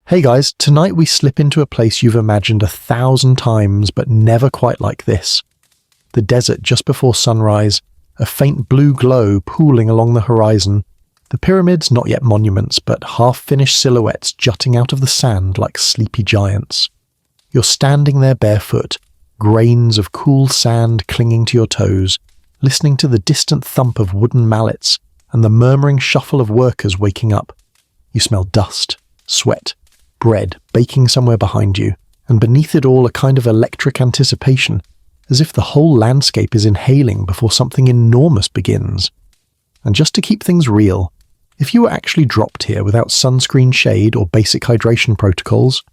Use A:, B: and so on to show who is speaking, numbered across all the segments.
A: Hey guys, tonight we slip into a place you've imagined 1,000 times, but never quite like this. The desert just before sunrise, a faint blue glow pooling along the horizon, the pyramids not yet monuments, but half-finished silhouettes jutting out of the sand like sleepy giants. You're standing there barefoot, grains of cool sand clinging to your toes, listening to the distant thump of wooden mallets and the murmuring shuffle of workers waking up. You smell dust, sweat, bread baking somewhere behind you, and beneath it all a kind of electric anticipation, as if the whole landscape is inhaling before something enormous begins. And just to keep things real, if you were actually dropped here without sunscreen shade or basic hydration protocols,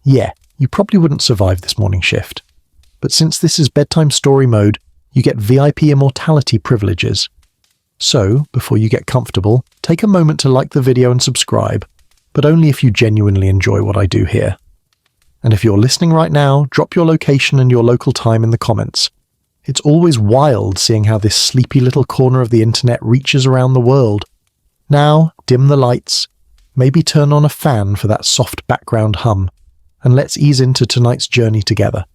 A: yeah, you probably wouldn't survive this morning shift. But since this is bedtime story mode, you get VIP immortality privileges. So, before you get comfortable, take a moment to like the video and subscribe, but only if you genuinely enjoy what I do here. And if you're listening right now, drop your location and your local time in the comments. It's always wild seeing how this sleepy little corner of the internet reaches around the world. Now, dim the lights, maybe turn on a fan for that soft background hum, and let's ease into tonight's journey together.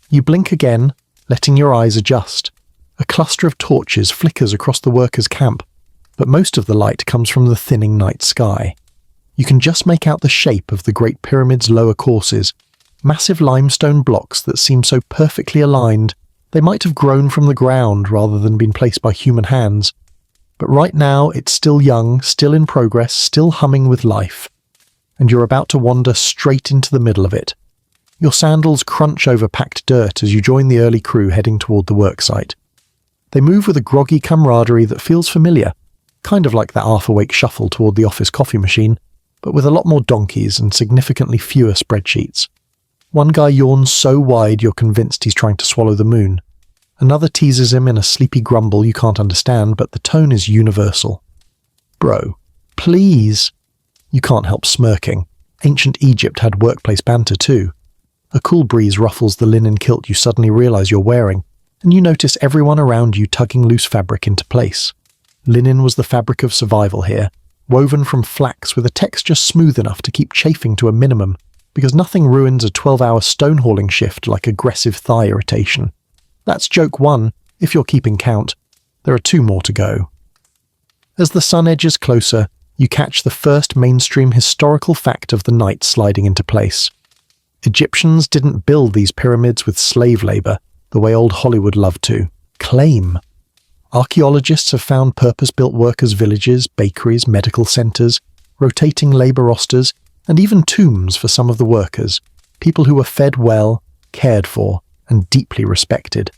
A: You blink again, letting your eyes adjust. A cluster of torches flickers across the workers' camp, but most of the light comes from the thinning night sky. You can just make out the shape of the Great Pyramid's lower courses, massive limestone blocks that seem so perfectly aligned they might have grown from the ground rather than been placed by human hands. But right now it's still young, still in progress, still humming with life. And you're about to wander straight into the middle of it. Your sandals crunch over packed dirt as you join the early crew heading toward the worksite. They move with a groggy camaraderie that feels familiar, kind of like that half-awake shuffle toward the office coffee machine, but with a lot more donkeys and significantly fewer spreadsheets. One guy yawns so wide you're convinced he's trying to swallow the moon. Another teases him in a sleepy grumble you can't understand, but the tone is universal. Bro, please. You can't help smirking. Ancient Egypt had workplace banter too. A cool breeze ruffles the linen kilt you suddenly realize you're wearing, and you notice everyone around you tugging loose fabric into place. Linen was the fabric of survival here, woven from flax with a texture smooth enough to keep chafing to a minimum, because nothing ruins a 12-hour stone-hauling shift like aggressive thigh irritation. That's joke one, if you're keeping count. There are 2 more to go. As the sun edges closer, you catch the first mainstream historical fact of the night sliding into place. Egyptians didn't build these pyramids with slave labor, the way old Hollywood loved to. Claim. Archaeologists have found purpose-built workers' villages, bakeries, medical centers, rotating labor rosters, and even tombs for some of the workers, people who were fed well, cared for, and deeply respected.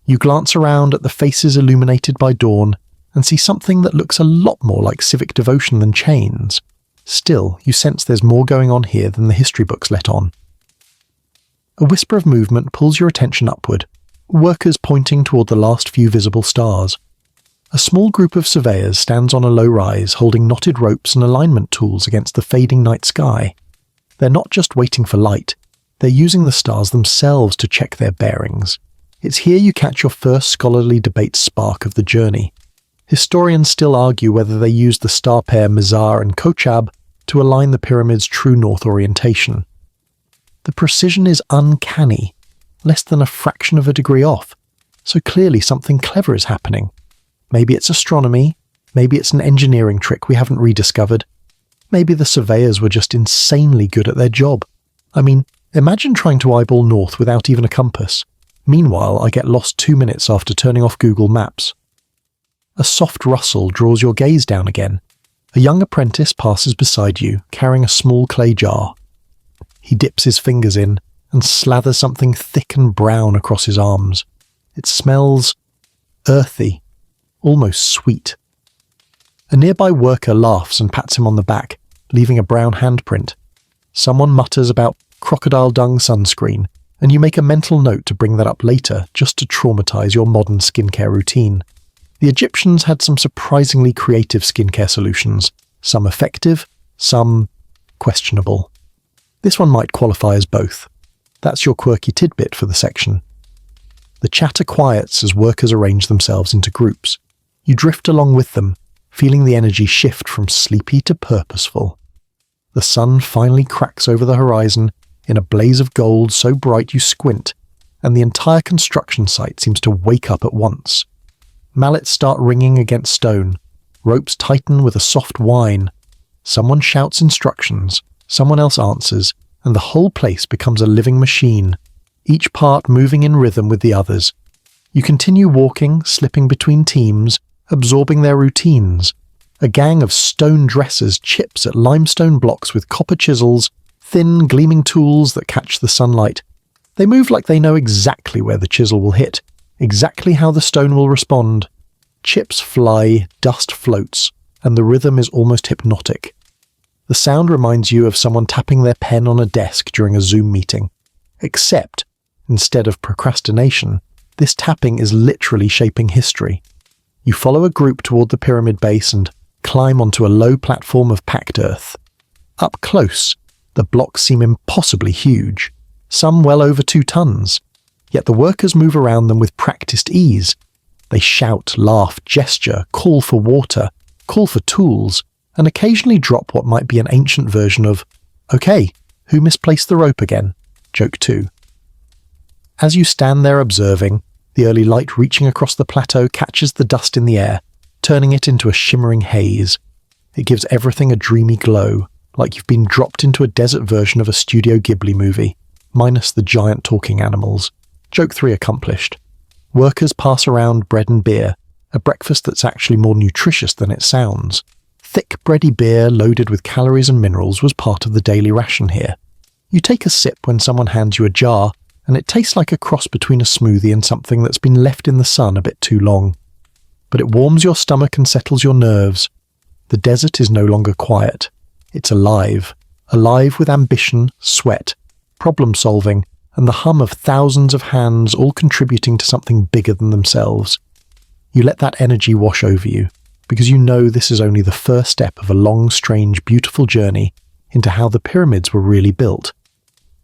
A: You glance around at the faces illuminated by dawn and see something that looks a lot more like civic devotion than chains. Still, you sense there's more going on here than the history books let on. A whisper of movement pulls your attention upward, workers pointing toward the last few visible stars. A small group of surveyors stands on a low rise holding knotted ropes and alignment tools against the fading night sky. They're not just waiting for light, they're using the stars themselves to check their bearings. It's here you catch your first scholarly debate spark of the journey. Historians still argue whether they used the star pair Mizar and Kochab to align the pyramid's true north orientation. The precision is uncanny, less than a fraction of a degree off, so clearly something clever is happening. Maybe it's astronomy, maybe it's an engineering trick we haven't rediscovered, maybe the surveyors were just insanely good at their job. I mean, imagine trying to eyeball north without even a compass. Meanwhile, I get lost 2 minutes after turning off Google Maps. A soft rustle draws your gaze down again. A young apprentice passes beside you, carrying a small clay jar. He dips his fingers in and slathers something thick and brown across his arms. It smells earthy, almost sweet. A nearby worker laughs and pats him on the back, leaving a brown handprint. Someone mutters about crocodile dung sunscreen, and you make a mental note to bring that up later just to traumatize your modern skincare routine. The Egyptians had some surprisingly creative skincare solutions, some effective, some questionable. This one might qualify as both. That's your quirky tidbit for the section. The chatter quiets as workers arrange themselves into groups. You drift along with them, feeling the energy shift from sleepy to purposeful. The sun finally cracks over the horizon in a blaze of gold so bright you squint, and the entire construction site seems to wake up at once. Mallets start ringing against stone, ropes tighten with a soft whine. Someone shouts instructions, someone else answers, and the whole place becomes a living machine, each part moving in rhythm with the others. You continue walking, slipping between teams, absorbing their routines. A gang of stone dressers chips at limestone blocks with copper chisels, thin, gleaming tools that catch the sunlight. They move like they know exactly where the chisel will hit, exactly how the stone will respond. Chips fly, dust floats, and the rhythm is almost hypnotic. The sound reminds you of someone tapping their pen on a desk during a Zoom meeting. Except, instead of procrastination, this tapping is literally shaping history. You follow a group toward the pyramid base and climb onto a low platform of packed earth. Up close, the blocks seem impossibly huge, some well over 2 tons. Yet the workers move around them with practiced ease. They shout, laugh, gesture, call for water, call for tools, and occasionally drop what might be an ancient version of, "Okay, who misplaced the rope again?" Joke 2. As you stand there observing, the early light reaching across the plateau catches the dust in the air, turning it into a shimmering haze. It gives everything a dreamy glow, like you've been dropped into a desert version of a Studio Ghibli movie, minus the giant talking animals. Joke 3 accomplished. Workers pass around bread and beer, a breakfast that's actually more nutritious than it sounds. Thick, bready beer loaded with calories and minerals was part of the daily ration here. You take a sip when someone hands you a jar, and it tastes like a cross between a smoothie and something that's been left in the sun a bit too long. But it warms your stomach and settles your nerves. The desert is no longer quiet. It's alive. Alive with ambition, sweat, problem-solving, and the hum of thousands of hands all contributing to something bigger than themselves. You let that energy wash over you, because you know this is only the first step of a long, strange, beautiful journey into how the pyramids were really built.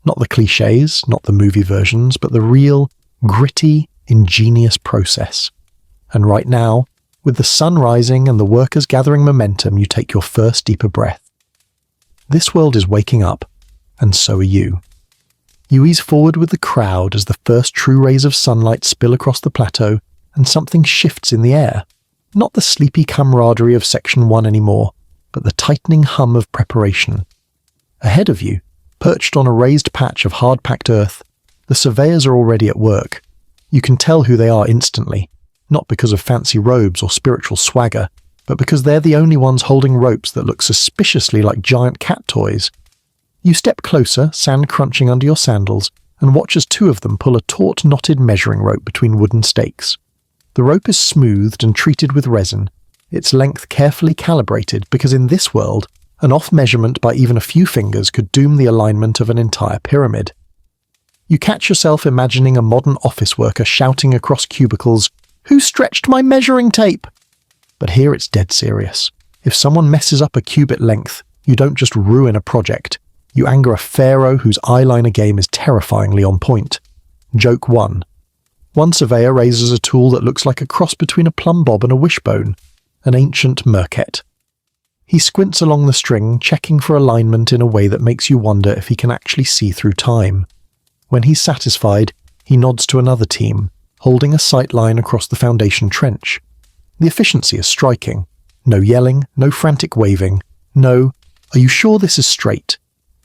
A: Not the cliches, not the movie versions, but the real, gritty, ingenious process. And right now, with the sun rising and the workers gathering momentum, you take your first deeper breath. This world is waking up, and so are you. You ease forward with the crowd as the first true rays of sunlight spill across the plateau, and something shifts in the air. Not the sleepy camaraderie of Section 1 anymore, but the tightening hum of preparation. Ahead of you, perched on a raised patch of hard-packed earth, the surveyors are already at work. You can tell who they are instantly, not because of fancy robes or spiritual swagger, but because they're the only ones holding ropes that look suspiciously like giant cat toys. You step closer, sand crunching under your sandals, and watch as 2 of them pull a taut, knotted measuring rope between wooden stakes. The rope is smoothed and treated with resin, its length carefully calibrated because in this world, an off measurement by even a few fingers could doom the alignment of an entire pyramid. You catch yourself imagining a modern office worker shouting across cubicles, "Who stretched my measuring tape?" But here it's dead serious. If someone messes up a cubit length, you don't just ruin a project. You anger a pharaoh whose eyeliner game is terrifyingly on point. Joke 1. One surveyor raises a tool that looks like a cross between a plumb bob and a wishbone, an ancient merket. He squints along the string, checking for alignment in a way that makes you wonder if he can actually see through time. When he's satisfied, he nods to another team, holding a sight line across the foundation trench. The efficiency is striking. No yelling, no frantic waving, no, "Are you sure this is straight?"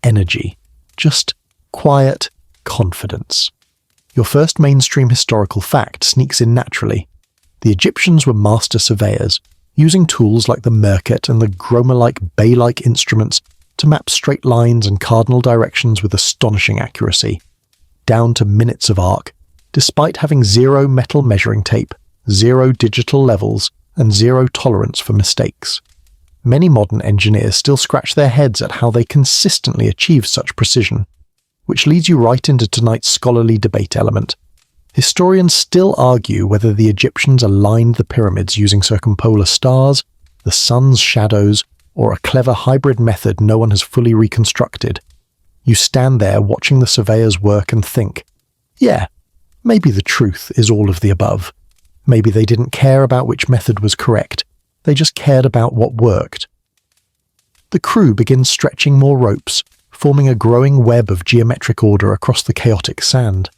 A: energy. Just quiet confidence. Your first mainstream historical fact sneaks in naturally. The Egyptians were master surveyors, using tools like the merket and the groma-like bay-like instruments to map straight lines and cardinal directions with astonishing accuracy, down to minutes of arc, despite having 0 metal measuring tape, 0 digital levels, and 0 tolerance for mistakes. Many modern engineers still scratch their heads at how they consistently achieve such precision, which leads you right into tonight's scholarly debate element. Historians still argue whether the Egyptians aligned the pyramids using circumpolar stars, the sun's shadows, or a clever hybrid method no one has fully reconstructed. You stand there watching the surveyors work and think, yeah, maybe the truth is all of the above. Maybe they didn't care about which method was correct. They just cared about what worked. The crew begins stretching more ropes, forming a growing web of geometric order across the chaotic sand.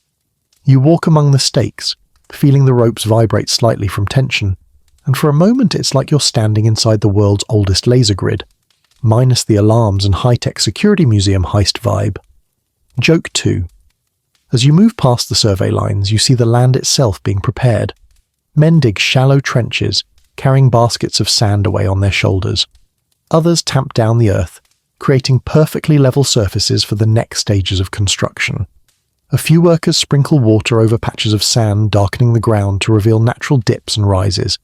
A: You walk among the stakes, feeling the ropes vibrate slightly from tension, and for a moment it's like you're standing inside the world's oldest laser grid, minus the alarms and high-tech security museum heist vibe. Joke 2. As you move past the survey lines, you see the land itself being prepared. Men dig shallow trenches, carrying baskets of sand away on their shoulders. Others tamp down the earth, creating perfectly level surfaces for the next stages of construction. A few workers sprinkle water over patches of sand, darkening the ground to reveal natural dips and rises.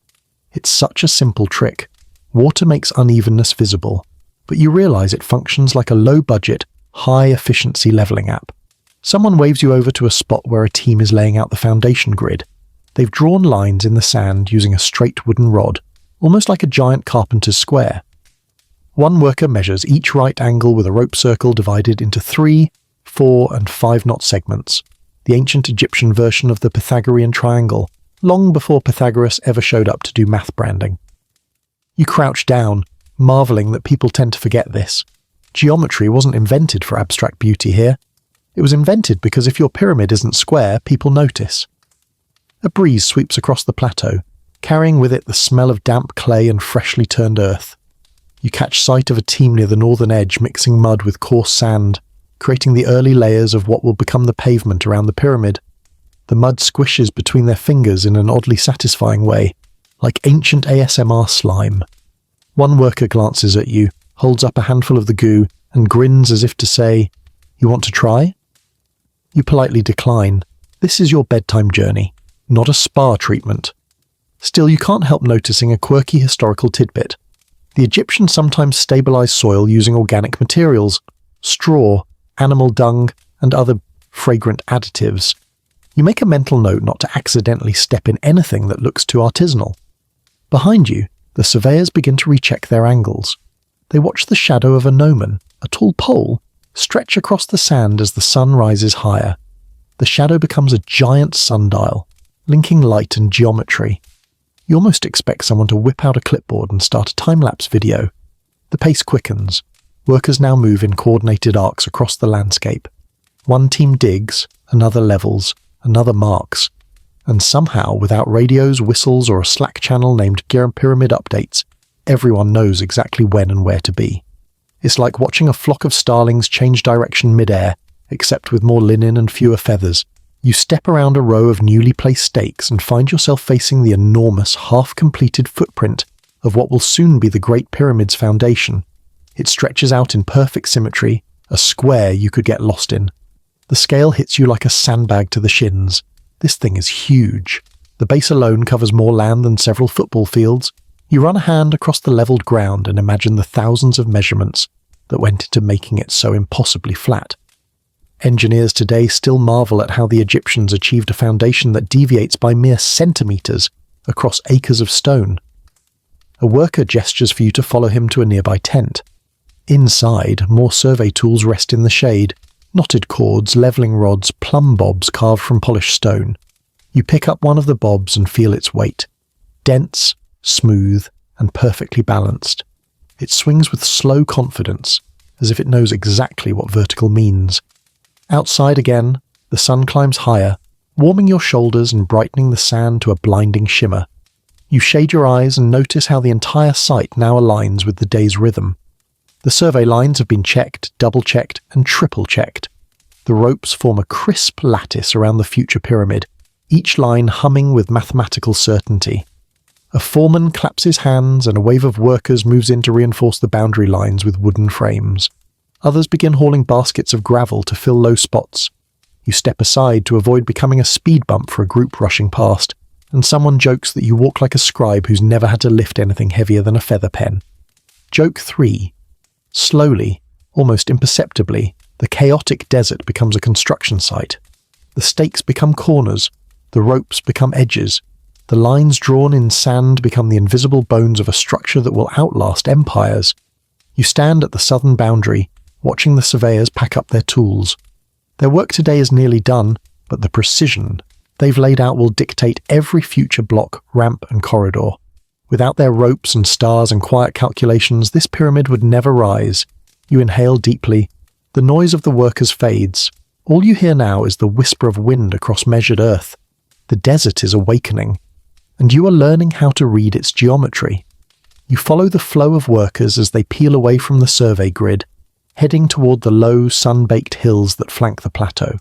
A: It's such a simple trick. Water makes unevenness visible, but you realize it functions like a low-budget, high-efficiency leveling app. Someone waves you over to a spot where a team is laying out the foundation grid. They've drawn lines in the sand using a straight wooden rod, almost like a giant carpenter's square. One worker measures each right angle with a rope circle divided into 3, 4, and 5-knot segments, the ancient Egyptian version of the Pythagorean triangle, long before Pythagoras ever showed up to do math branding. You crouch down, marveling that people tend to forget this. Geometry wasn't invented for abstract beauty here. It was invented because if your pyramid isn't square, people notice. A breeze sweeps across the plateau, carrying with it the smell of damp clay and freshly turned earth. You catch sight of a team near the northern edge mixing mud with coarse sand, creating the early layers of what will become the pavement around the pyramid. The mud squishes between their fingers in an oddly satisfying way, like ancient ASMR slime. One worker glances at you, holds up a handful of the goo, and grins as if to say, "You want to try?" You politely decline. This is your bedtime journey, not a spa treatment. Still, you can't help noticing a quirky historical tidbit. The Egyptians sometimes stabilized soil using organic materials, straw, animal dung, and other fragrant additives. You make a mental note not to accidentally step in anything that looks too artisanal. Behind you, the surveyors begin to recheck their angles. They watch the shadow of a gnomon, a tall pole, stretch across the sand as the sun rises higher. The shadow becomes a giant sundial, linking light and geometry. You almost expect someone to whip out a clipboard and start a time-lapse video. The pace quickens. Workers now move in coordinated arcs across the landscape. One team digs, another levels, another marks. And somehow, without radios, whistles, or a Slack channel named Pyramid Updates, everyone knows exactly when and where to be. It's like watching a flock of starlings change direction mid-air, except with more linen and fewer feathers. You step around a row of newly placed stakes and find yourself facing the enormous, half-completed footprint of what will soon be the Great Pyramid's foundation. It stretches out in perfect symmetry, a square you could get lost in. The scale hits you like a sandbag to the shins. This thing is huge. The base alone covers more land than several football fields. You run a hand across the leveled ground and imagine the thousands of measurements that went into making it so impossibly flat. Engineers today still marvel at how the Egyptians achieved a foundation that deviates by mere centimeters across acres of stone. A worker gestures for you to follow him to a nearby tent. Inside, more survey tools rest in the shade, knotted cords, leveling rods, plumb bobs carved from polished stone. You pick up one of the bobs and feel its weight. Dense, smooth, and perfectly balanced. It swings with slow confidence, as if it knows exactly what vertical means. Outside again, the sun climbs higher, warming your shoulders and brightening the sand to a blinding shimmer. You shade your eyes and notice how the entire site now aligns with the day's rhythm. The survey lines have been checked, double-checked, and triple-checked. The ropes form a crisp lattice around the future pyramid, each line humming with mathematical certainty. A foreman claps his hands and a wave of workers moves in to reinforce the boundary lines with wooden frames. Others begin hauling baskets of gravel to fill low spots. You step aside to avoid becoming a speed bump for a group rushing past, and someone jokes that you walk like a scribe who's never had to lift anything heavier than a feather pen. Joke 3. Slowly, almost imperceptibly, the chaotic desert becomes a construction site. The stakes become corners, the ropes become edges, the lines drawn in sand become the invisible bones of a structure that will outlast empires. You stand at the southern boundary, watching the surveyors pack up their tools. Their work today is nearly done, but the precision they've laid out will dictate every future block, ramp, and corridor. Without their ropes and stars and quiet calculations, this pyramid would never rise. You inhale deeply. The noise of the workers fades. All you hear now is the whisper of wind across measured earth. The desert is awakening, and you are learning how to read its geometry. You follow the flow of workers as they peel away from the survey grid, heading toward the low, sun-baked hills that flank the plateau.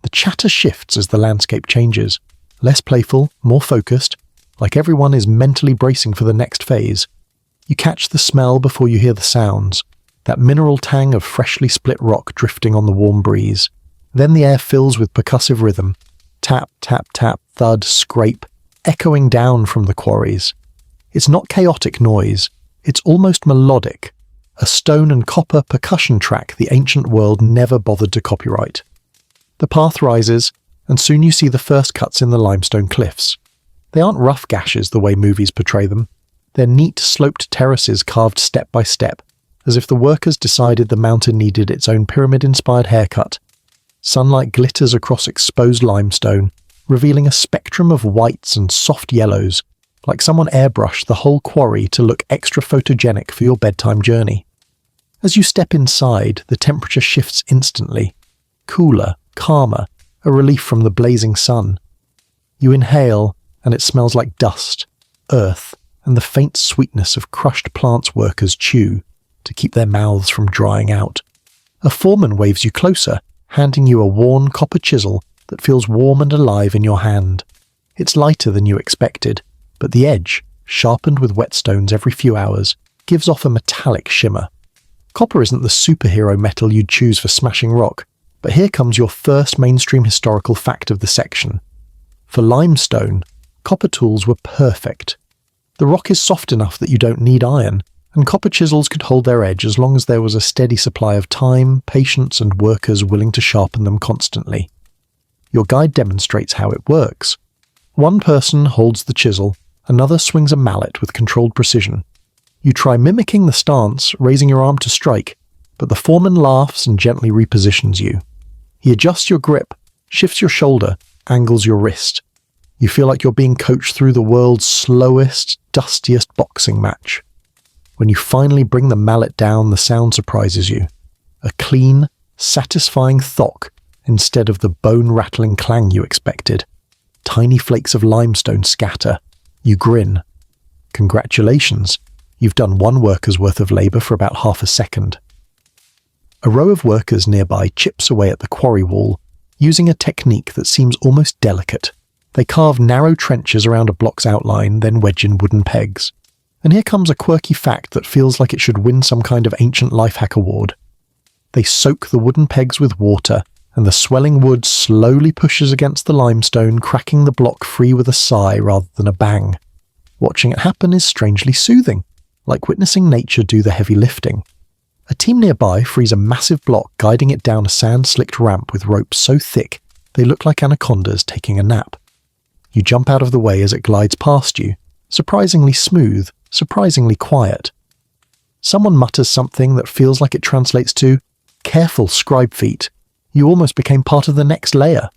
A: The chatter shifts as the landscape changes, less playful, more focused, like everyone is mentally bracing for the next phase. You catch the smell before you hear the sounds, that mineral tang of freshly split rock drifting on the warm breeze. Then the air fills with percussive rhythm, tap, tap, tap, thud, scrape, echoing down from the quarries. It's not chaotic noise, it's almost melodic, a stone and copper percussion track the ancient world never bothered to copyright. The path rises, and soon you see the first cuts in the limestone cliffs. They aren't rough gashes the way movies portray them. They're neat, sloped terraces carved step by step, as if the workers decided the mountain needed its own pyramid-inspired haircut. Sunlight glitters across exposed limestone, revealing a spectrum of whites and soft yellows, like someone airbrushed the whole quarry to look extra photogenic for your bedtime journey. As you step inside, the temperature shifts instantly. Cooler, calmer, a relief from the blazing sun. You inhale, and it smells like dust, earth, and the faint sweetness of crushed plants workers chew to keep their mouths from drying out. A foreman waves you closer, handing you a worn copper chisel that feels warm and alive in your hand. It's lighter than you expected, but the edge, sharpened with whetstones every few hours, gives off a metallic shimmer. Copper isn't the superhero metal you'd choose for smashing rock, but here comes your first mainstream historical fact of the section. For limestone, copper tools were perfect. The rock is soft enough that you don't need iron, and copper chisels could hold their edge as long as there was a steady supply of time, patience, and workers willing to sharpen them constantly. Your guide demonstrates how it works. One person holds the chisel, another swings a mallet with controlled precision. You try mimicking the stance, raising your arm to strike, but the foreman laughs and gently repositions you. He adjusts your grip, shifts your shoulder, angles your wrist. You feel like you're being coached through the world's slowest, dustiest boxing match. When you finally bring the mallet down, the sound surprises you. A clean, satisfying thock instead of the bone-rattling clang you expected. Tiny flakes of limestone scatter. You grin. Congratulations, you've done one worker's worth of labour for about half a second. A row of workers nearby chips away at the quarry wall, using a technique that seems almost delicate. They carve narrow trenches around a block's outline, then wedge in wooden pegs. And here comes a quirky fact that feels like it should win some kind of ancient life hack award. They soak the wooden pegs with water, and the swelling wood slowly pushes against the limestone, cracking the block free with a sigh rather than a bang. Watching it happen is strangely soothing, like witnessing nature do the heavy lifting. A team nearby frees a massive block, guiding it down a sand-slicked ramp with ropes so thick they look like anacondas taking a nap. You jump out of the way as it glides past you, surprisingly smooth, surprisingly quiet. Someone mutters something that feels like it translates to, "Careful, scribe feet. You almost became part of the next layer."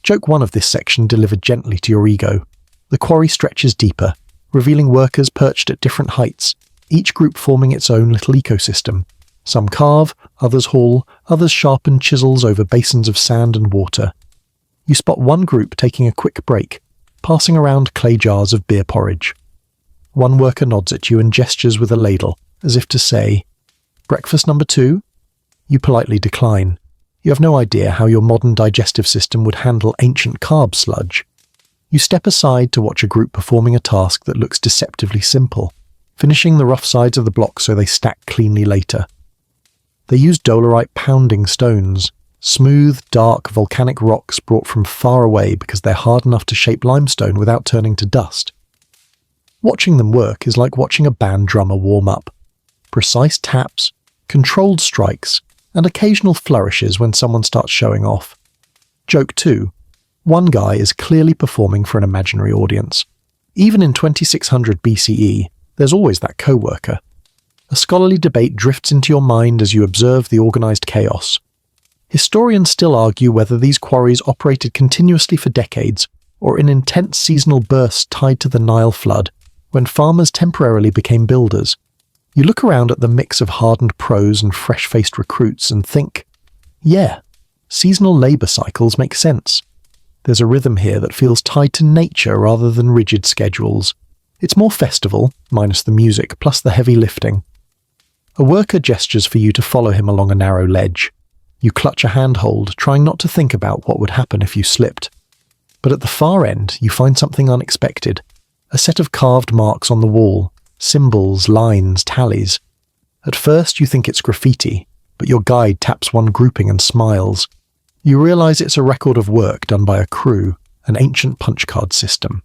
A: Joke one of this section delivered gently to your ego. The quarry stretches deeper, revealing workers perched at different heights, each group forming its own little ecosystem. Some carve, others haul, others sharpen chisels over basins of sand and water. You spot one group taking a quick break, passing around clay jars of beer porridge. One worker nods at you and gestures with a ladle, as if to say, "Breakfast number 2? You politely decline. You have no idea how your modern digestive system would handle ancient carb sludge. You step aside to watch a group performing a task that looks deceptively simple, finishing the rough sides of the block so they stack cleanly later. They use dolerite pounding stones, smooth, dark, volcanic rocks brought from far away because they're hard enough to shape limestone without turning to dust. Watching them work is like watching a band drummer warm up. Precise taps, controlled strikes, and occasional flourishes when someone starts showing off. Joke 2. One guy is clearly performing for an imaginary audience. Even in 2600 BCE, there's always that co-worker. A scholarly debate drifts into your mind as you observe the organized chaos. Historians still argue whether these quarries operated continuously for decades, or in intense seasonal bursts tied to the Nile flood, when farmers temporarily became builders. You look around at the mix of hardened pros and fresh-faced recruits and think, yeah, seasonal labour cycles make sense. There's a rhythm here that feels tied to nature rather than rigid schedules. It's more festival, minus the music, plus the heavy lifting. A worker gestures for you to follow him along a narrow ledge. You clutch a handhold, trying not to think about what would happen if you slipped. But at the far end, you find something unexpected. A set of carved marks on the wall, symbols, lines, tallies. At first you think it's graffiti, but your guide taps one grouping and smiles. You realise it's a record of work done by a crew, an ancient punch card system.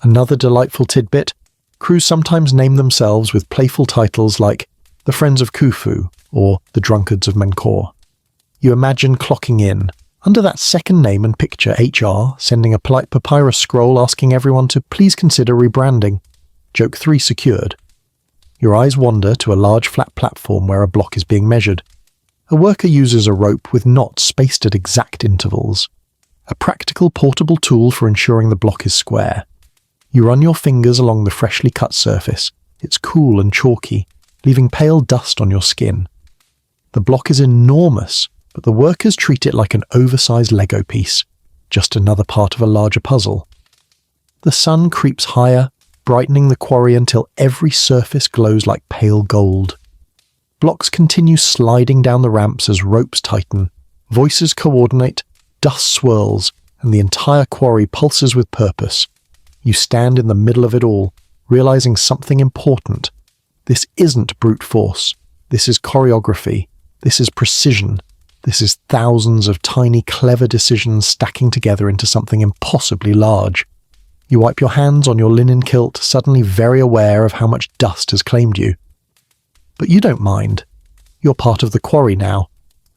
A: Another delightful tidbit, crews sometimes name themselves with playful titles like the Friends of Khufu or the Drunkards of Menkor. You imagine clocking in, under that second name and picture HR, sending a polite papyrus scroll asking everyone to please consider rebranding. Joke 3 secured. Your eyes wander to a large flat platform where a block is being measured. A worker uses a rope with knots spaced at exact intervals. A practical portable tool for ensuring the block is square. You run your fingers along the freshly cut surface. It's cool and chalky, leaving pale dust on your skin. The block is enormous, but the workers treat it like an oversized Lego piece, just another part of a larger puzzle. The sun creeps higher, brightening the quarry until every surface glows like pale gold. Blocks continue sliding down the ramps as ropes tighten, voices coordinate, dust swirls, and the entire quarry pulses with purpose. You stand in the middle of it all, realizing something important. This isn't brute force. This is choreography. This is precision. This is thousands of tiny, clever decisions stacking together into something impossibly large. You wipe your hands on your linen kilt, suddenly very aware of how much dust has claimed you. But you don't mind. You're part of the quarry now,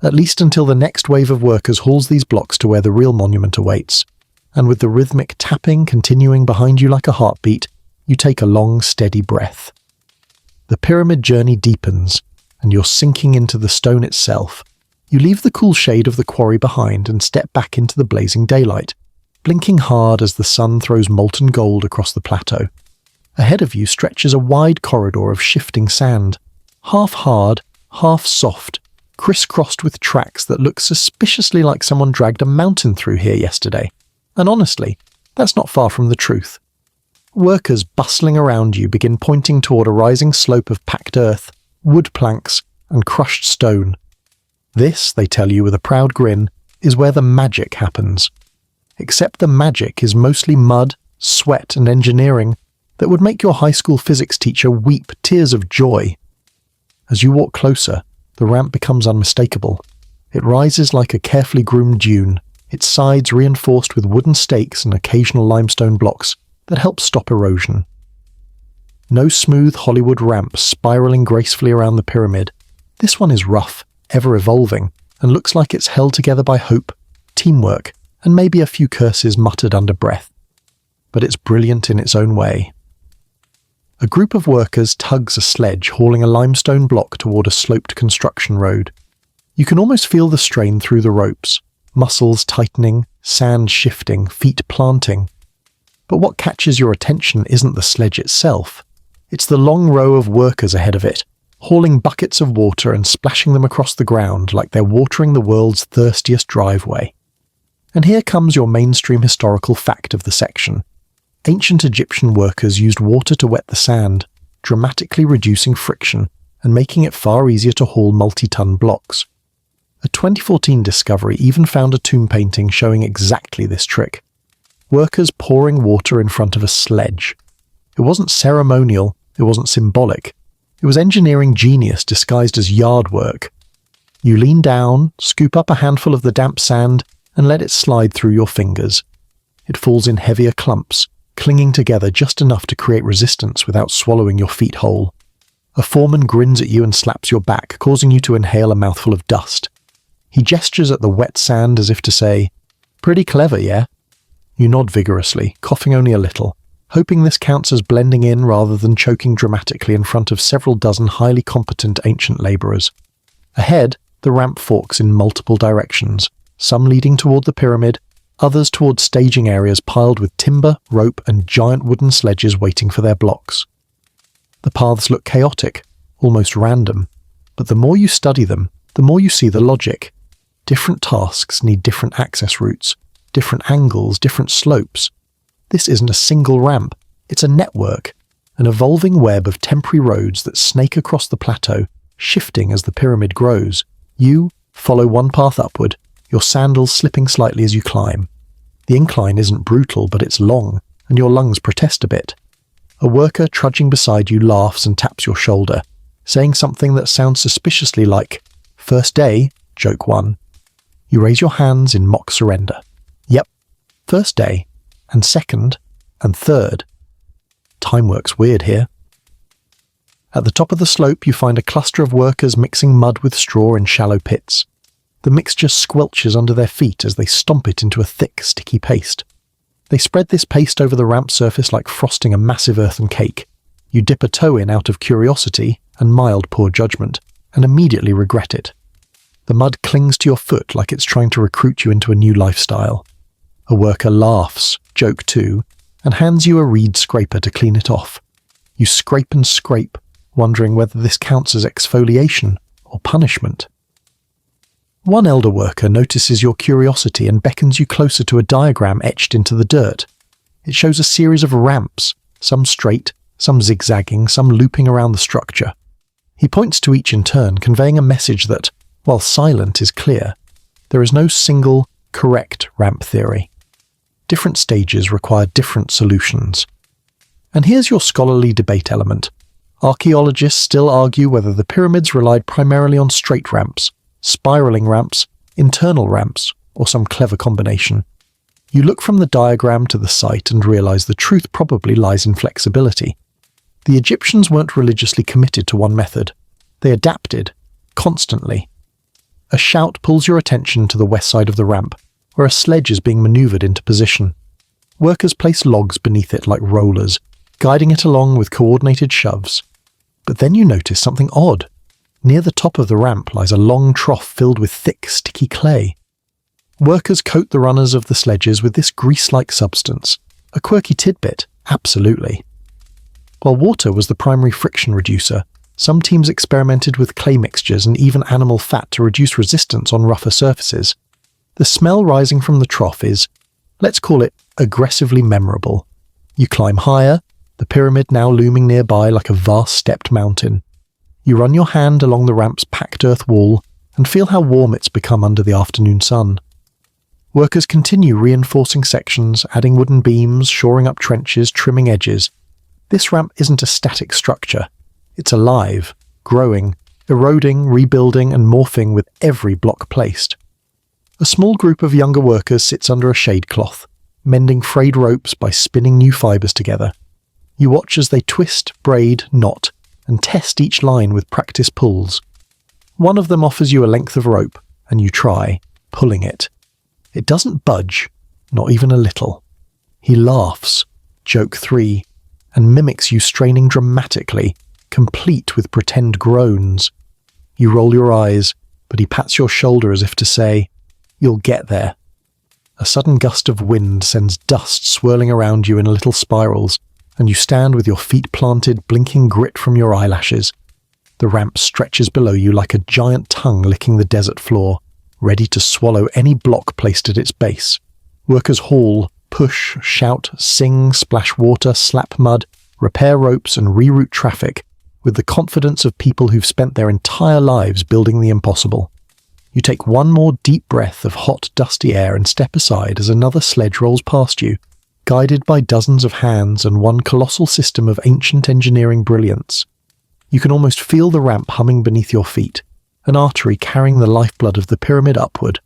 A: at least until the next wave of workers hauls these blocks to where the real monument awaits. And with the rhythmic tapping continuing behind you like a heartbeat, you take a long, steady breath. The pyramid journey deepens, and you're sinking into the stone itself. You leave the cool shade of the quarry behind and step back into the blazing daylight, blinking hard as the sun throws molten gold across the plateau. Ahead of you stretches a wide corridor of shifting sand, half hard, half soft, crisscrossed with tracks that look suspiciously like someone dragged a mountain through here yesterday. And honestly, that's not far from the truth. Workers bustling around you begin pointing toward a rising slope of packed earth, wood planks, and crushed stone. This, they tell you with a proud grin, is where the magic happens. Except the magic is mostly mud, sweat, and engineering that would make your high school physics teacher weep tears of joy. As you walk closer, the ramp becomes unmistakable. It rises like a carefully groomed dune, its sides reinforced with wooden stakes and occasional limestone blocks that help stop erosion. No smooth Hollywood ramp spiraling gracefully around the pyramid. This one is rough, ever-evolving, and looks like it's held together by hope, teamwork, and maybe a few curses muttered under breath. But it's brilliant in its own way. A group of workers tugs a sledge hauling a limestone block toward a sloped construction road. You can almost feel the strain through the ropes, muscles tightening, sand shifting, feet planting. But what catches your attention isn't the sledge itself. It's the long row of workers ahead of it, hauling buckets of water and splashing them across the ground like they're watering the world's thirstiest driveway. And here comes your mainstream historical fact of the section. Ancient Egyptian workers used water to wet the sand, dramatically reducing friction and making it far easier to haul multi-ton blocks. A 2014 discovery even found a tomb painting showing exactly this trick. Workers pouring water in front of a sledge. It wasn't ceremonial, it wasn't symbolic. It was engineering genius disguised as yard work. You lean down, scoop up a handful of the damp sand, and let it slide through your fingers. It falls in heavier clumps, clinging together just enough to create resistance without swallowing your feet whole. A foreman grins at you and slaps your back, causing you to inhale a mouthful of dust. He gestures at the wet sand as if to say, "Pretty clever, yeah?" You nod vigorously, coughing only a little, hoping this counts as blending in rather than choking dramatically in front of several dozen highly competent ancient labourers. Ahead, the ramp forks in multiple directions, some leading toward the pyramid, others towards staging areas piled with timber, rope, and giant wooden sledges waiting for their blocks. The paths look chaotic, almost random, but the more you study them, the more you see the logic. Different tasks need different access routes, different angles, different slopes. This isn't a single ramp, it's a network, an evolving web of temporary roads that snake across the plateau, shifting as the pyramid grows. You follow one path upward, your sandals slipping slightly as you climb. The incline isn't brutal, but it's long, and your lungs protest a bit. A worker trudging beside you laughs and taps your shoulder, saying something that sounds suspiciously like, "First day, joke one." You raise your hands in mock surrender. Yep, first day, and second, and third. Time works weird here. At the top of the slope, you find a cluster of workers mixing mud with straw in shallow pits. The mixture squelches under their feet as they stomp it into a thick, sticky paste. They spread this paste over the ramp surface like frosting a massive earthen cake. You dip a toe in out of curiosity and mild poor judgment, and immediately regret it. The mud clings to your foot like it's trying to recruit you into a new lifestyle. A worker laughs, joke two, and hands you a reed scraper to clean it off. You scrape and scrape, wondering whether this counts as exfoliation or punishment. One elder worker notices your curiosity and beckons you closer to a diagram etched into the dirt. It shows a series of ramps, some straight, some zigzagging, some looping around the structure. He points to each in turn, conveying a message that, while silent, is clear. There is no single, correct ramp theory. Different stages require different solutions. And here's your scholarly debate element. Archaeologists still argue whether the pyramids relied primarily on straight ramps, spiraling ramps, internal ramps, or some clever combination. You look from the diagram to the site and realize the truth probably lies in flexibility. The Egyptians weren't religiously committed to one method. They adapted, constantly. A shout pulls your attention to the west side of the ramp, where a sledge is being maneuvered into position. Workers place logs beneath it like rollers, guiding it along with coordinated shoves. But then you notice something odd. Near the top of the ramp lies a long trough filled with thick, sticky clay. Workers coat the runners of the sledges with this grease-like substance. A quirky tidbit, absolutely. While water was the primary friction reducer, some teams experimented with clay mixtures and even animal fat to reduce resistance on rougher surfaces. The smell rising from the trough is, let's call it, aggressively memorable. You climb higher, the pyramid now looming nearby like a vast stepped mountain. You run your hand along the ramp's packed earth wall and feel how warm it's become under the afternoon sun. Workers continue reinforcing sections, adding wooden beams, shoring up trenches, trimming edges. This ramp isn't a static structure. It's alive, growing, eroding, rebuilding, and morphing with every block placed. A small group of younger workers sits under a shade cloth, mending frayed ropes by spinning new fibers together. You watch as they twist, braid, knot, and test each line with practice pulls. One of them offers you a length of rope, and you try, pulling it. It doesn't budge, not even a little. He laughs, joke three, and mimics you straining dramatically, complete with pretend groans. You roll your eyes, but he pats your shoulder as if to say, "You'll get there." A sudden gust of wind sends dust swirling around you in little spirals, and you stand with your feet planted, blinking grit from your eyelashes. The ramp stretches below you like a giant tongue licking the desert floor, ready to swallow any block placed at its base. Workers haul, push, shout, sing, splash water, slap mud, repair ropes, and reroute traffic with the confidence of people who've spent their entire lives building the impossible. You take one more deep breath of hot, dusty air and step aside as another sledge rolls past you, guided by dozens of hands and one colossal system of ancient engineering brilliance. You can almost feel the ramp humming beneath your feet, an artery carrying the lifeblood of the pyramid upward.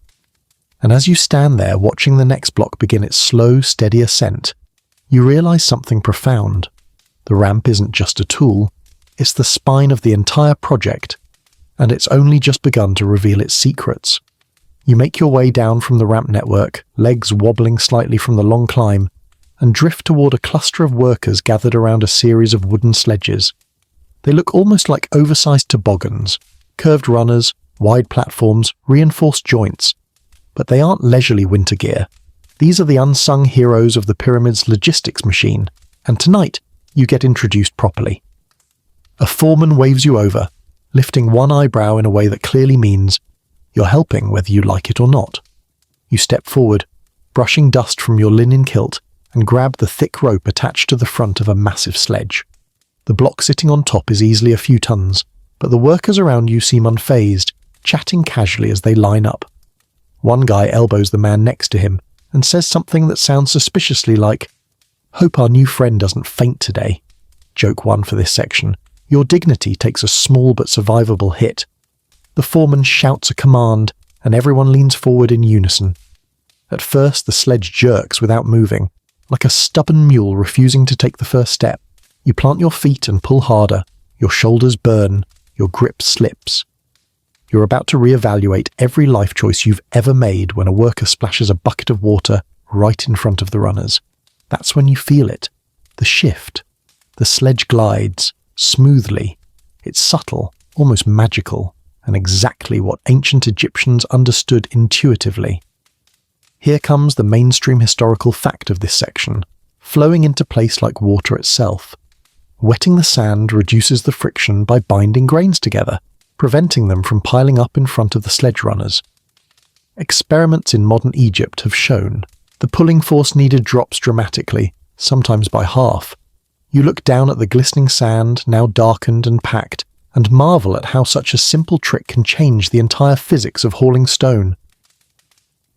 A: And as you stand there watching the next block begin its slow, steady ascent, you realize something profound. The ramp isn't just a tool, it's the spine of the entire project, and it's only just begun to reveal its secrets. You make your way down from the ramp network, legs wobbling slightly from the long climb, and drift toward a cluster of workers gathered around a series of wooden sledges. They look almost like oversized toboggans, curved runners, wide platforms, reinforced joints. But they aren't leisurely winter gear. These are the unsung heroes of the pyramid's logistics machine, and tonight you get introduced properly. A foreman waves you over, lifting one eyebrow in a way that clearly means you're helping whether you like it or not. You step forward, brushing dust from your linen kilt, and grab the thick rope attached to the front of a massive sledge. The block sitting on top is easily a few tons, but the workers around you seem unfazed, chatting casually as they line up. One guy elbows the man next to him and says something that sounds suspiciously like, "Hope our new friend doesn't faint today." Joke one for this section. Your dignity takes a small but survivable hit. The foreman shouts a command, and everyone leans forward in unison. At first, the sledge jerks without moving, like a stubborn mule refusing to take the first step. You plant your feet and pull harder. Your shoulders burn. Your grip slips. You're about to reevaluate every life choice you've ever made when a worker splashes a bucket of water right in front of the runners. That's when you feel it. The shift. The sledge glides, smoothly. It's subtle, almost magical, and exactly what ancient Egyptians understood intuitively. Here comes the mainstream historical fact of this section, flowing into place like water itself. Wetting the sand reduces the friction by binding grains together, preventing them from piling up in front of the sledge runners. Experiments in modern Egypt have shown the pulling force needed drops dramatically, sometimes by half. You look down at the glistening sand, now darkened and packed, and marvel at how such a simple trick can change the entire physics of hauling stone.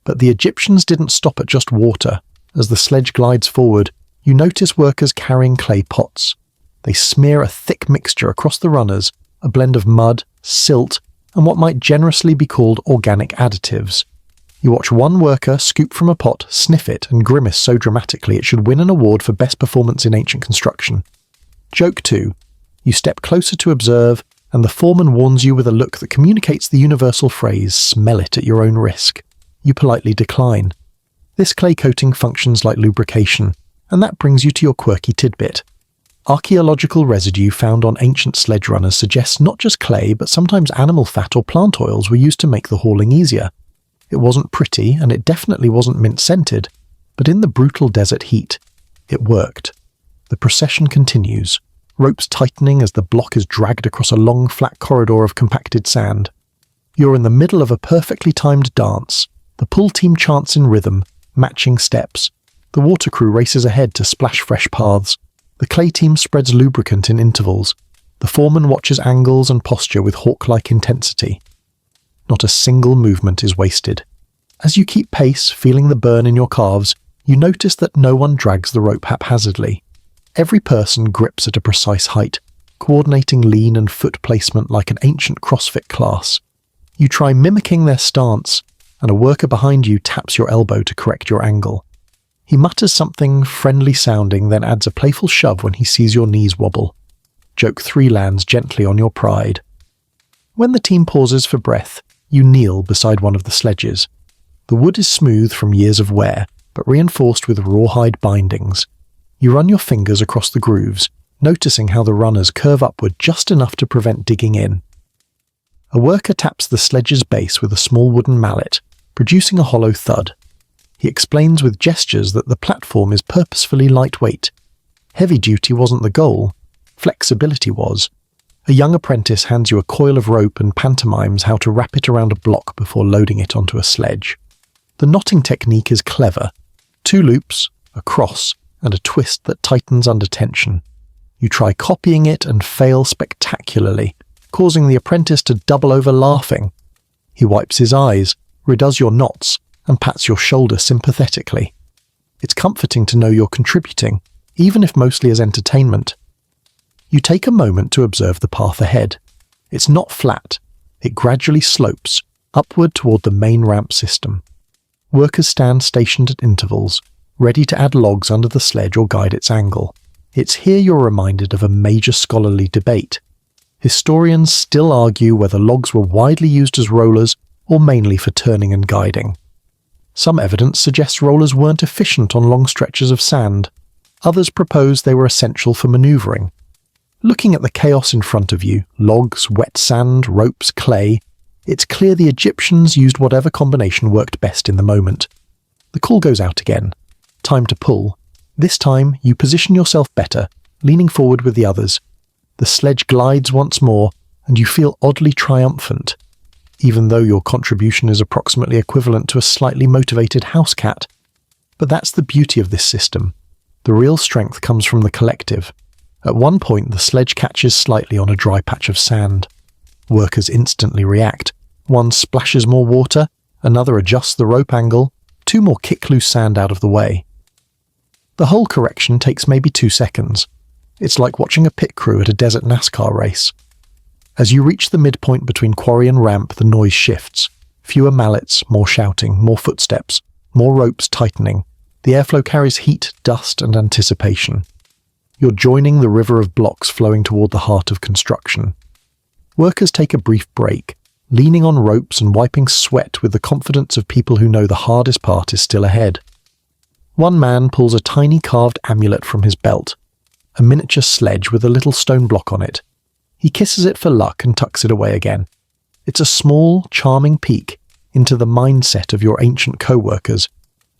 A: But the Egyptians didn't stop at just water. As the sledge glides forward, you notice workers carrying clay pots. They smear a thick mixture across the runners, a blend of mud, silt, and what might generously be called organic additives. You watch one worker scoop from a pot, sniff it, and grimace so dramatically it should win an award for best performance in ancient construction. Joke 2. You step closer to observe, and the foreman warns you with a look that communicates the universal phrase, "Smell it at your own risk." You politely decline. This clay coating functions like lubrication, and that brings you to your quirky tidbit. Archaeological residue found on ancient sledge runners suggests not just clay, but sometimes animal fat or plant oils were used to make the hauling easier. It wasn't pretty, and it definitely wasn't mint-scented, but in the brutal desert heat, it worked. The procession continues, ropes tightening as the block is dragged across a long, flat corridor of compacted sand. You're in the middle of a perfectly timed dance. The pull team chants in rhythm, matching steps. The water crew races ahead to splash fresh paths. The clay team spreads lubricant in intervals. The foreman watches angles and posture with hawk-like intensity. Not a single movement is wasted. As you keep pace, feeling the burn in your calves, you notice that no one drags the rope haphazardly. Every person grips at a precise height, coordinating lean and foot placement like an ancient CrossFit class. You try mimicking their stance, and a worker behind you taps your elbow to correct your angle. He mutters something friendly sounding, then adds a playful shove when he sees your knees wobble. Joke 3 lands gently on your pride. When the team pauses for breath, you kneel beside one of the sledges. The wood is smooth from years of wear, but reinforced with rawhide bindings. You run your fingers across the grooves, noticing how the runners curve upward just enough to prevent digging in. A worker taps the sledge's base with a small wooden mallet, producing a hollow thud. He explains with gestures that the platform is purposefully lightweight. Heavy duty wasn't the goal, flexibility was. A young apprentice hands you a coil of rope and pantomimes how to wrap it around a block before loading it onto a sledge. The knotting technique is clever. 2 loops, a cross, and a twist that tightens under tension. You try copying it and fail spectacularly, causing the apprentice to double over laughing. He wipes his eyes, redoes your knots, and pats your shoulder sympathetically. It's comforting to know you're contributing, even if mostly as entertainment. You take a moment to observe the path ahead. It's not flat. It gradually slopes, upward toward the main ramp system. Workers stand stationed at intervals, ready to add logs under the sledge or guide its angle. It's here you're reminded of a major scholarly debate. Historians still argue whether logs were widely used as rollers or mainly for turning and guiding. Some evidence suggests rollers weren't efficient on long stretches of sand. Others propose they were essential for maneuvering. Looking at the chaos in front of you, logs, wet sand, ropes, clay, it's clear the Egyptians used whatever combination worked best in the moment. The call goes out again. Time to pull. This time, you position yourself better, leaning forward with the others. The sledge glides once more, and you feel oddly triumphant, even though your contribution is approximately equivalent to a slightly motivated house cat. But that's the beauty of this system. The real strength comes from the collective. At one point, the sledge catches slightly on a dry patch of sand. Workers instantly react. One splashes more water, another adjusts the rope angle, two more kick loose sand out of the way. The whole correction takes maybe 2 seconds. It's like watching a pit crew at a desert NASCAR race. As you reach the midpoint between quarry and ramp, the noise shifts. Fewer mallets, more shouting, more footsteps, more ropes tightening. The airflow carries heat, dust, and anticipation. You're joining the river of blocks flowing toward the heart of construction. Workers take a brief break, leaning on ropes and wiping sweat with the confidence of people who know the hardest part is still ahead. One man pulls a tiny carved amulet from his belt, a miniature sledge with a little stone block on it. He kisses it for luck and tucks it away again. It's a small, charming peek into the mindset of your ancient co-workers.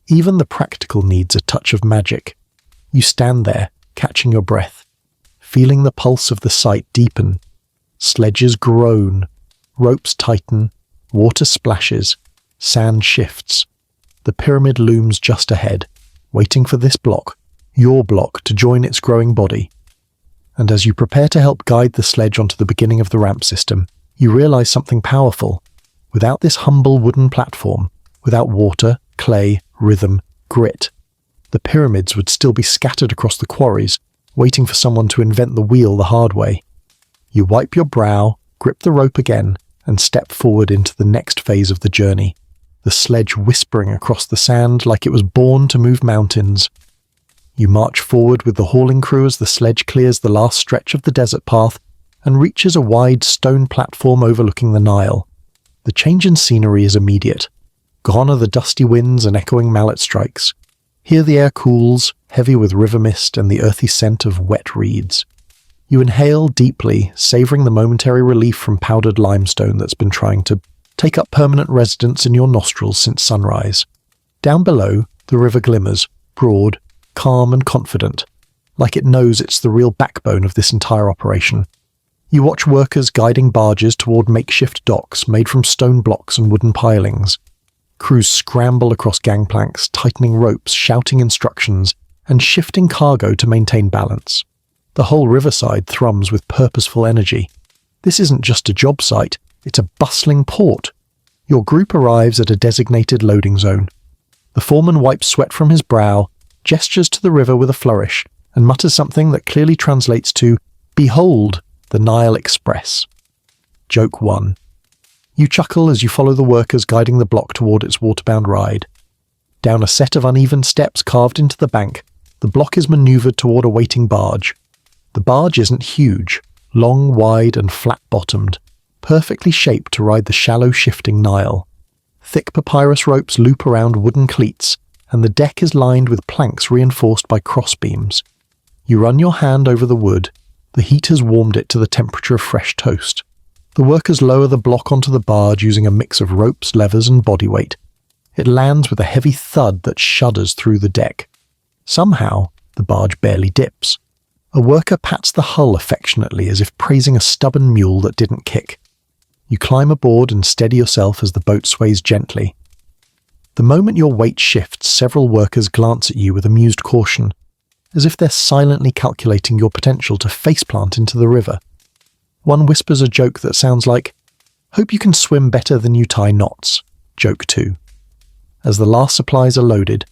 A: Even the practical needs a touch of magic. You stand there, catching your breath, feeling the pulse of the site deepen. Sledges groan, ropes tighten, water splashes, sand shifts. The pyramid looms just ahead, waiting for this block, your block, to join its growing body. And as you prepare to help guide the sledge onto the beginning of the ramp system, you realize something powerful. Without this humble wooden platform, without water, clay, rhythm, grit, the pyramids would still be scattered across the quarries, waiting for someone to invent the wheel the hard way. You wipe your brow, grip the rope again, and step forward into the next phase of the journey, the sledge whispering across the sand like it was born to move mountains. You march forward with the hauling crew as the sledge clears the last stretch of the desert path and reaches a wide stone platform overlooking the Nile. The change in scenery is immediate. Gone are the dusty winds and echoing mallet strikes. Here the air cools, heavy with river mist and the earthy scent of wet reeds. You inhale deeply, savouring the momentary relief from powdered limestone that's been trying to take up permanent residence in your nostrils since sunrise. Down below, the river glimmers, broad, calm and confident, like it knows it's the real backbone of this entire operation. You watch workers guiding barges toward makeshift docks made from stone blocks and wooden pilings. Crews scramble across gangplanks, tightening ropes, shouting instructions, and shifting cargo to maintain balance. The whole riverside thrums with purposeful energy. This isn't just a job site, it's a bustling port. Your group arrives at a designated loading zone. The foreman wipes sweat from his brow, gestures to the river with a flourish, and mutters something that clearly translates to, "Behold, the Nile Express." Joke 1. You chuckle as you follow the workers guiding the block toward its waterbound ride. Down a set of uneven steps carved into the bank, the block is maneuvered toward a waiting barge. The barge isn't huge, long, wide, and flat-bottomed, perfectly shaped to ride the shallow, shifting Nile. Thick papyrus ropes loop around wooden cleats, and the deck is lined with planks reinforced by crossbeams. You run your hand over the wood. The heat has warmed it to the temperature of fresh toast. The workers lower the block onto the barge using a mix of ropes, levers, and body weight. It lands with a heavy thud that shudders through the deck. Somehow, the barge barely dips. A worker pats the hull affectionately as if praising a stubborn mule that didn't kick. You climb aboard and steady yourself as the boat sways gently. The moment your weight shifts, several workers glance at you with amused caution, as if they're silently calculating your potential to faceplant into the river. One whispers a joke that sounds like, "Hope you can swim better than you tie knots." Joke 2. As the last supplies are loaded,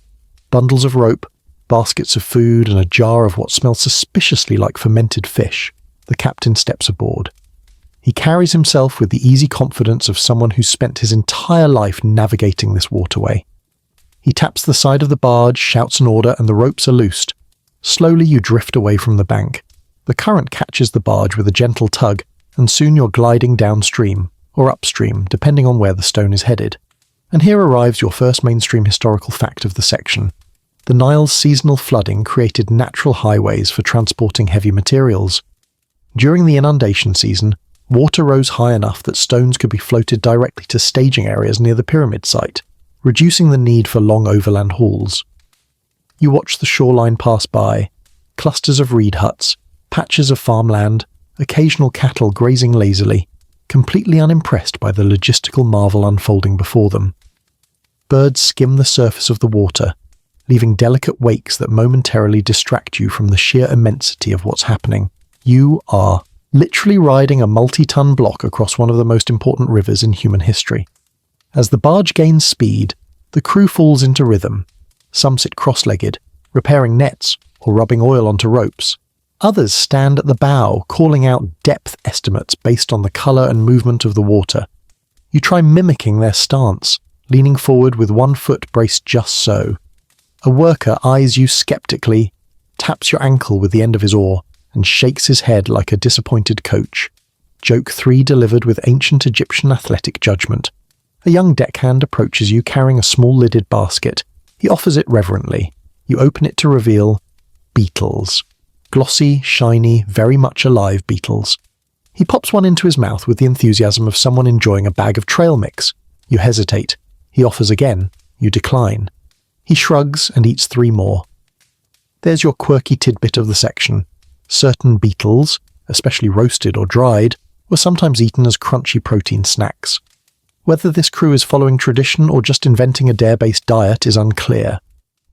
A: bundles of rope, baskets of food, and a jar of what smells suspiciously like fermented fish, the captain steps aboard. He carries himself with the easy confidence of someone who's spent his entire life navigating this waterway. He taps the side of the barge, shouts an order, and the ropes are loosed. Slowly you drift away from the bank. The current catches the barge with a gentle tug, and soon you're gliding downstream, or upstream, depending on where the stone is headed. And here arrives your first mainstream historical fact of the section. The Nile's seasonal flooding created natural highways for transporting heavy materials. During the inundation season, water rose high enough that stones could be floated directly to staging areas near the pyramid site. reducing the need for long overland hauls. You watch the shoreline pass by, clusters of reed huts, patches of farmland, occasional cattle grazing lazily, completely unimpressed by the logistical marvel unfolding before them. Birds skim the surface of the water, leaving delicate wakes that momentarily distract you from the sheer immensity of what's happening. You are literally riding a multi-ton block across one of the most important rivers in human history. As the barge gains speed, the crew falls into rhythm. Some sit cross-legged, repairing nets or rubbing oil onto ropes. Others stand at the bow, calling out depth estimates based on the colour and movement of the water. You try mimicking their stance, leaning forward with one foot braced just so. A worker eyes you skeptically, taps your ankle with the end of his oar, and shakes his head like a disappointed coach. Joke 3 delivered with ancient Egyptian athletic judgment. A young deckhand approaches you carrying a small lidded basket. He offers it reverently. You open it to reveal beetles. Glossy, shiny, very much alive beetles. He pops one into his mouth with the enthusiasm of someone enjoying a bag of trail mix. You hesitate. He offers again. You decline. He shrugs and eats 3 more. There's your quirky tidbit of the section. Certain beetles, especially roasted or dried, were sometimes eaten as crunchy protein snacks. Whether this crew is following tradition or just inventing a dare-based diet is unclear.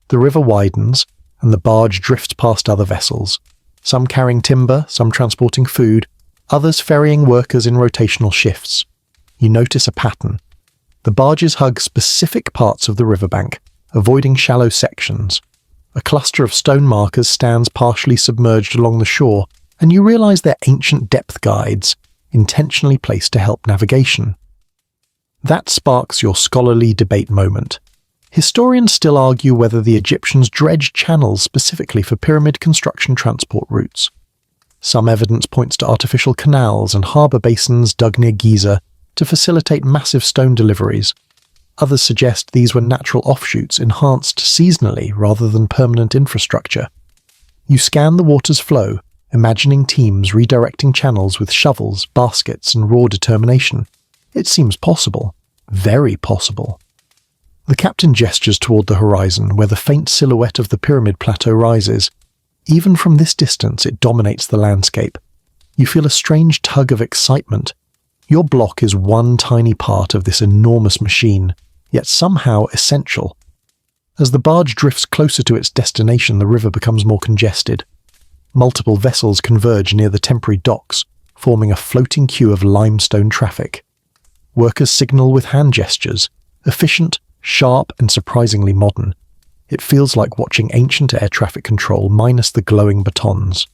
A: The river widens, and the barge drifts past other vessels, some carrying timber, some transporting food, others ferrying workers in rotational shifts. You notice a pattern. The barges hug specific parts of the riverbank, avoiding shallow sections. A cluster of stone markers stands partially submerged along the shore, and you realize they're ancient depth guides, intentionally placed to help navigation. That sparks your scholarly debate moment. Historians still argue whether the Egyptians dredged channels specifically for pyramid construction transport routes. Some evidence points to artificial canals and harbour basins dug near Giza to facilitate massive stone deliveries. Others suggest these were natural offshoots enhanced seasonally rather than permanent infrastructure. You scan the water's flow, imagining teams redirecting channels with shovels, baskets, and raw determination. It seems possible. Very possible. The captain gestures toward the horizon, where the faint silhouette of the pyramid plateau rises. Even from this distance, it dominates the landscape. You feel a strange tug of excitement. Your block is one tiny part of this enormous machine, yet somehow essential. As the barge drifts closer to its destination, the river becomes more congested. Multiple vessels converge near the temporary docks, forming a floating queue of limestone traffic. Workers signal with hand gestures, efficient, sharp, and surprisingly modern. It feels like watching ancient air traffic control minus the glowing batons.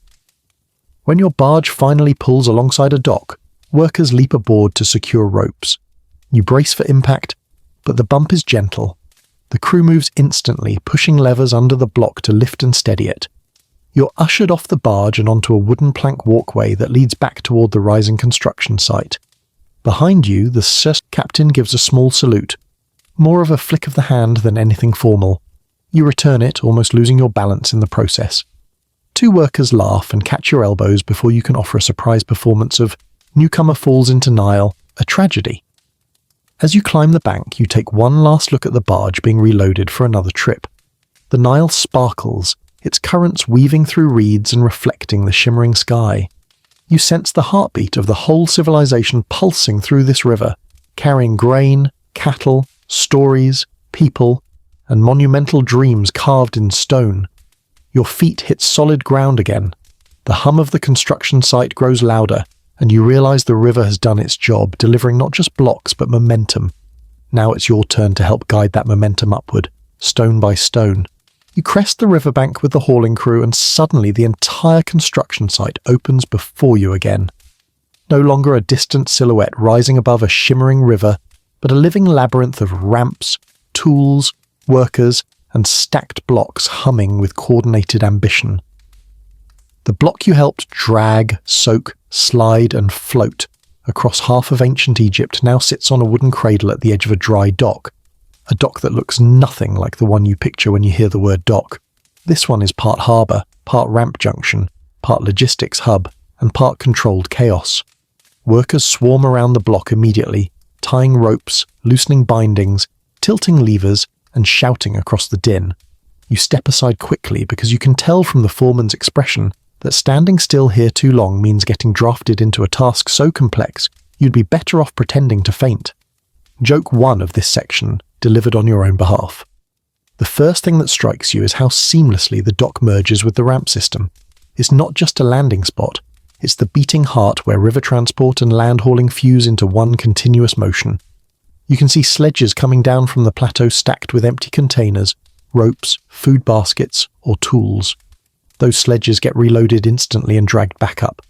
A: When your barge finally pulls alongside a dock, workers leap aboard to secure ropes. You brace for impact, but the bump is gentle. The crew moves instantly, pushing levers under the block to lift and steady it. You're ushered off the barge and onto a wooden plank walkway that leads back toward the rising construction site. Behind you, the captain gives a small salute, more of a flick of the hand than anything formal. You return it, almost losing your balance in the process. 2 workers laugh and catch your elbows before you can offer a surprise performance of Newcomer Falls into Nile, a tragedy. As you climb the bank, you take one last look at the barge being reloaded for another trip. The Nile sparkles, its currents weaving through reeds and reflecting the shimmering sky. You sense the heartbeat of the whole civilization pulsing through this river, carrying grain, cattle, stories, people, and monumental dreams carved in stone. Your feet hit solid ground again. The hum of the construction site grows louder, and you realize the river has done its job, delivering not just blocks but momentum. Now it's your turn to help guide that momentum upward, stone by stone. You crest the riverbank with the hauling crew, and suddenly the entire construction site opens before you again. No longer a distant silhouette rising above a shimmering river, but a living labyrinth of ramps, tools, workers, and stacked blocks humming with coordinated ambition. The block you helped drag, soak, slide, and float across half of ancient Egypt now sits on a wooden cradle at the edge of a dry dock. A dock that looks nothing like the one you picture when you hear the word dock. This one is part harbour, part ramp junction, part logistics hub, and part controlled chaos. Workers swarm around the block immediately, tying ropes, loosening bindings, tilting levers and shouting across the din. You step aside quickly because you can tell from the foreman's expression that standing still here too long means getting drafted into a task so complex you'd be better off pretending to faint. Joke 1 of this section, delivered on your own behalf. The first thing that strikes you is how seamlessly the dock merges with the ramp system. It's not just a landing spot, it's the beating heart where river transport and land hauling fuse into one continuous motion. You can see sledges coming down from the plateau stacked with empty containers, ropes, food baskets, or tools. Those sledges get reloaded instantly and dragged back up.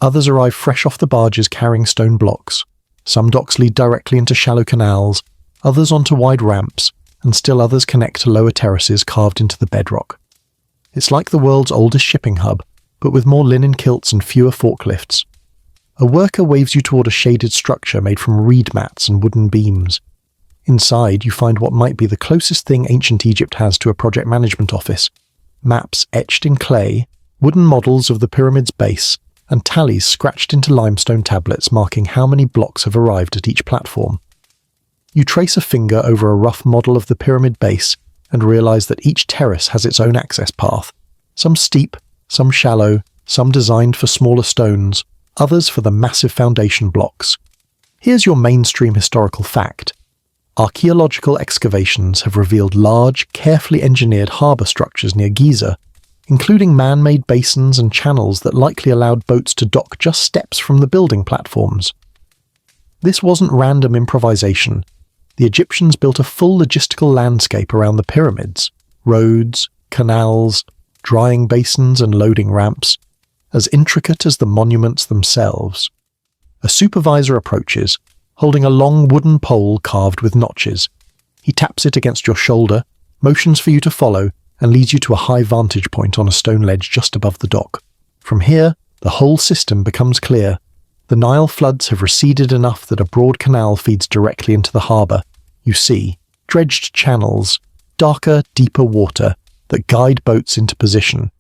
A: Others arrive fresh off the barges carrying stone blocks. Some docks lead directly into shallow canals, others onto wide ramps, and still others connect to lower terraces carved into the bedrock. It's like the world's oldest shipping hub, but with more linen kilts and fewer forklifts. A worker waves you toward a shaded structure made from reed mats and wooden beams. Inside, you find what might be the closest thing ancient Egypt has to a project management office. Maps etched in clay, wooden models of the pyramid's base, and tallies scratched into limestone tablets marking how many blocks have arrived at each platform. You trace a finger over a rough model of the pyramid base and realize that each terrace has its own access path, some steep, some shallow, some designed for smaller stones, others for the massive foundation blocks. Here's your mainstream historical fact. Archaeological excavations have revealed large, carefully engineered harbour structures near Giza, including man-made basins and channels that likely allowed boats to dock just steps from the building platforms. This wasn't random improvisation. The Egyptians built a full logistical landscape around the pyramids, roads, canals, drying basins and loading ramps, as intricate as the monuments themselves. A supervisor approaches, holding a long wooden pole carved with notches. He taps it against your shoulder, motions for you to follow, and leads you to a high vantage point on a stone ledge just above the dock. From here, the whole system becomes clear. The Nile floods have receded enough that a broad canal feeds directly into the harbour. You see dredged channels, darker, deeper water that guide boats into position.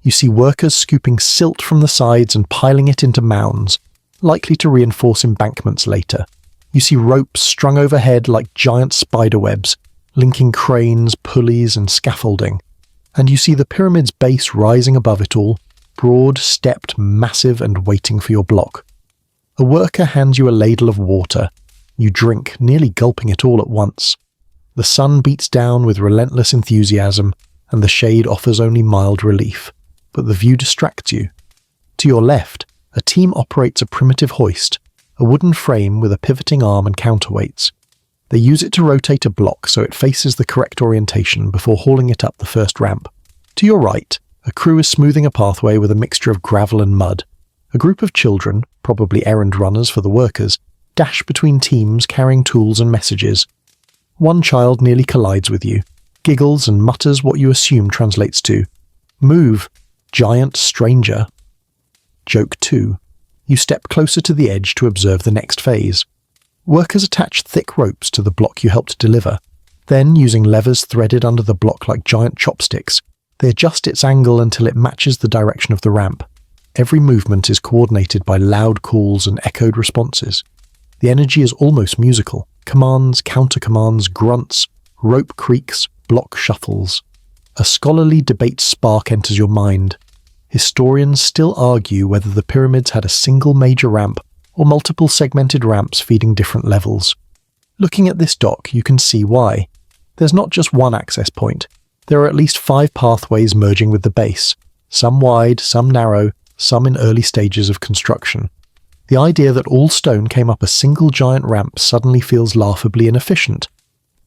A: You see workers scooping silt from the sides and piling it into mounds, likely to reinforce embankments later. You see ropes strung overhead like giant spider webs, linking cranes, pulleys, and scaffolding. And you see the pyramid's base rising above it all, broad, stepped, massive, and waiting for your block. A worker hands you a ladle of water. You drink, nearly gulping it all at once. The sun beats down with relentless enthusiasm, and the shade offers only mild relief. But the view distracts you. To your left, a team operates a primitive hoist, a wooden frame with a pivoting arm and counterweights. They use it to rotate a block so it faces the correct orientation before hauling it up the first ramp. To your right, a crew is smoothing a pathway with a mixture of gravel and mud. A group of children, probably errand runners for the workers, dash between teams carrying tools and messages. One child nearly collides with you, giggles and mutters what you assume translates to, "Move, giant stranger." Joke 2. You step closer to the edge to observe the next phase. Workers attach thick ropes to the block you helped deliver. Then, using levers threaded under the block like giant chopsticks, they adjust its angle until it matches the direction of the ramp. Every movement is coordinated by loud calls and echoed responses. The energy is almost musical. Commands, counter-commands, grunts, rope creaks, block shuffles. A scholarly debate spark enters your mind. Historians still argue whether the pyramids had a single major ramp or multiple segmented ramps feeding different levels. Looking at this dock, you can see why. There's not just one access point. There are at least 5 pathways merging with the base, some wide, some narrow, some in early stages of construction. The idea that all stone came up a single giant ramp suddenly feels laughably inefficient.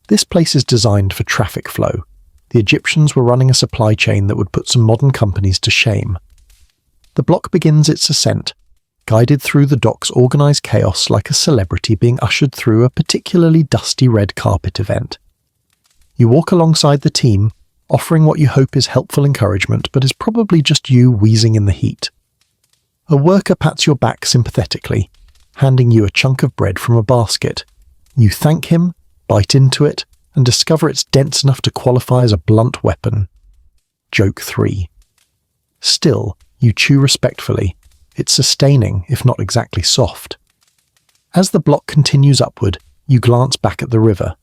A: This place is designed for traffic flow. The Egyptians were running a supply chain that would put some modern companies to shame. The block begins its ascent, guided through the dock's organised chaos like a celebrity being ushered through a particularly dusty red carpet event. You walk alongside the team, offering what you hope is helpful encouragement, but is probably just you wheezing in the heat. A worker pats your back sympathetically, handing you a chunk of bread from a basket. You thank him, bite into it, and discover it's dense enough to qualify as a blunt weapon. Joke 3. Still, you chew respectfully. It's sustaining, if not exactly soft. As the block continues upward, you glance back at the river.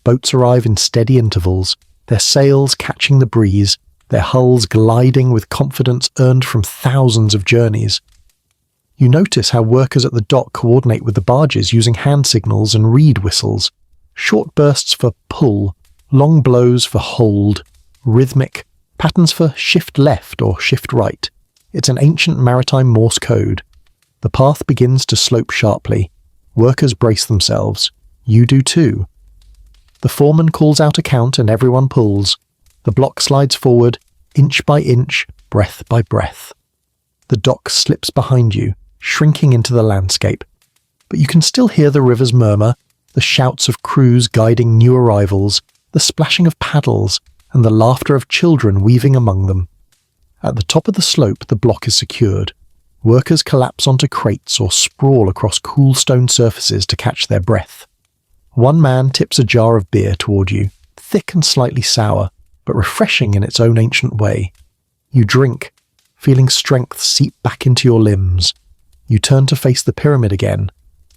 A: boats arrive in steady intervals, their sails catching the breeze, their hulls gliding with confidence earned from thousands of journeys. You notice how workers at the dock coordinate with the barges using hand signals and reed whistles, short bursts for pull, long blows for hold, rhythmic, patterns for shift left or shift right. It's an ancient maritime Morse code. The path begins to slope sharply. Workers brace themselves. You do too. The foreman calls out a count and everyone pulls. The block slides forward, inch by inch, breath by breath. The dock slips behind you, shrinking into the landscape. But you can still hear the river's murmur, the shouts of crews guiding new arrivals, the splashing of paddles, and the laughter of children weaving among them. At the top of the slope, the block is secured. Workers collapse onto crates or sprawl across cool stone surfaces to catch their breath. One man tips a jar of beer toward you, thick and slightly sour, but refreshing in its own ancient way. You drink, feeling strength seep back into your limbs. You turn to face the pyramid again.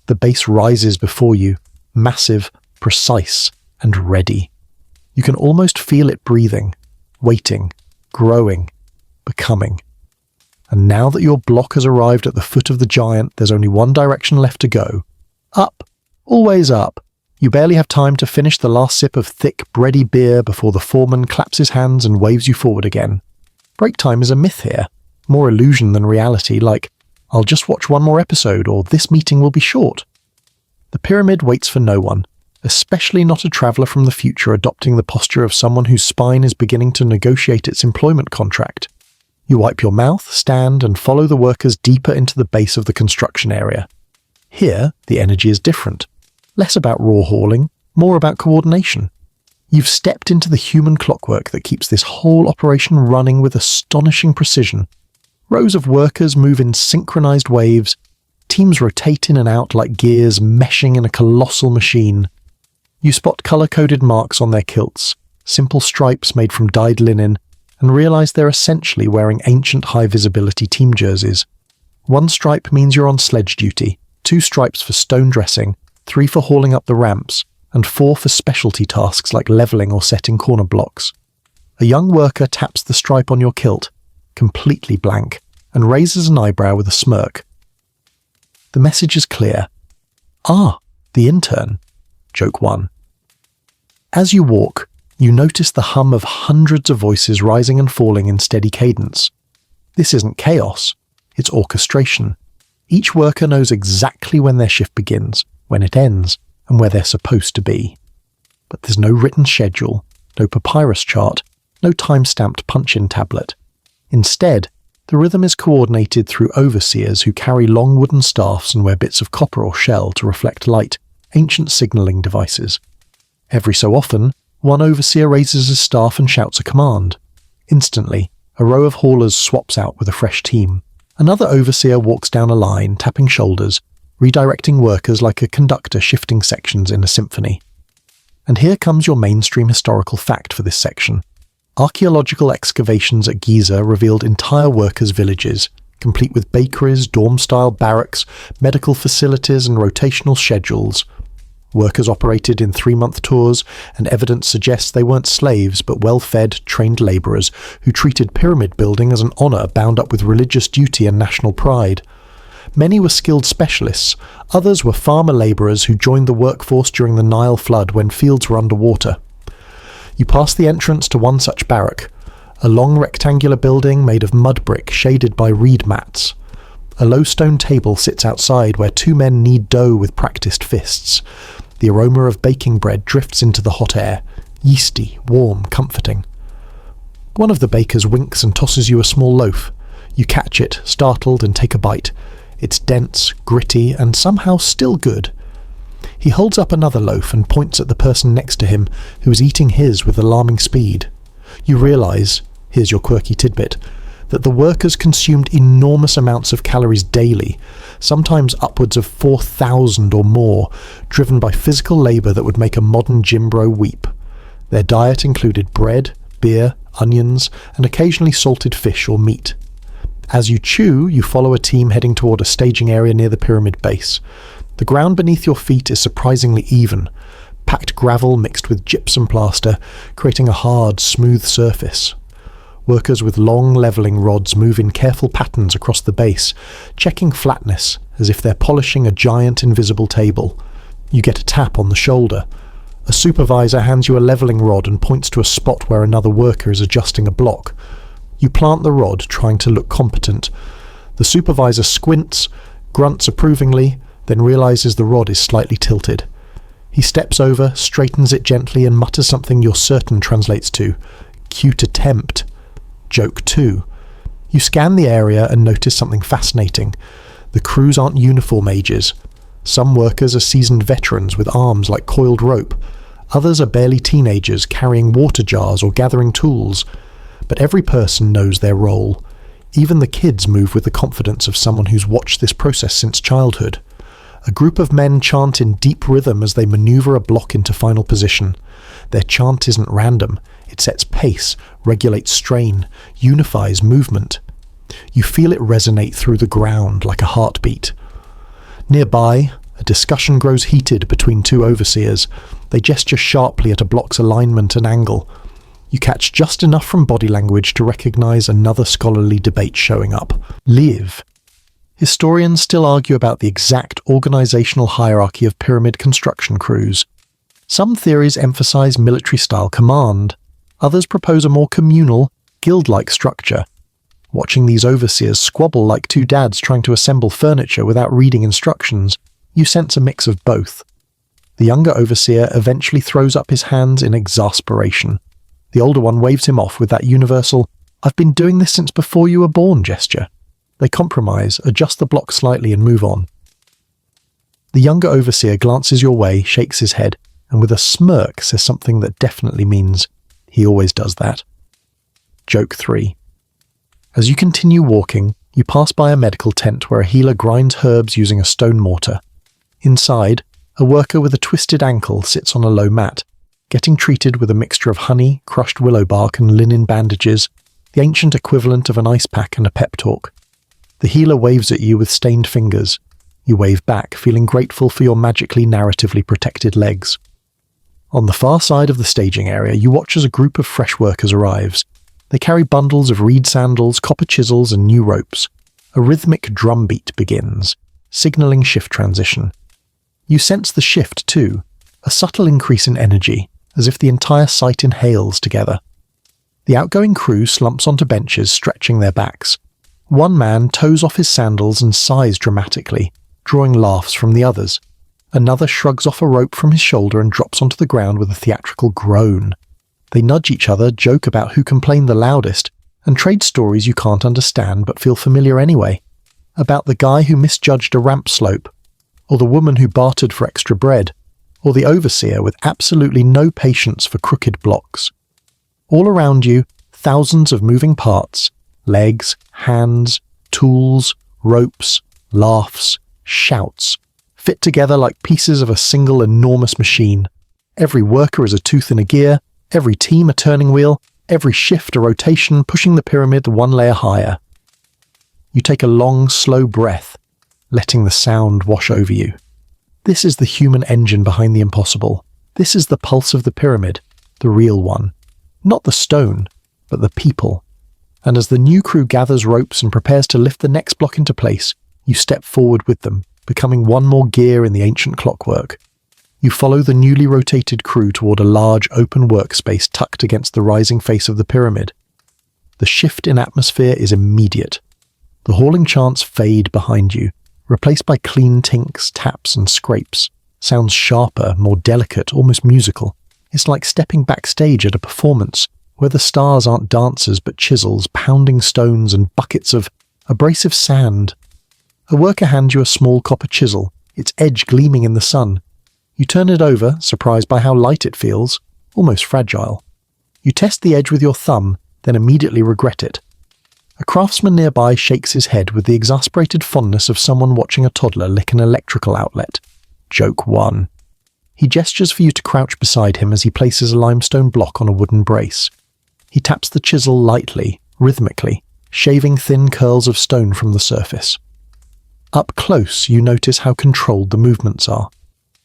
A: The base rises before you, massive, precise, and ready. You can almost feel it breathing, waiting, growing, becoming. And now that your block has arrived at the foot of the giant, there's only one direction left to go. Up, always up. You barely have time to finish the last sip of thick, bready beer before the foreman claps his hands and waves you forward again. Break time is a myth here, more illusion than reality, like, I'll just watch one more episode, or this meeting will be short. The pyramid waits for no one, especially not a traveller from the future adopting the posture of someone whose spine is beginning to negotiate its employment contract. You wipe your mouth, stand, and follow the workers deeper into the base of the construction area. Here, the energy is different. Less about raw hauling, more about coordination. You've stepped into the human clockwork that keeps this whole operation running with astonishing precision. Rows of workers move in synchronized waves. Teams rotate in and out like gears meshing in a colossal machine. You spot color-coded marks on their kilts, simple stripes made from dyed linen, and realize they're essentially wearing ancient high-visibility team jerseys. One stripe means you're on sledge duty, 2 stripes for stone dressing, 3 for hauling up the ramps, and 4 for specialty tasks like leveling or setting corner blocks. A young worker taps the stripe on your kilt, completely blank, and raises an eyebrow with a smirk. The message is clear. Ah, the intern. Joke 1. As you walk, you notice the hum of hundreds of voices rising and falling in steady cadence. This isn't chaos, it's orchestration. Each worker knows exactly when their shift begins, when it ends, and where they're supposed to be. But there's no written schedule, no papyrus chart, no time-stamped punch-in tablet. Instead, the rhythm is coordinated through overseers who carry long wooden staffs and wear bits of copper or shell to reflect light, ancient signalling devices. Every so often, one overseer raises his staff and shouts a command. Instantly, a row of haulers swaps out with a fresh team. Another overseer walks down a line, tapping shoulders, redirecting workers like a conductor shifting sections in a symphony. And here comes your mainstream historical fact for this section. Archaeological excavations at Giza revealed entire workers' villages, complete with bakeries, dorm-style barracks, medical facilities and rotational schedules. Workers operated in 3-month tours, and evidence suggests they weren't slaves but well-fed, trained labourers who treated pyramid building as an honour bound up with religious duty and national pride. Many were skilled specialists, others were farmer labourers who joined the workforce during the Nile flood when fields were underwater. You pass the entrance to one such barrack, a long rectangular building made of mud brick shaded by reed mats. A low stone table sits outside where 2 men knead dough with practiced fists. The aroma of baking bread drifts into the hot air, yeasty, warm, comforting. One of the bakers winks and tosses you a small loaf. You catch it, startled, and take a bite. It's dense, gritty, and somehow still good. He holds up another loaf and points at the person next to him, who is eating his with alarming speed. You realise, here's your quirky tidbit, that the workers consumed enormous amounts of calories daily, sometimes upwards of 4,000 or more, driven by physical labour that would make a modern gym bro weep. Their diet included bread, beer, onions, and occasionally salted fish or meat. As you chew, you follow a team heading toward a staging area near the pyramid base. The ground beneath your feet is surprisingly even. packed gravel mixed with gypsum plaster, creating a hard, smooth surface. Workers with long levelling rods move in careful patterns across the base, checking flatness as if they're polishing a giant invisible table. You get a tap on the shoulder. A supervisor hands you a levelling rod and points to a spot where another worker is adjusting a block. You plant the rod, trying to look competent. The supervisor squints, grunts approvingly, then realises the rod is slightly tilted. He steps over, straightens it gently, and mutters something you're certain translates to "cute attempt." Joke 2. You scan the area and notice something fascinating. The crews aren't uniform ages. Some workers are seasoned veterans with arms like coiled rope. Others are barely teenagers carrying water jars or gathering tools. But every person knows their role. Even the kids move with the confidence of someone who's watched this process since childhood. A group of men chant in deep rhythm as they maneuver a block into final position. Their chant isn't random. It sets pace, regulates strain, unifies movement. You feel it resonate through the ground like a heartbeat. Nearby, a discussion grows heated between two overseers. They gesture sharply at a block's alignment and angle. You catch just enough from body language to recognise another scholarly debate showing up. Live. Historians still argue about the exact organisational hierarchy of pyramid construction crews. Some theories emphasise military-style command. Others propose a more communal, guild-like structure. Watching these overseers squabble like two dads trying to assemble furniture without reading instructions, you sense a mix of both. The younger overseer eventually throws up his hands in exasperation. The older one waves him off with that universal, "I've been doing this since before you were born" gesture. They compromise, adjust the block slightly and move on. The younger overseer glances your way, shakes his head, and with a smirk says something that definitely means he always does that. Joke 3. As you continue walking, you pass by a medical tent where a healer grinds herbs using a stone mortar. Inside, a worker with a twisted ankle sits on a low mat, getting treated with a mixture of honey, crushed willow bark and linen bandages, the ancient equivalent of an ice pack and a pep talk. The healer waves at you with stained fingers. You wave back, feeling grateful for your magically narratively protected legs. On the far side of the staging area, you watch as a group of fresh workers arrives. They carry bundles of reed sandals, copper chisels, and new ropes. A rhythmic drumbeat begins, signalling shift transition. You sense the shift too, a subtle increase in energy, as if the entire site inhales together. The outgoing crew slumps onto benches, stretching their backs. One man toes off his sandals and sighs dramatically, drawing laughs from the others. Another shrugs off a rope from his shoulder and drops onto the ground with a theatrical groan. They nudge each other, joke about who complained the loudest, and trade stories you can't understand but feel familiar anyway. About the guy who misjudged a ramp slope, or the woman who bartered for extra bread, or the overseer with absolutely no patience for crooked blocks. All around you, thousands of moving parts, legs, hands, tools, ropes, laughs, shouts, fit together like pieces of a single enormous machine. Every worker is a tooth in a gear, every team a turning wheel, every shift a rotation pushing the pyramid one layer higher. You take a long, slow breath, letting the sound wash over you. This is the human engine behind the impossible. This is the pulse of the pyramid, the real one. Not the stone, but the people. And as the new crew gathers ropes and prepares to lift the next block into place, you step forward with them, becoming one more gear in the ancient clockwork. You follow the newly rotated crew toward a large open workspace tucked against the rising face of the pyramid. The shift in atmosphere is immediate. The hauling chants fade behind you, replaced by clean tinks, taps and scrapes. Sounds sharper, more delicate, almost musical. It's like stepping backstage at a performance, where the stars aren't dancers but chisels, pounding stones and buckets of abrasive sand. A worker hands you a small copper chisel, its edge gleaming in the sun. You turn it over, surprised by how light it feels, almost fragile. You test the edge with your thumb, then immediately regret it. A craftsman nearby shakes his head with the exasperated fondness of someone watching a toddler lick an electrical outlet. Joke 1. He gestures for you to crouch beside him as he places a limestone block on a wooden brace. He taps the chisel lightly, rhythmically, shaving thin curls of stone from the surface. Up close, you notice how controlled the movements are.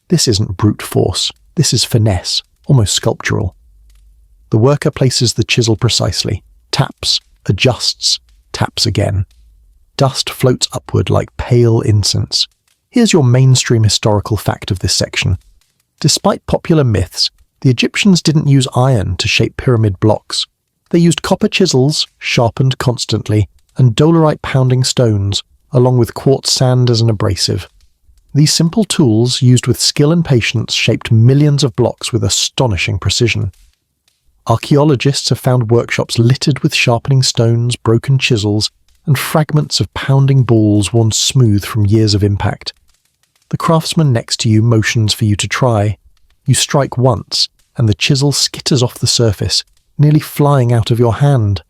A: This isn't brute force. This is finesse, almost sculptural. The worker places the chisel precisely, taps, adjusts, taps again. Dust floats upward like pale incense. Here's your mainstream historical fact of this section. Despite popular myths, the Egyptians didn't use iron to shape pyramid blocks. They used copper chisels, sharpened constantly, and dolerite pounding stones, along with quartz sand as an abrasive. These simple tools, used with skill and patience, shaped millions of blocks with astonishing precision. Archaeologists have found workshops littered with sharpening stones, broken chisels, and fragments of pounding balls worn smooth from years of impact. The craftsman next to you motions for you to try. You strike once, and the chisel skitters off the surface, nearly flying out of your hand.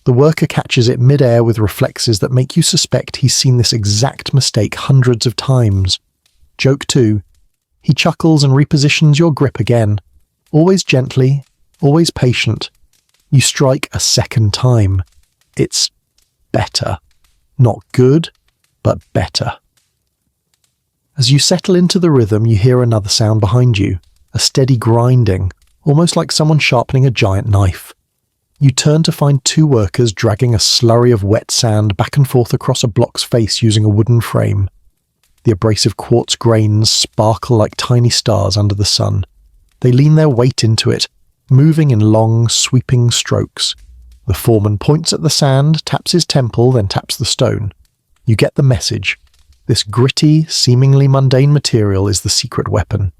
A: The worker catches it mid-air with reflexes that make you suspect he's seen this exact mistake hundreds of times. Joke 2. He chuckles and repositions your grip again. Always gently, always patient. You strike a second time. It's better. Not good, but better. As you settle into the rhythm, you hear another sound behind you, a steady grinding, almost like someone sharpening a giant knife. You turn to find two workers dragging a slurry of wet sand back and forth across a block's face using a wooden frame. The abrasive quartz grains sparkle like tiny stars under the sun. They lean their weight into it, moving in long, sweeping strokes. The foreman points at the sand, taps his temple, then taps the stone. You get the message. This gritty, seemingly mundane material is the secret weapon.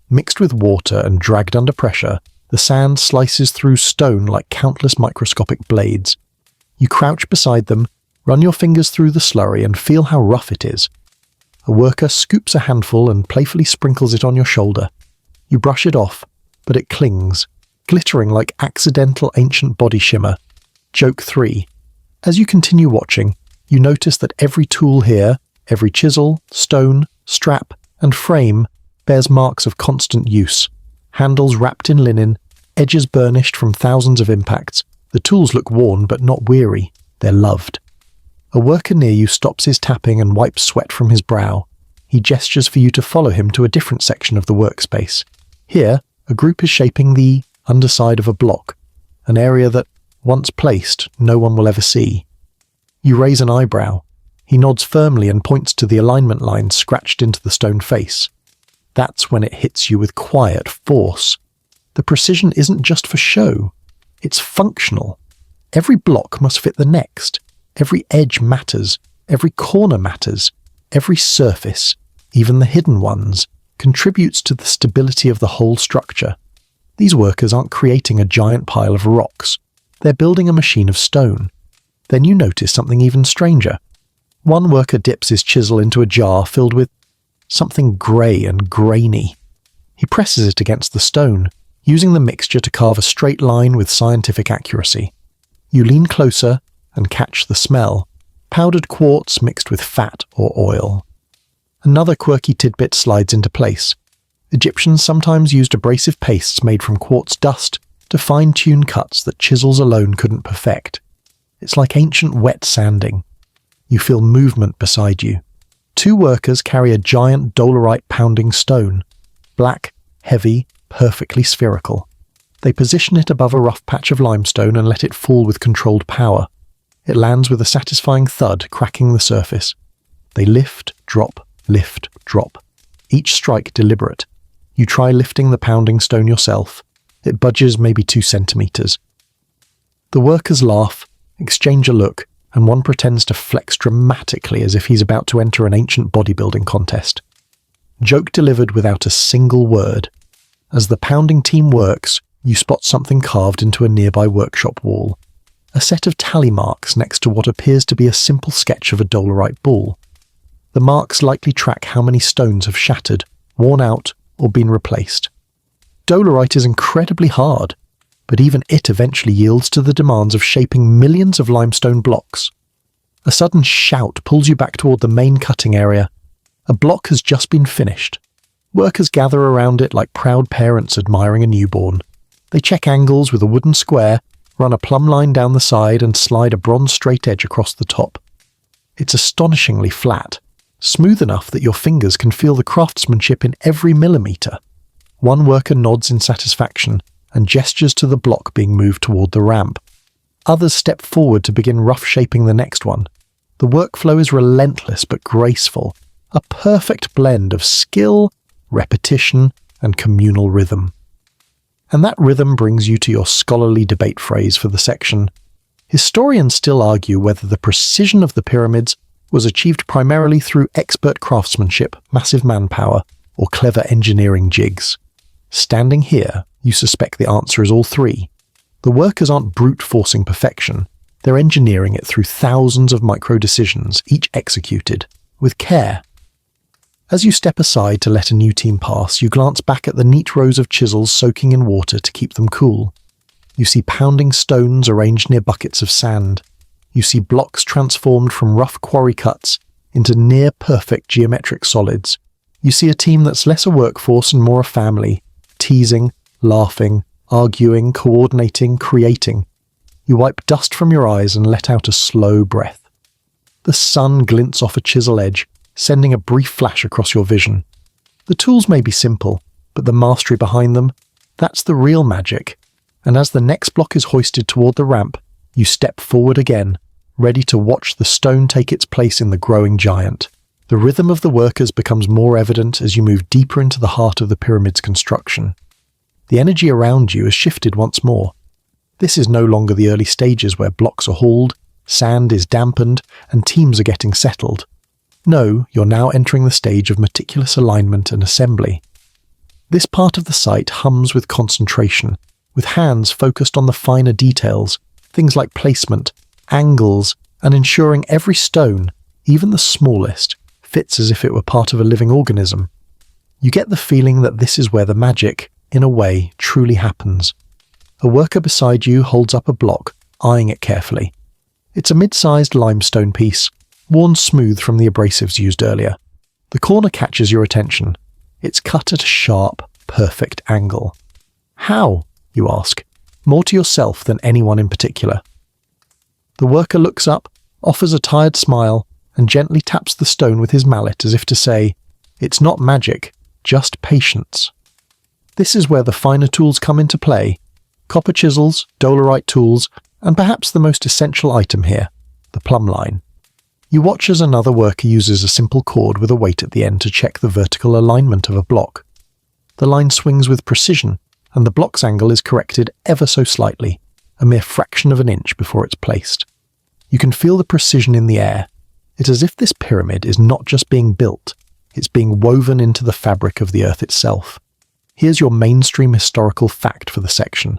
A: Mixed with water and dragged under pressure, the sand slices through stone like countless microscopic blades. You crouch beside them, run your fingers through the slurry, and feel how rough it is. A worker scoops a handful and playfully sprinkles it on your shoulder. You brush it off, but it clings, glittering like accidental ancient body shimmer. Joke 3. As you continue watching, you notice that every tool here, every chisel, stone, strap, and frame bears marks of constant use. Handles wrapped in linen, edges burnished from thousands of impacts. The tools look worn but not weary. They're loved. A worker near you stops his tapping and wipes sweat from his brow. He gestures for you to follow him to a different section of the workspace. Here, a group is shaping the underside of a block, an area that, once placed, no one will ever see. You raise an eyebrow. He nods firmly and points to the alignment lines scratched into the stone face. That's when it hits you with quiet force. The precision isn't just for show. It's functional. Every block must fit the next. Every edge matters. Every corner matters. Every surface, even the hidden ones, contributes to the stability of the whole structure. These workers aren't creating a giant pile of rocks. They're building a machine of stone. Then you notice something even stranger. One worker dips his chisel into a jar filled with something grey and grainy. He presses it against the stone, using the mixture to carve a straight line with scientific accuracy. You lean closer and catch the smell, powdered quartz mixed with fat or oil. Another quirky tidbit slides into place. Egyptians sometimes used abrasive pastes made from quartz dust to fine-tune cuts that chisels alone couldn't perfect. It's like ancient wet sanding. You feel movement beside you. Two workers carry a giant dolerite pounding stone. Black, heavy, perfectly spherical. They position it above a rough patch of limestone and let it fall with controlled power. It lands with a satisfying thud, cracking the surface. They lift, drop, each strike deliberate. You try lifting the pounding stone yourself. It budges maybe 2 centimeters. The workers laugh, exchange a look, and one pretends to flex dramatically as if he's about to enter an ancient bodybuilding contest. Joke delivered without a single word. As the pounding team works, you spot something carved into a nearby workshop wall. A set of tally marks next to what appears to be a simple sketch of a dolerite ball. The marks likely track how many stones have shattered, worn out, or been replaced. Dolerite is incredibly hard, but even it eventually yields to the demands of shaping millions of limestone blocks. A sudden shout pulls you back toward the main cutting area. A block has just been finished. Workers gather around it like proud parents admiring a newborn. They check angles with a wooden square, run a plumb line down the side, and slide a bronze straight edge across the top. It's astonishingly flat, smooth enough that your fingers can feel the craftsmanship in every millimeter. One worker nods in satisfaction and gestures to the block being moved toward the ramp. Others step forward to begin rough shaping the next one. The workflow is relentless but graceful, a perfect blend of skill, repetition, and communal rhythm. And that rhythm brings you to your scholarly debate phrase for the section. Historians still argue whether the precision of the pyramids was achieved primarily through expert craftsmanship, massive manpower, or clever engineering jigs. Standing here, you suspect the answer is all three. The workers aren't brute-forcing perfection. They're engineering it through thousands of micro-decisions, each executed with care. As you step aside to let a new team pass, you glance back at the neat rows of chisels soaking in water to keep them cool. You see pounding stones arranged near buckets of sand. You see blocks transformed from rough quarry cuts into near-perfect geometric solids. You see a team that's less a workforce and more a family, teasing, laughing, arguing, coordinating, creating. You wipe dust from your eyes and let out a slow breath. The sun glints off a chisel edge, sending a brief flash across your vision. The tools may be simple, but the mastery behind them, that's the real magic. And as the next block is hoisted toward the ramp, you step forward again, ready to watch the stone take its place in the growing giant. The rhythm of the workers becomes more evident as you move deeper into the heart of the pyramid's construction. The energy around you has shifted once more. This is no longer the early stages where blocks are hauled, sand is dampened, and teams are getting settled. No, you're now entering the stage of meticulous alignment and assembly. This part of the site hums with concentration, with hands focused on the finer details, things like placement, angles, and ensuring every stone, even the smallest, fits as if it were part of a living organism. You get the feeling that this is where the magic, in a way, truly happens. A worker beside you holds up a block, eyeing it carefully. It's a mid-sized limestone piece, worn smooth from the abrasives used earlier. The corner catches your attention. It's cut at a sharp, perfect angle. How? You ask, more to yourself than anyone in particular. The worker looks up, offers a tired smile, and gently taps the stone with his mallet as if to say, "It's not magic, just patience." This is where the finer tools come into play. Copper chisels, dolerite tools, and perhaps the most essential item here, the plumb line. You watch as another worker uses a simple cord with a weight at the end to check the vertical alignment of a block. The line swings with precision, and the block's angle is corrected ever so slightly, a mere fraction of an inch before it's placed. You can feel the precision in the air. It's as if this pyramid is not just being built, it's being woven into the fabric of the earth itself. Here's your mainstream historical fact for the section.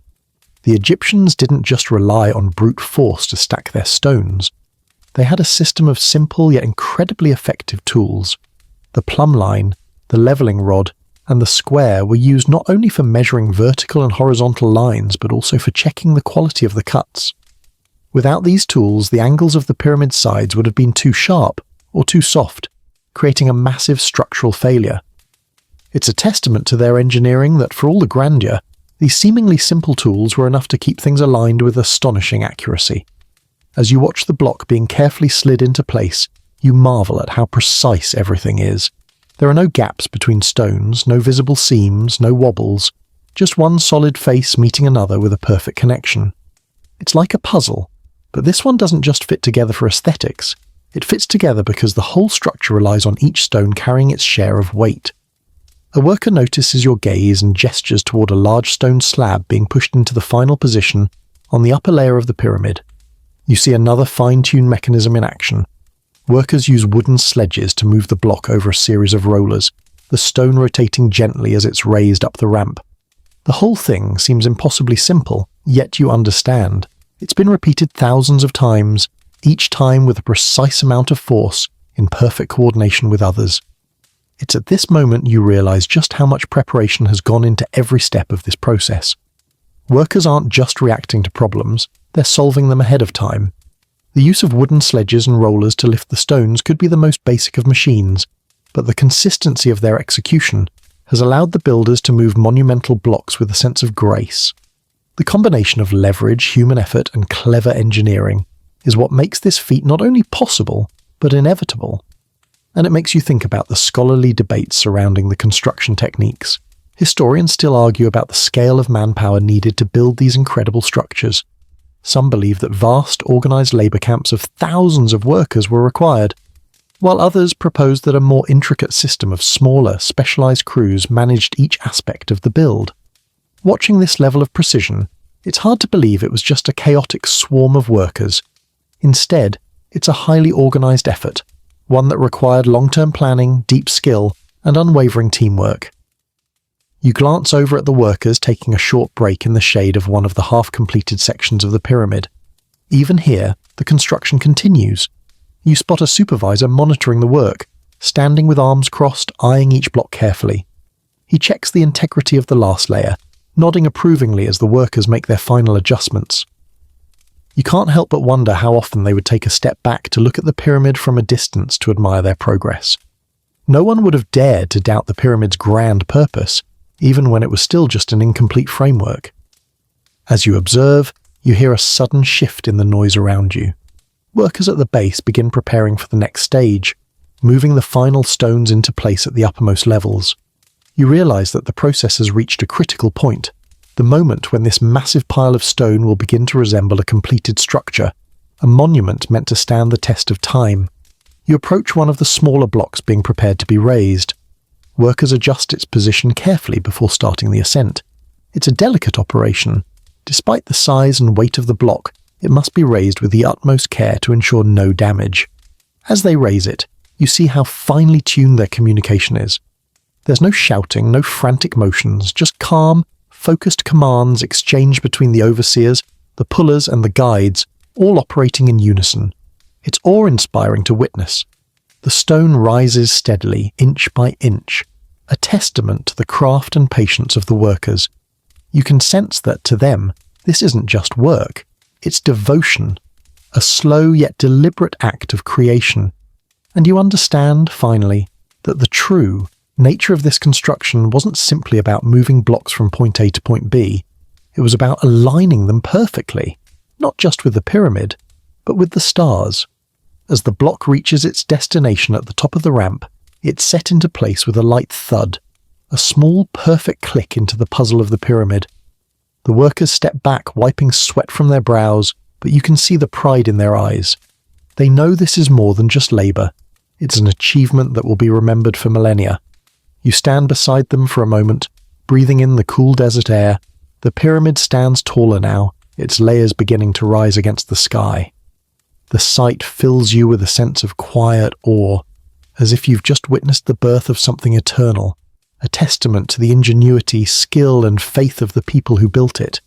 A: The Egyptians didn't just rely on brute force to stack their stones. They had a system of simple yet incredibly effective tools. The plumb line, the leveling rod, and the square were used not only for measuring vertical and horizontal lines, but also for checking the quality of the cuts. Without these tools, the angles of the pyramid sides would have been too sharp or too soft, creating a massive structural failure. It's a testament to their engineering that, for all the grandeur, these seemingly simple tools were enough to keep things aligned with astonishing accuracy. As you watch the block being carefully slid into place, you marvel at how precise everything is. There are no gaps between stones, no visible seams, no wobbles, just one solid face meeting another with a perfect connection. It's like a puzzle, but this one doesn't just fit together for aesthetics. It fits together because the whole structure relies on each stone carrying its share of weight. A worker notices your gaze and gestures toward a large stone slab being pushed into the final position on the upper layer of the pyramid. You see another fine-tuned mechanism in action. Workers use wooden sledges to move the block over a series of rollers, the stone rotating gently as it's raised up the ramp. The whole thing seems impossibly simple, yet you understand. It's been repeated thousands of times, each time with a precise amount of force, in perfect coordination with others. It's at this moment you realize just how much preparation has gone into every step of this process. Workers aren't just reacting to problems, they're solving them ahead of time. The use of wooden sledges and rollers to lift the stones could be the most basic of machines, but the consistency of their execution has allowed the builders to move monumental blocks with a sense of grace. The combination of leverage, human effort, and clever engineering is what makes this feat not only possible, but inevitable. And it makes you think about the scholarly debates surrounding the construction techniques. Historians still argue about the scale of manpower needed to build these incredible structures. Some believe that vast, organised labour camps of thousands of workers were required, while others propose that a more intricate system of smaller, specialised crews managed each aspect of the build. Watching this level of precision, it's hard to believe it was just a chaotic swarm of workers. Instead, it's a highly organised effort, one that required long-term planning, deep skill, and unwavering teamwork. You glance over at the workers taking a short break in the shade of one of the half-completed sections of the pyramid. Even here, the construction continues. You spot a supervisor monitoring the work, standing with arms crossed, eyeing each block carefully. He checks the integrity of the last layer, nodding approvingly as the workers make their final adjustments. You can't help but wonder how often they would take a step back to look at the pyramid from a distance to admire their progress. No one would have dared to doubt the pyramid's grand purpose, even when it was still just an incomplete framework. As you observe, you hear a sudden shift in the noise around you. Workers at the base begin preparing for the next stage, moving the final stones into place at the uppermost levels. You realise that the process has reached a critical point, the moment when this massive pile of stone will begin to resemble a completed structure, a monument meant to stand the test of time. You approach one of the smaller blocks being prepared to be raised. Workers adjust its position carefully before starting the ascent. It's a delicate operation. Despite the size and weight of the block, it must be raised with the utmost care to ensure no damage. As they raise it, you see how finely tuned their communication is. There's no shouting, no frantic motions, just calm, focused commands exchanged between the overseers, the pullers and the guides, all operating in unison. It's awe-inspiring to witness. The stone rises steadily, inch by inch, a testament to the craft and patience of the workers. You can sense that, to them, this isn't just work. It's devotion, a slow yet deliberate act of creation. And you understand, finally, that the true nature of this construction wasn't simply about moving blocks from point A to point B. It was about aligning them perfectly, not just with the pyramid, but with the stars. As the block reaches its destination at the top of the ramp, it's set into place with a light thud, a small, perfect click into the puzzle of the pyramid. The workers step back, wiping sweat from their brows, but you can see the pride in their eyes. They know this is more than just labour. It's an achievement that will be remembered for millennia. You stand beside them for a moment, breathing in the cool desert air. The pyramid stands taller now, its layers beginning to rise against the sky. The sight fills you with a sense of quiet awe, as if you've just witnessed the birth of something eternal, a testament to the ingenuity, skill and faith of the people who built it.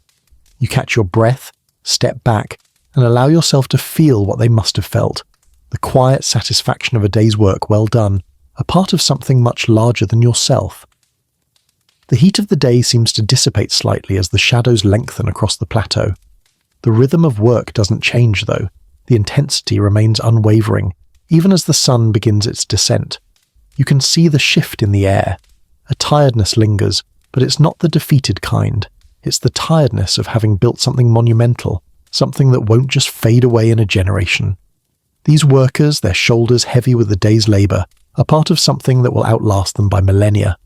A: You catch your breath, step back, and allow yourself to feel what they must have felt, the quiet satisfaction of a day's work well done, a part of something much larger than yourself. The heat of the day seems to dissipate slightly as the shadows lengthen across the plateau. The rhythm of work doesn't change, though. The intensity remains unwavering, even as the sun begins its descent. You can see the shift in the air. A tiredness lingers, but it's not the defeated kind. It's the tiredness of having built something monumental, something that won't just fade away in a generation. These workers, their shoulders heavy with the day's labour, are part of something that will outlast them by millennia.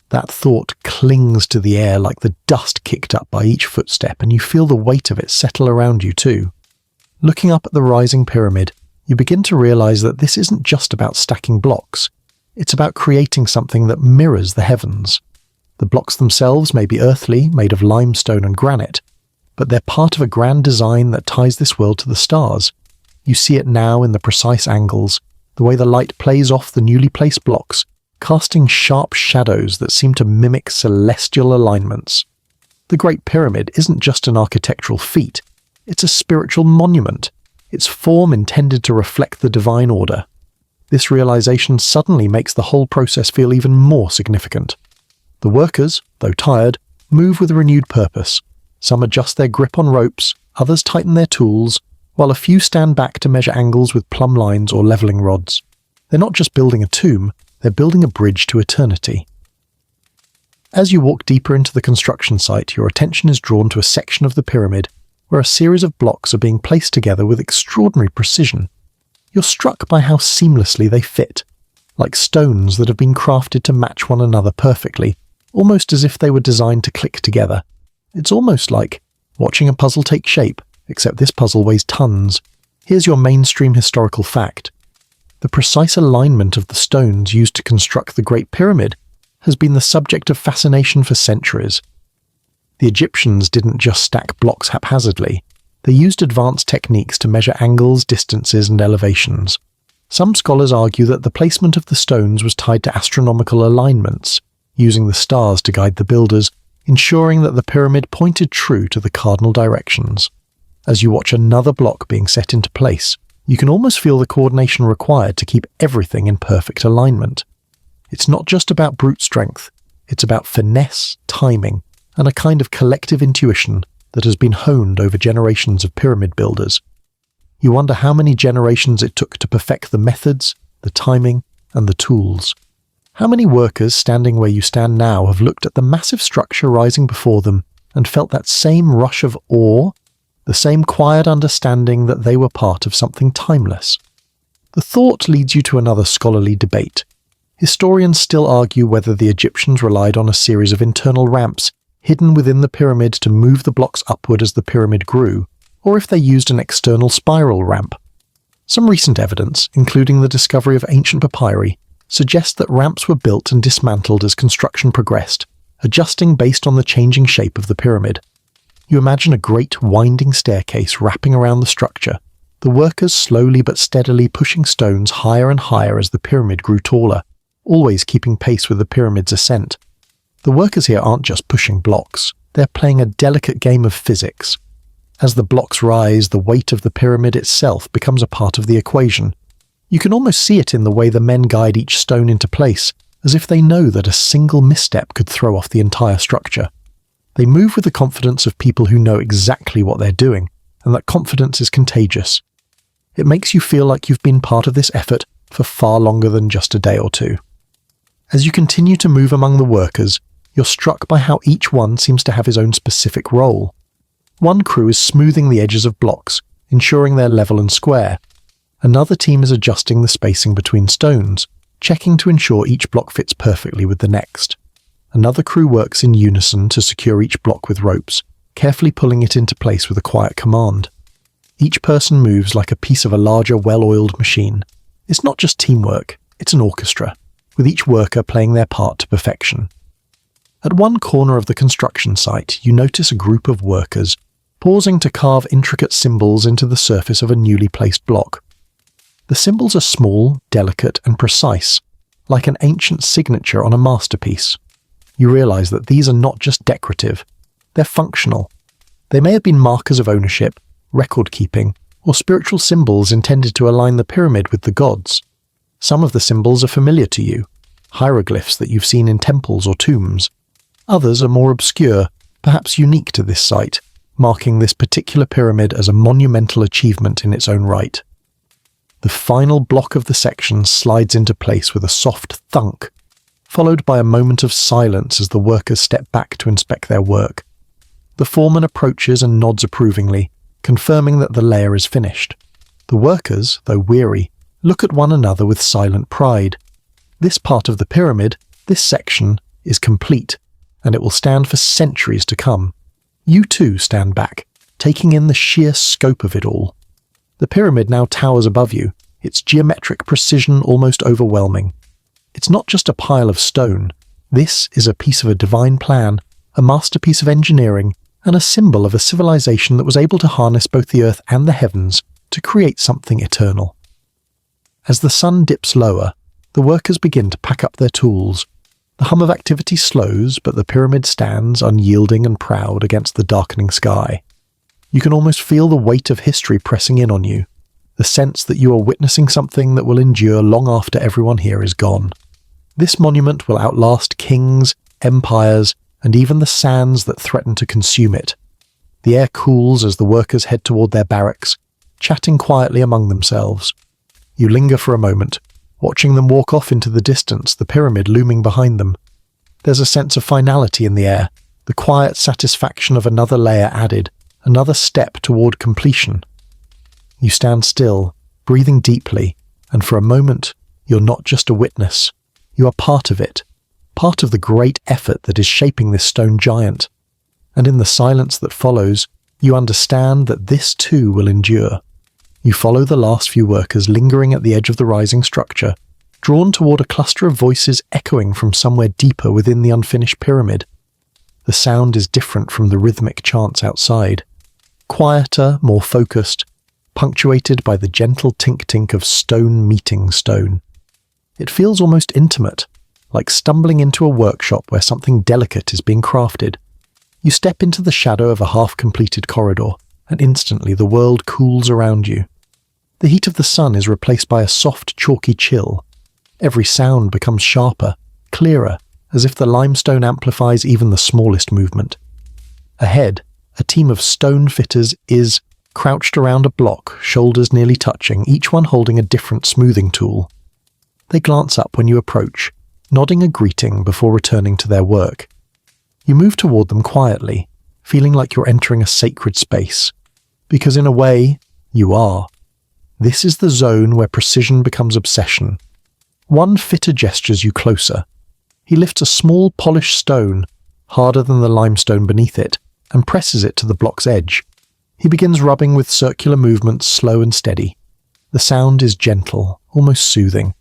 A: That thought clings to the air like the dust kicked up by each footstep, and you feel the weight of it settle around you too. Looking up at the rising pyramid, you begin to realise that this isn't just about stacking blocks. It's about creating something that mirrors the heavens. The blocks themselves may be earthly, made of limestone and granite, but they're part of a grand design that ties this world to the stars. You see it now in the precise angles, the way the light plays off the newly placed blocks, casting sharp shadows that seem to mimic celestial alignments. The Great Pyramid isn't just an architectural feat, it's a spiritual monument, its form intended to reflect the divine order. This realization suddenly makes the whole process feel even more significant. The workers, though tired, move with a renewed purpose. Some adjust their grip on ropes, others tighten their tools, while a few stand back to measure angles with plumb lines or leveling rods. They're not just building a tomb, they're building a bridge to eternity. As you walk deeper into the construction site, your attention is drawn to a section of the pyramid where a series of blocks are being placed together with extraordinary precision. You're struck by how seamlessly they fit, like stones that have been crafted to match one another perfectly, almost as if they were designed to click together. It's almost like watching a puzzle take shape, except this puzzle weighs tons. Here's your mainstream historical fact. The precise alignment of the stones used to construct the Great Pyramid has been the subject of fascination for centuries. The Egyptians didn't just stack blocks haphazardly. They used advanced techniques to measure angles, distances, and elevations. Some scholars argue that the placement of the stones was tied to astronomical alignments, using the stars to guide the builders, ensuring that the pyramid pointed true to the cardinal directions. As you watch another block being set into place, you can almost feel the coordination required to keep everything in perfect alignment. It's not just about brute strength, it's about finesse, timing, and a kind of collective intuition that has been honed over generations of pyramid builders. You wonder how many generations it took to perfect the methods, the timing, and the tools. How many workers standing where you stand now have looked at the massive structure rising before them and felt that same rush of awe, the same quiet understanding that they were part of something timeless? The thought leads you to another scholarly debate. Historians still argue whether the Egyptians relied on a series of internal ramps hidden within the pyramid to move the blocks upward as the pyramid grew, or if they used an external spiral ramp. Some recent evidence, including the discovery of ancient papyri, suggests that ramps were built and dismantled as construction progressed, adjusting based on the changing shape of the pyramid. You imagine a great winding staircase wrapping around the structure, the workers slowly but steadily pushing stones higher and higher as the pyramid grew taller, always keeping pace with the pyramid's ascent. The workers here aren't just pushing blocks, they're playing a delicate game of physics. As the blocks rise, the weight of the pyramid itself becomes a part of the equation. You can almost see it in the way the men guide each stone into place, as if they know that a single misstep could throw off the entire structure. They move with the confidence of people who know exactly what they're doing, and that confidence is contagious. It makes you feel like you've been part of this effort for far longer than just a day or two. As you continue to move among the workers, you're struck by how each one seems to have his own specific role. One crew is smoothing the edges of blocks, ensuring they're level and square. Another team is adjusting the spacing between stones, checking to ensure each block fits perfectly with the next. Another crew works in unison to secure each block with ropes, carefully pulling it into place with a quiet command. Each person moves like a piece of a larger, well-oiled machine. It's not just teamwork, it's an orchestra, with each worker playing their part to perfection. At one corner of the construction site, you notice a group of workers, pausing to carve intricate symbols into the surface of a newly placed block. The symbols are small, delicate, and precise, like an ancient signature on a masterpiece. You realize that these are not just decorative, they're functional. They may have been markers of ownership, record-keeping, or spiritual symbols intended to align the pyramid with the gods. Some of the symbols are familiar to you, hieroglyphs that you've seen in temples or tombs. Others are more obscure, perhaps unique to this site, marking this particular pyramid as a monumental achievement in its own right. The final block of the section slides into place with a soft thunk, followed by a moment of silence as the workers step back to inspect their work. The foreman approaches and nods approvingly, confirming that the layer is finished. The workers, though weary, look at one another with silent pride. This part of the pyramid, this section, is complete, and it will stand for centuries to come. You too stand back, taking in the sheer scope of it all. The pyramid now towers above you, its geometric precision almost overwhelming. It's not just a pile of stone. This is a piece of a divine plan, a masterpiece of engineering, and a symbol of a civilization that was able to harness both the earth and the heavens to create something eternal. As the sun dips lower, the workers begin to pack up their tools. The hum of activity slows, but the pyramid stands unyielding and proud against the darkening sky. You can almost feel the weight of history pressing in on you, the sense that you are witnessing something that will endure long after everyone here is gone. This monument will outlast kings, empires, and even the sands that threaten to consume it. The air cools as the workers head toward their barracks, chatting quietly among themselves. You linger for a moment, watching them walk off into the distance, the pyramid looming behind them. There's a sense of finality in the air, the quiet satisfaction of another layer added, another step toward completion. You stand still, breathing deeply, and for a moment, you're not just a witness. You are part of it. part of the great effort that is shaping this stone giant. And in the silence that follows, you understand that this too will endure. You follow the last few workers lingering at the edge of the rising structure, drawn toward a cluster of voices echoing from somewhere deeper within the unfinished pyramid. The sound is different from the rhythmic chants outside. Quieter, more focused, punctuated by the gentle tink-tink of stone meeting stone. It feels almost intimate, like stumbling into a workshop where something delicate is being crafted. You step into the shadow of a half-completed corridor, and instantly the world cools around you. The heat of the sun is replaced by a soft, chalky chill. Every sound becomes sharper, clearer, as if the limestone amplifies even the smallest movement. Ahead, a team of stone fitters is crouched around a block, shoulders nearly touching, each one holding a different smoothing tool. They glance up when you approach, nodding a greeting before returning to their work. You move toward them quietly, feeling like you're entering a sacred space. Because in a way, you are. This is the zone where precision becomes obsession. One fitter gestures you closer. He lifts a small polished stone, harder than the limestone beneath it, and presses it to the block's edge. He begins rubbing with circular movements, slow and steady. The sound is gentle, almost soothing,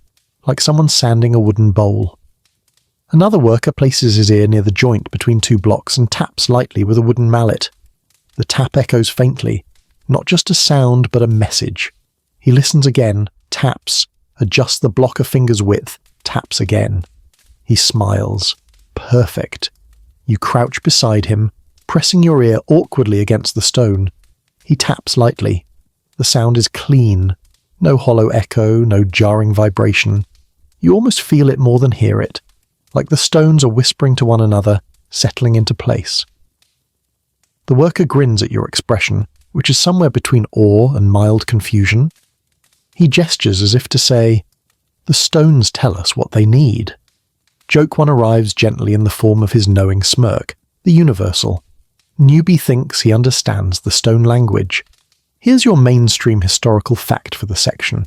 A: like someone sanding a wooden bowl. Another worker places his ear near the joint between two blocks and taps lightly with a wooden mallet. The tap echoes faintly, not just a sound but a message. He listens again, taps, adjusts the block a finger's width, taps again. He smiles. Perfect. You crouch beside him, pressing your ear awkwardly against the stone. He taps lightly. The sound is clean. No hollow echo, no jarring vibration. You almost feel it more than hear it, like the stones are whispering to one another, settling into place. The worker grins at your expression, which is somewhere between awe and mild confusion. He gestures as if to say, "The stones tell us what they need." Joke One arrives gently in the form of his knowing smirk, the universal. Newbie thinks he understands the stone language. Here's your mainstream historical fact for the section.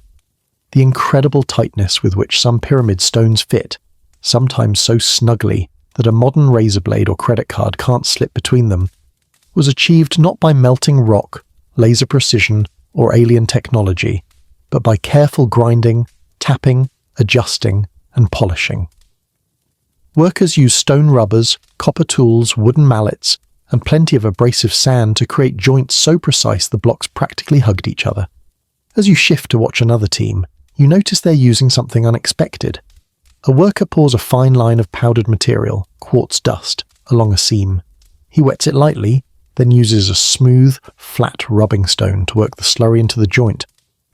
A: The incredible tightness with which some pyramid stones fit, sometimes so snugly that a modern razor blade or credit card can't slip between them, was achieved not by melting rock, laser precision, or alien technology, but by careful grinding, tapping, adjusting, and polishing. Workers use stone rubbers, copper tools, wooden mallets, and plenty of abrasive sand to create joints so precise the blocks practically hugged each other. As you shift to watch another team, you notice they're using something unexpected. A worker pours a fine line of powdered material, quartz dust, along a seam. He wets it lightly, then uses a smooth, flat rubbing stone to work the slurry into the joint.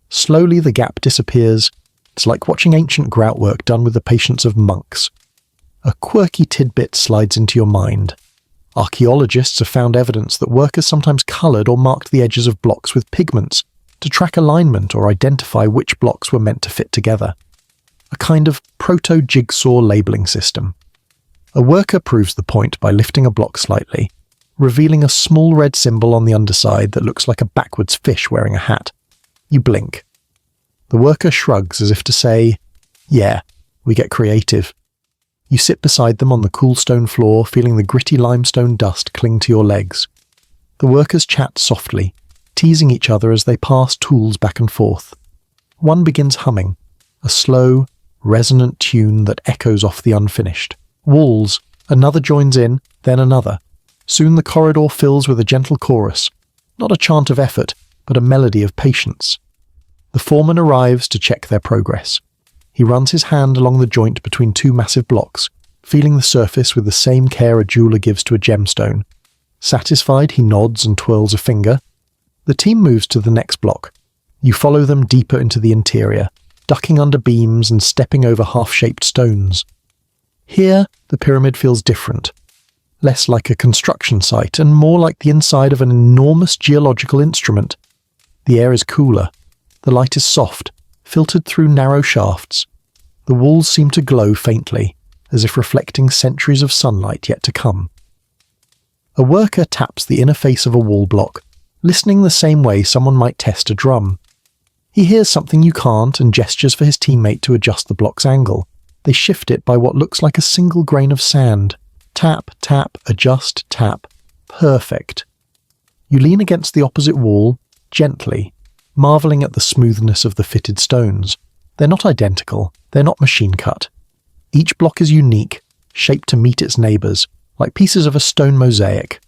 A: Slowly the gap disappears. It's like watching ancient grout work done with the patience of monks. A quirky tidbit slides into your mind. Archaeologists have found evidence that workers sometimes coloured or marked the edges of blocks with pigments to track alignment or identify which blocks were meant to fit together. A kind of proto-jigsaw labelling system. A worker proves the point by lifting a block slightly, revealing a small red symbol on the underside that looks like a backwards fish wearing a hat. You blink. The worker shrugs as if to say, "Yeah, we get creative." You sit beside them on the cool stone floor, feeling the gritty limestone dust cling to your legs. The workers chat softly, teasing each other as they pass tools back and forth. One begins humming, a slow, resonant tune that echoes off the unfinished. Walls, another joins in, then another. Soon the corridor fills with a gentle chorus, not a chant of effort, but a melody of patience. The foreman arrives to check their progress. He runs his hand along the joint between two massive blocks, feeling the surface with the same care a jeweler gives to a gemstone. Satisfied, he nods and twirls a finger. The team moves to the next block. You follow them deeper into the interior, ducking under beams and stepping over half-shaped stones. Here, the pyramid feels different. Less like a construction site and more like the inside of an enormous geological instrument. The air is cooler. The light is soft, filtered through narrow shafts. The walls seem to glow faintly, as if reflecting centuries of sunlight yet to come. A worker taps the inner face of a wall block, listening the same way someone might test a drum. He hears something you can't and gestures for his teammate to adjust the block's angle. They shift it by what looks like a single grain of sand. Tap, tap, adjust, tap. Perfect. You lean against the opposite wall, gently, marvelling at the smoothness of the fitted stones. They're not identical, they're not machine-cut. Each block is unique, shaped to meet its neighbours, like pieces of a stone mosaic.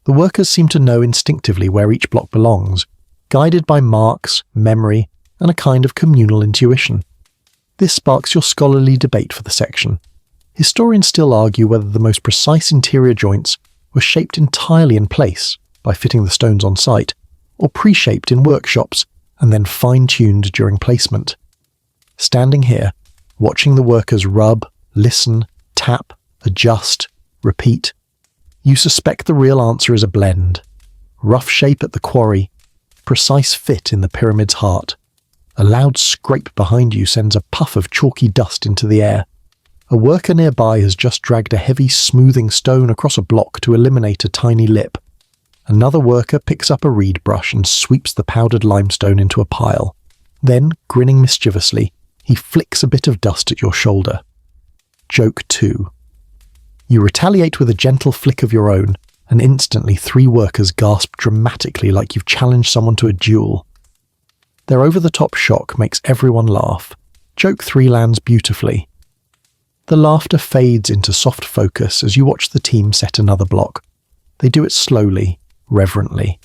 A: The workers seem to know instinctively where each block belongs, guided by marks, memory, and a kind of communal intuition. This sparks your scholarly debate for the section. Historians still argue whether the most precise interior joints were shaped entirely in place by fitting the stones on site, or pre-shaped in workshops and then fine-tuned during placement. Standing here, watching the workers rub, listen, tap, adjust, repeat, you suspect the real answer is a blend. Rough shape at the quarry, precise fit in the pyramid's heart. A loud scrape behind you sends a puff of chalky dust into the air. A worker nearby has just dragged a heavy smoothing stone across a block to eliminate a tiny lip. Another worker picks up a reed brush and sweeps the powdered limestone into a pile. Then, grinning mischievously, he flicks a bit of dust at your shoulder. Joke 2. You retaliate with a gentle flick of your own, and instantly 3 workers gasp dramatically like you've challenged someone to a duel. Their over-the-top shock makes everyone laugh. Joke 3 lands beautifully. The laughter fades into soft focus as you watch the team set another block. They do it slowly, reverently.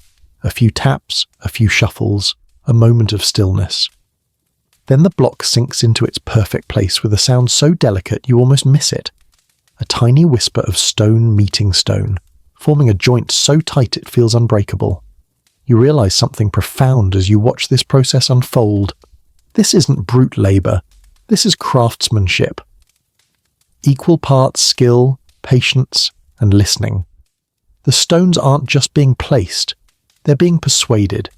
A: A few taps, a few shuffles, a moment of stillness. Then the block sinks into its perfect place with a sound so delicate you almost miss it. A tiny whisper of stone meeting stone, forming a joint so tight it feels unbreakable. You realize something profound as you watch this process unfold. This isn't brute labor. This is craftsmanship. Equal parts skill, patience, and listening. The stones aren't just being placed, they're being persuaded.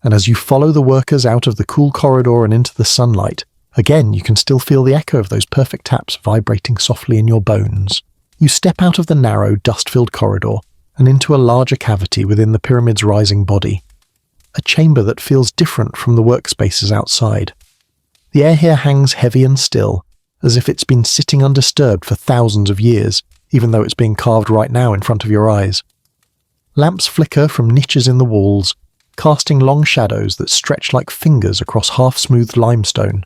A: And as you follow the workers out of the cool corridor and into the sunlight, again you can still feel the echo of those perfect taps vibrating softly in your bones. You step out of the narrow, dust-filled corridor and into a larger cavity within the pyramid's rising body. A chamber that feels different from the workspaces outside. The air here hangs heavy and still, as if it's been sitting undisturbed for thousands of years, even though it's being carved right now in front of your eyes. Lamps flicker from niches in the walls, casting long shadows that stretch like fingers across half-smoothed limestone.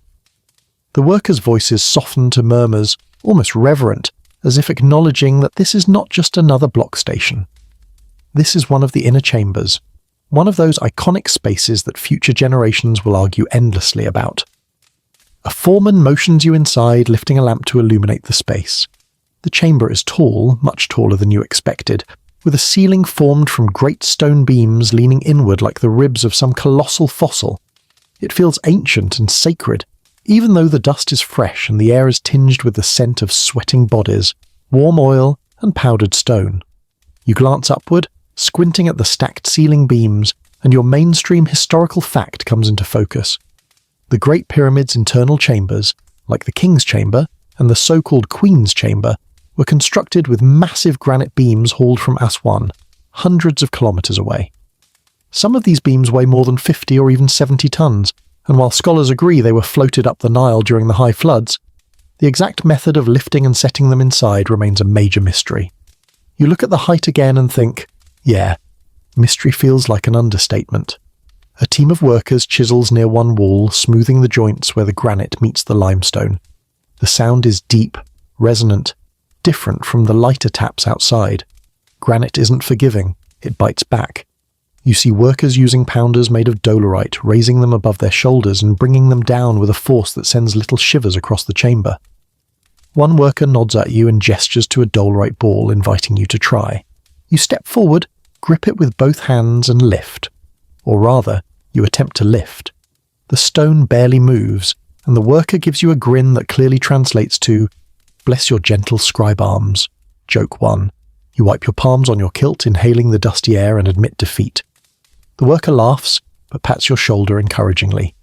A: The workers' voices soften to murmurs, almost reverent, as if acknowledging that this is not just another block station. This is one of the inner chambers, one of those iconic spaces that future generations will argue endlessly about. A foreman motions you inside, lifting a lamp to illuminate the space. The chamber is tall, much taller than you expected, with a ceiling formed from great stone beams leaning inward like the ribs of some colossal fossil. It feels ancient and sacred, even though the dust is fresh and the air is tinged with the scent of sweating bodies, warm oil, and powdered stone. You glance upward, squinting at the stacked ceiling beams, and your mainstream historical fact comes into focus. The Great Pyramid's internal chambers, like the King's Chamber and the so-called Queen's Chamber, were constructed with massive granite beams hauled from Aswan, hundreds of kilometers away. Some of these beams weigh more than 50 or even 70 tons, and while scholars agree they were floated up the Nile during the high floods, the exact method of lifting and setting them inside remains a major mystery. You look at the height again and think, yeah, mystery feels like an understatement. A team of workers chisels near one wall, smoothing the joints where the granite meets the limestone. The sound is deep, resonant, different from the lighter taps outside. Granite isn't forgiving, it bites back. You see workers using pounders made of dolerite, raising them above their shoulders and bringing them down with a force that sends little shivers across the chamber. One worker nods at you and gestures to a dolerite ball, inviting you to try. You step forward, grip it with both hands and lift. Or rather, you attempt to lift. The stone barely moves, and the worker gives you a grin that clearly translates to, "Bless your gentle scribe arms." Joke 1. You wipe your palms on your kilt, inhaling the dusty air, and admit defeat. The worker laughs, but pats your shoulder encouragingly.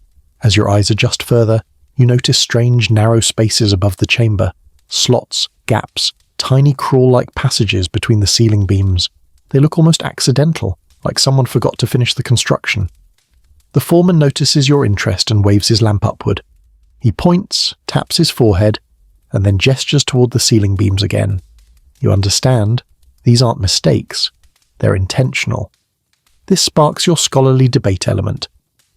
A: As your eyes adjust further, you notice strange narrow spaces above the chamber, slots, gaps, tiny crawl-like passages between the ceiling beams. They look almost accidental, like someone forgot to finish the construction. The foreman notices your interest and waves his lamp upward. He points, taps his forehead, and then gestures toward the ceiling beams again. You understand, these aren't mistakes, they're intentional. This sparks your scholarly debate element.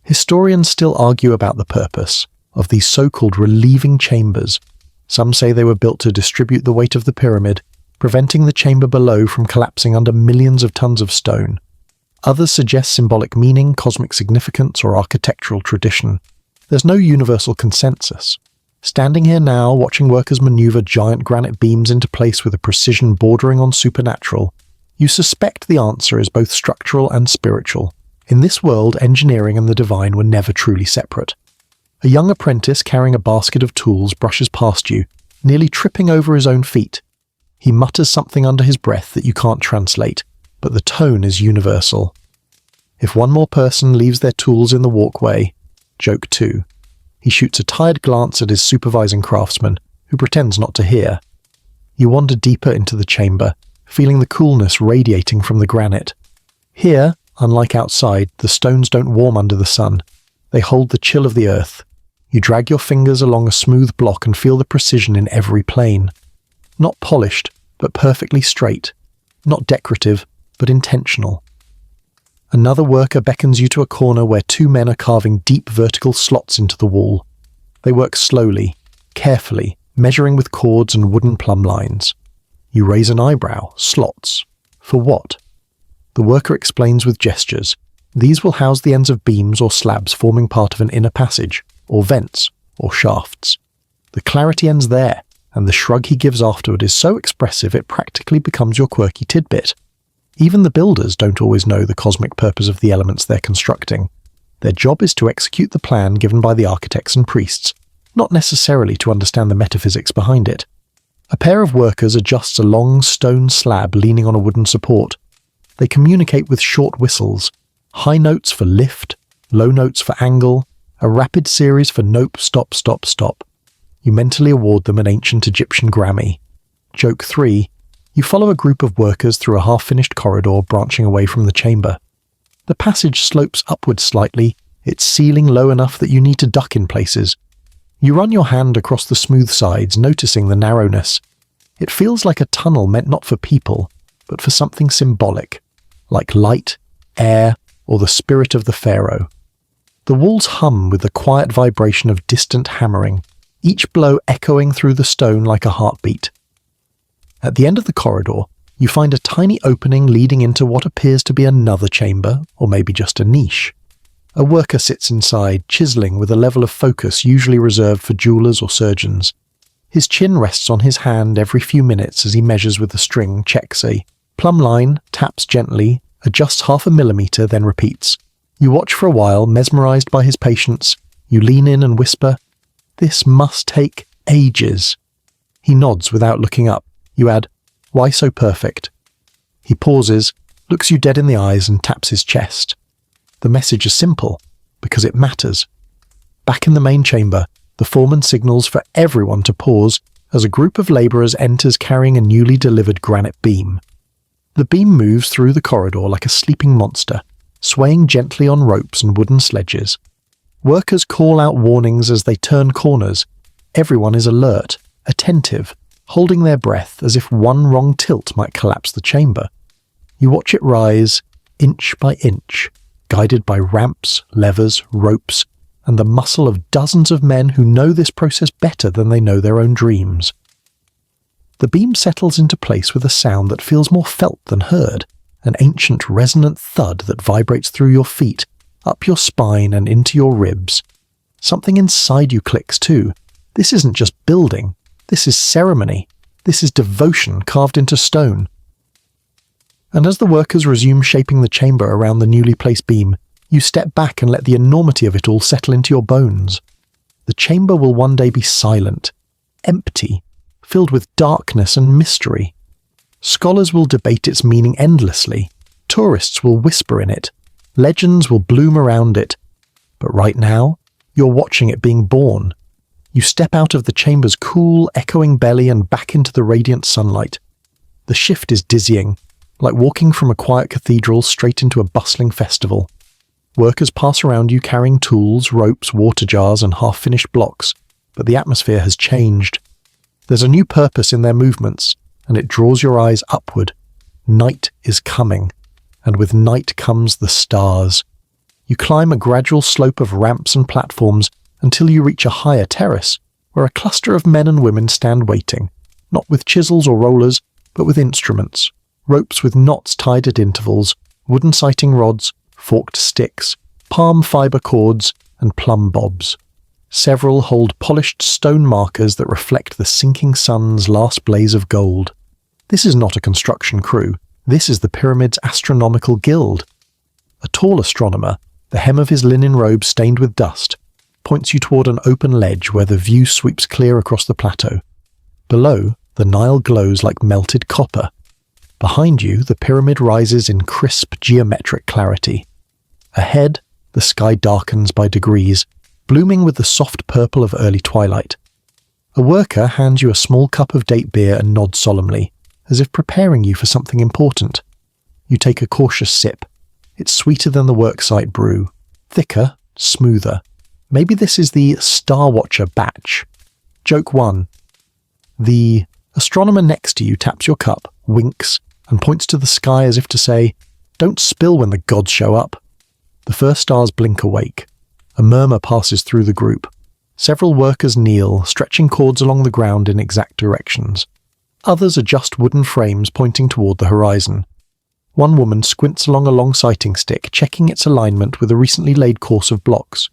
A: Historians still argue about the purpose of these so-called relieving chambers. Some say they were built to distribute the weight of the pyramid, preventing the chamber below from collapsing under millions of tons of stone. Others suggest symbolic meaning, cosmic significance, or architectural tradition. There's no universal consensus. Standing here now, watching workers maneuver giant granite beams into place with a precision bordering on supernatural, you suspect the answer is both structural and spiritual. In this world, engineering and the divine were never truly separate. A young apprentice carrying a basket of tools brushes past you, nearly tripping over his own feet. He mutters something under his breath that you can't translate, but the tone is universal. If one more person leaves their tools in the walkway, joke 2. He shoots a tired glance at his supervising craftsman, who pretends not to hear. You wander deeper into the chamber, feeling the coolness radiating from the granite. Here, unlike outside, the stones don't warm under the sun. They hold the chill of the earth. You drag your fingers along a smooth block and feel the precision in every plane. Not polished, but perfectly straight. Not decorative, but intentional. Another worker beckons you to a corner where 2 men are carving deep vertical slots into the wall. They work slowly, carefully, measuring with cords and wooden plumb lines. You raise an eyebrow. Slots. For what? The worker explains with gestures. These will house the ends of beams or slabs forming part of an inner passage, or vents, or shafts. The clarity ends there, and the shrug he gives afterward is so expressive it practically becomes your quirky tidbit. Even the builders don't always know the cosmic purpose of the elements they're constructing. Their job is to execute the plan given by the architects and priests, not necessarily to understand the metaphysics behind it. A pair of workers adjusts a long stone slab leaning on a wooden support. They communicate with short whistles, high notes for lift, low notes for angle, a rapid series for nope, stop, stop, stop. You mentally award them an ancient Egyptian Grammy. Joke 3. You follow a group of workers through a half-finished corridor branching away from the chamber. The passage slopes upwards slightly, its ceiling low enough that you need to duck in places. You run your hand across the smooth sides, noticing the narrowness. It feels like a tunnel meant not for people, but for something symbolic, like light, air, or the spirit of the pharaoh. The walls hum with the quiet vibration of distant hammering, each blow echoing through the stone like a heartbeat. At the end of the corridor, you find a tiny opening leading into what appears to be another chamber, or maybe just a niche. A worker sits inside, chiseling with a level of focus usually reserved for jewelers or surgeons. His chin rests on his hand every few minutes as he measures with the string, checks a plumb line, taps gently, adjusts 0.5 millimeter, then repeats. You watch for a while, mesmerized by his patience. You lean in and whisper, "This must take ages." He nods without looking up. You add, "Why so perfect?" He pauses, looks you dead in the eyes and taps his chest. The message is simple, because it matters. Back in the main chamber, the foreman signals for everyone to pause as a group of labourers enters carrying a newly delivered granite beam. The beam moves through the corridor like a sleeping monster, swaying gently on ropes and wooden sledges. Workers call out warnings as they turn corners. Everyone is alert, attentive, holding their breath as if one wrong tilt might collapse the chamber. You watch it rise, inch by inch, guided by ramps, levers, ropes, and the muscle of dozens of men who know this process better than they know their own dreams. The beam settles into place with a sound that feels more felt than heard, an ancient resonant thud that vibrates through your feet, up your spine and into your ribs. Something inside you clicks too. This isn't just building. This is ceremony. This is devotion carved into stone. And as the workers resume shaping the chamber around the newly placed beam, you step back and let the enormity of it all settle into your bones. The chamber will one day be silent, empty, filled with darkness and mystery. Scholars will debate its meaning endlessly. Tourists will whisper in it. Legends will bloom around it. But right now, you're watching it being born. You step out of the chamber's cool, echoing belly and back into the radiant sunlight. The shift is dizzying, like walking from a quiet cathedral straight into a bustling festival. Workers pass around you carrying tools, ropes, water jars, and half-finished blocks, but the atmosphere has changed. There's a new purpose in their movements, and it draws your eyes upward. Night is coming, and with night comes the stars. You climb a gradual slope of ramps and platforms until you reach a higher terrace, where a cluster of men and women stand waiting, not with chisels or rollers, but with instruments, ropes with knots tied at intervals, wooden sighting rods, forked sticks, palm fibre cords, and plumb bobs. Several hold polished stone markers that reflect the sinking sun's last blaze of gold. This is not a construction crew. This is the pyramid's astronomical guild. A tall astronomer, the hem of his linen robe stained with dust, points you toward an open ledge where the view sweeps clear across the plateau. Below, the Nile glows like melted copper. Behind you, the pyramid rises in crisp geometric clarity. Ahead, the sky darkens by degrees, blooming with the soft purple of early twilight. A worker hands you a small cup of date beer and nods solemnly, as if preparing you for something important. You take a cautious sip. It's sweeter than the worksite brew, thicker, smoother. Maybe this is the Star Watcher batch. Joke 1. The astronomer next to you taps your cup, winks, and points to the sky as if to say, "Don't spill when the gods show up." The first stars blink awake. A murmur passes through the group. Several workers kneel, stretching cords along the ground in exact directions. Others adjust wooden frames pointing toward the horizon. One woman squints along a long sighting stick, checking its alignment with a recently laid course of blocks.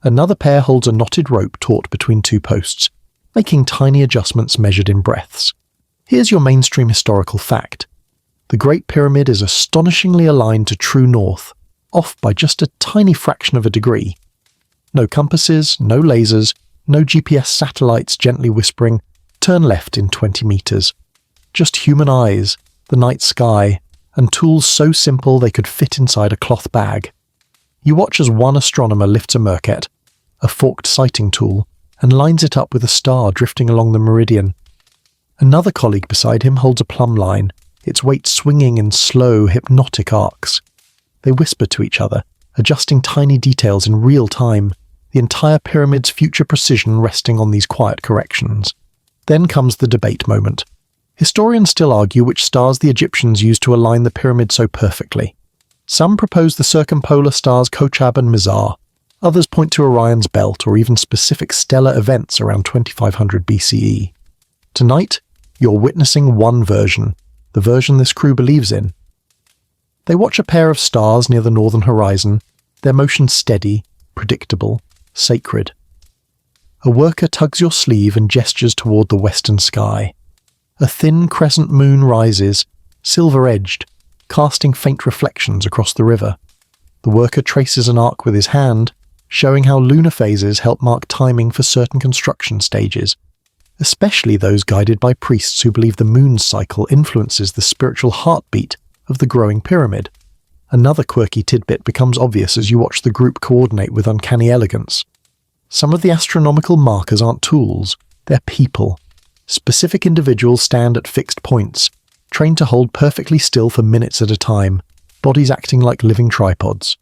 A: Another pair holds a knotted rope taut between two posts, making tiny adjustments measured in breaths. Here's your mainstream historical fact. The Great Pyramid is astonishingly aligned to true north, off by just a tiny fraction of a degree. No compasses, no lasers, no GPS satellites gently whispering, "Turn left in 20 meters." Just human eyes, the night sky, and tools so simple they could fit inside a cloth bag. You watch as one astronomer lifts a merket, a forked sighting tool, and lines it up with a star drifting along the meridian. Another colleague beside him holds a plumb line, its weight swinging in slow, hypnotic arcs. They whisper to each other, adjusting tiny details in real time, the entire pyramid's future precision resting on these quiet corrections. Then comes the debate moment. Historians still argue which stars the Egyptians used to align the pyramid so perfectly. Some propose the circumpolar stars Kochab and Mizar. Others point to Orion's belt or even specific stellar events around 2500 BCE. Tonight, you're witnessing one version, the version this crew believes in. They watch a pair of stars near the northern horizon, their motion steady, predictable, sacred. A worker tugs your sleeve and gestures toward the western sky. A thin crescent moon rises, silver-edged, casting faint reflections across the river. The worker traces an arc with his hand, showing how lunar phases help mark timing for certain construction stages, especially those guided by priests who believe the moon's cycle influences the spiritual heartbeat of the growing pyramid. Another quirky tidbit becomes obvious as you watch the group coordinate with uncanny elegance. Some of the astronomical markers aren't tools, they're people. Specific individuals stand at fixed points, trained to hold perfectly still for minutes at a time, bodies acting like living tripods.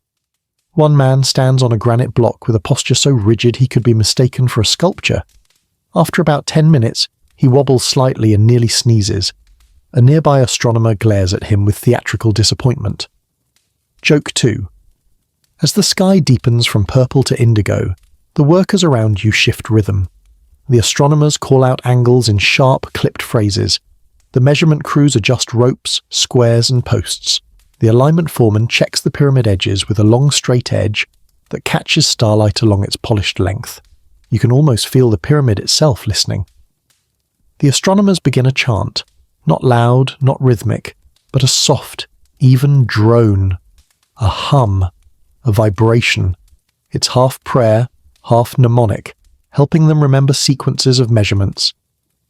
A: One man stands on a granite block with a posture so rigid he could be mistaken for a sculpture. After about 10 minutes, he wobbles slightly and nearly sneezes. A nearby astronomer glares at him with theatrical disappointment. Joke 2. As the sky deepens from purple to indigo, the workers around you shift rhythm. The astronomers call out angles in sharp, clipped phrases. The measurement crews adjust ropes, squares, and posts. The alignment foreman checks the pyramid edges with a long straight edge that catches starlight along its polished length. You can almost feel the pyramid itself listening. The astronomers begin a chant, not loud, not rhythmic, but a soft, even drone. A hum, a vibration. It's half prayer, half mnemonic, helping them remember sequences of measurements.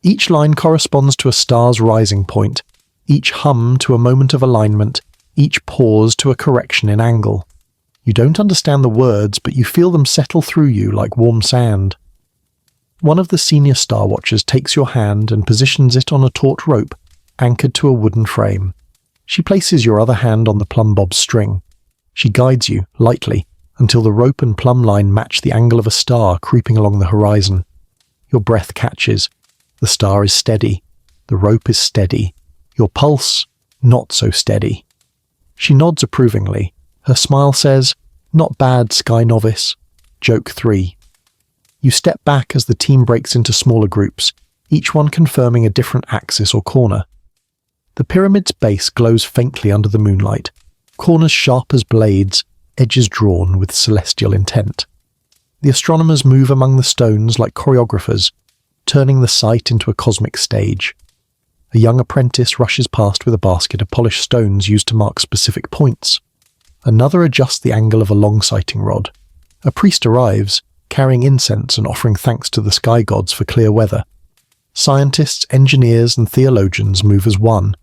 A: Each line corresponds to a star's rising point, each hum to a moment of alignment, each pause to a correction in angle. You don't understand the words, but you feel them settle through you like warm sand. One of the senior star watchers takes your hand and positions it on a taut rope anchored to a wooden frame. She places your other hand on the plumb bob string. She guides you, lightly, until the rope and plumb line match the angle of a star creeping along the horizon. Your breath catches. The star is steady. The rope is steady. Your pulse, not so steady. She nods approvingly. Her smile says, "Not bad, Sky Novice." Joke 3. You step back as the team breaks into smaller groups, each one confirming a different axis or corner. The pyramid's base glows faintly under the moonlight, corners sharp as blades, edges drawn with celestial intent. The astronomers move among the stones like choreographers, turning the site into a cosmic stage. A young apprentice rushes past with a basket of polished stones used to mark specific points. Another adjusts the angle of a long sighting rod. A priest arrives, carrying incense and offering thanks to the sky gods for clear weather. Scientists, engineers, and theologians move as one.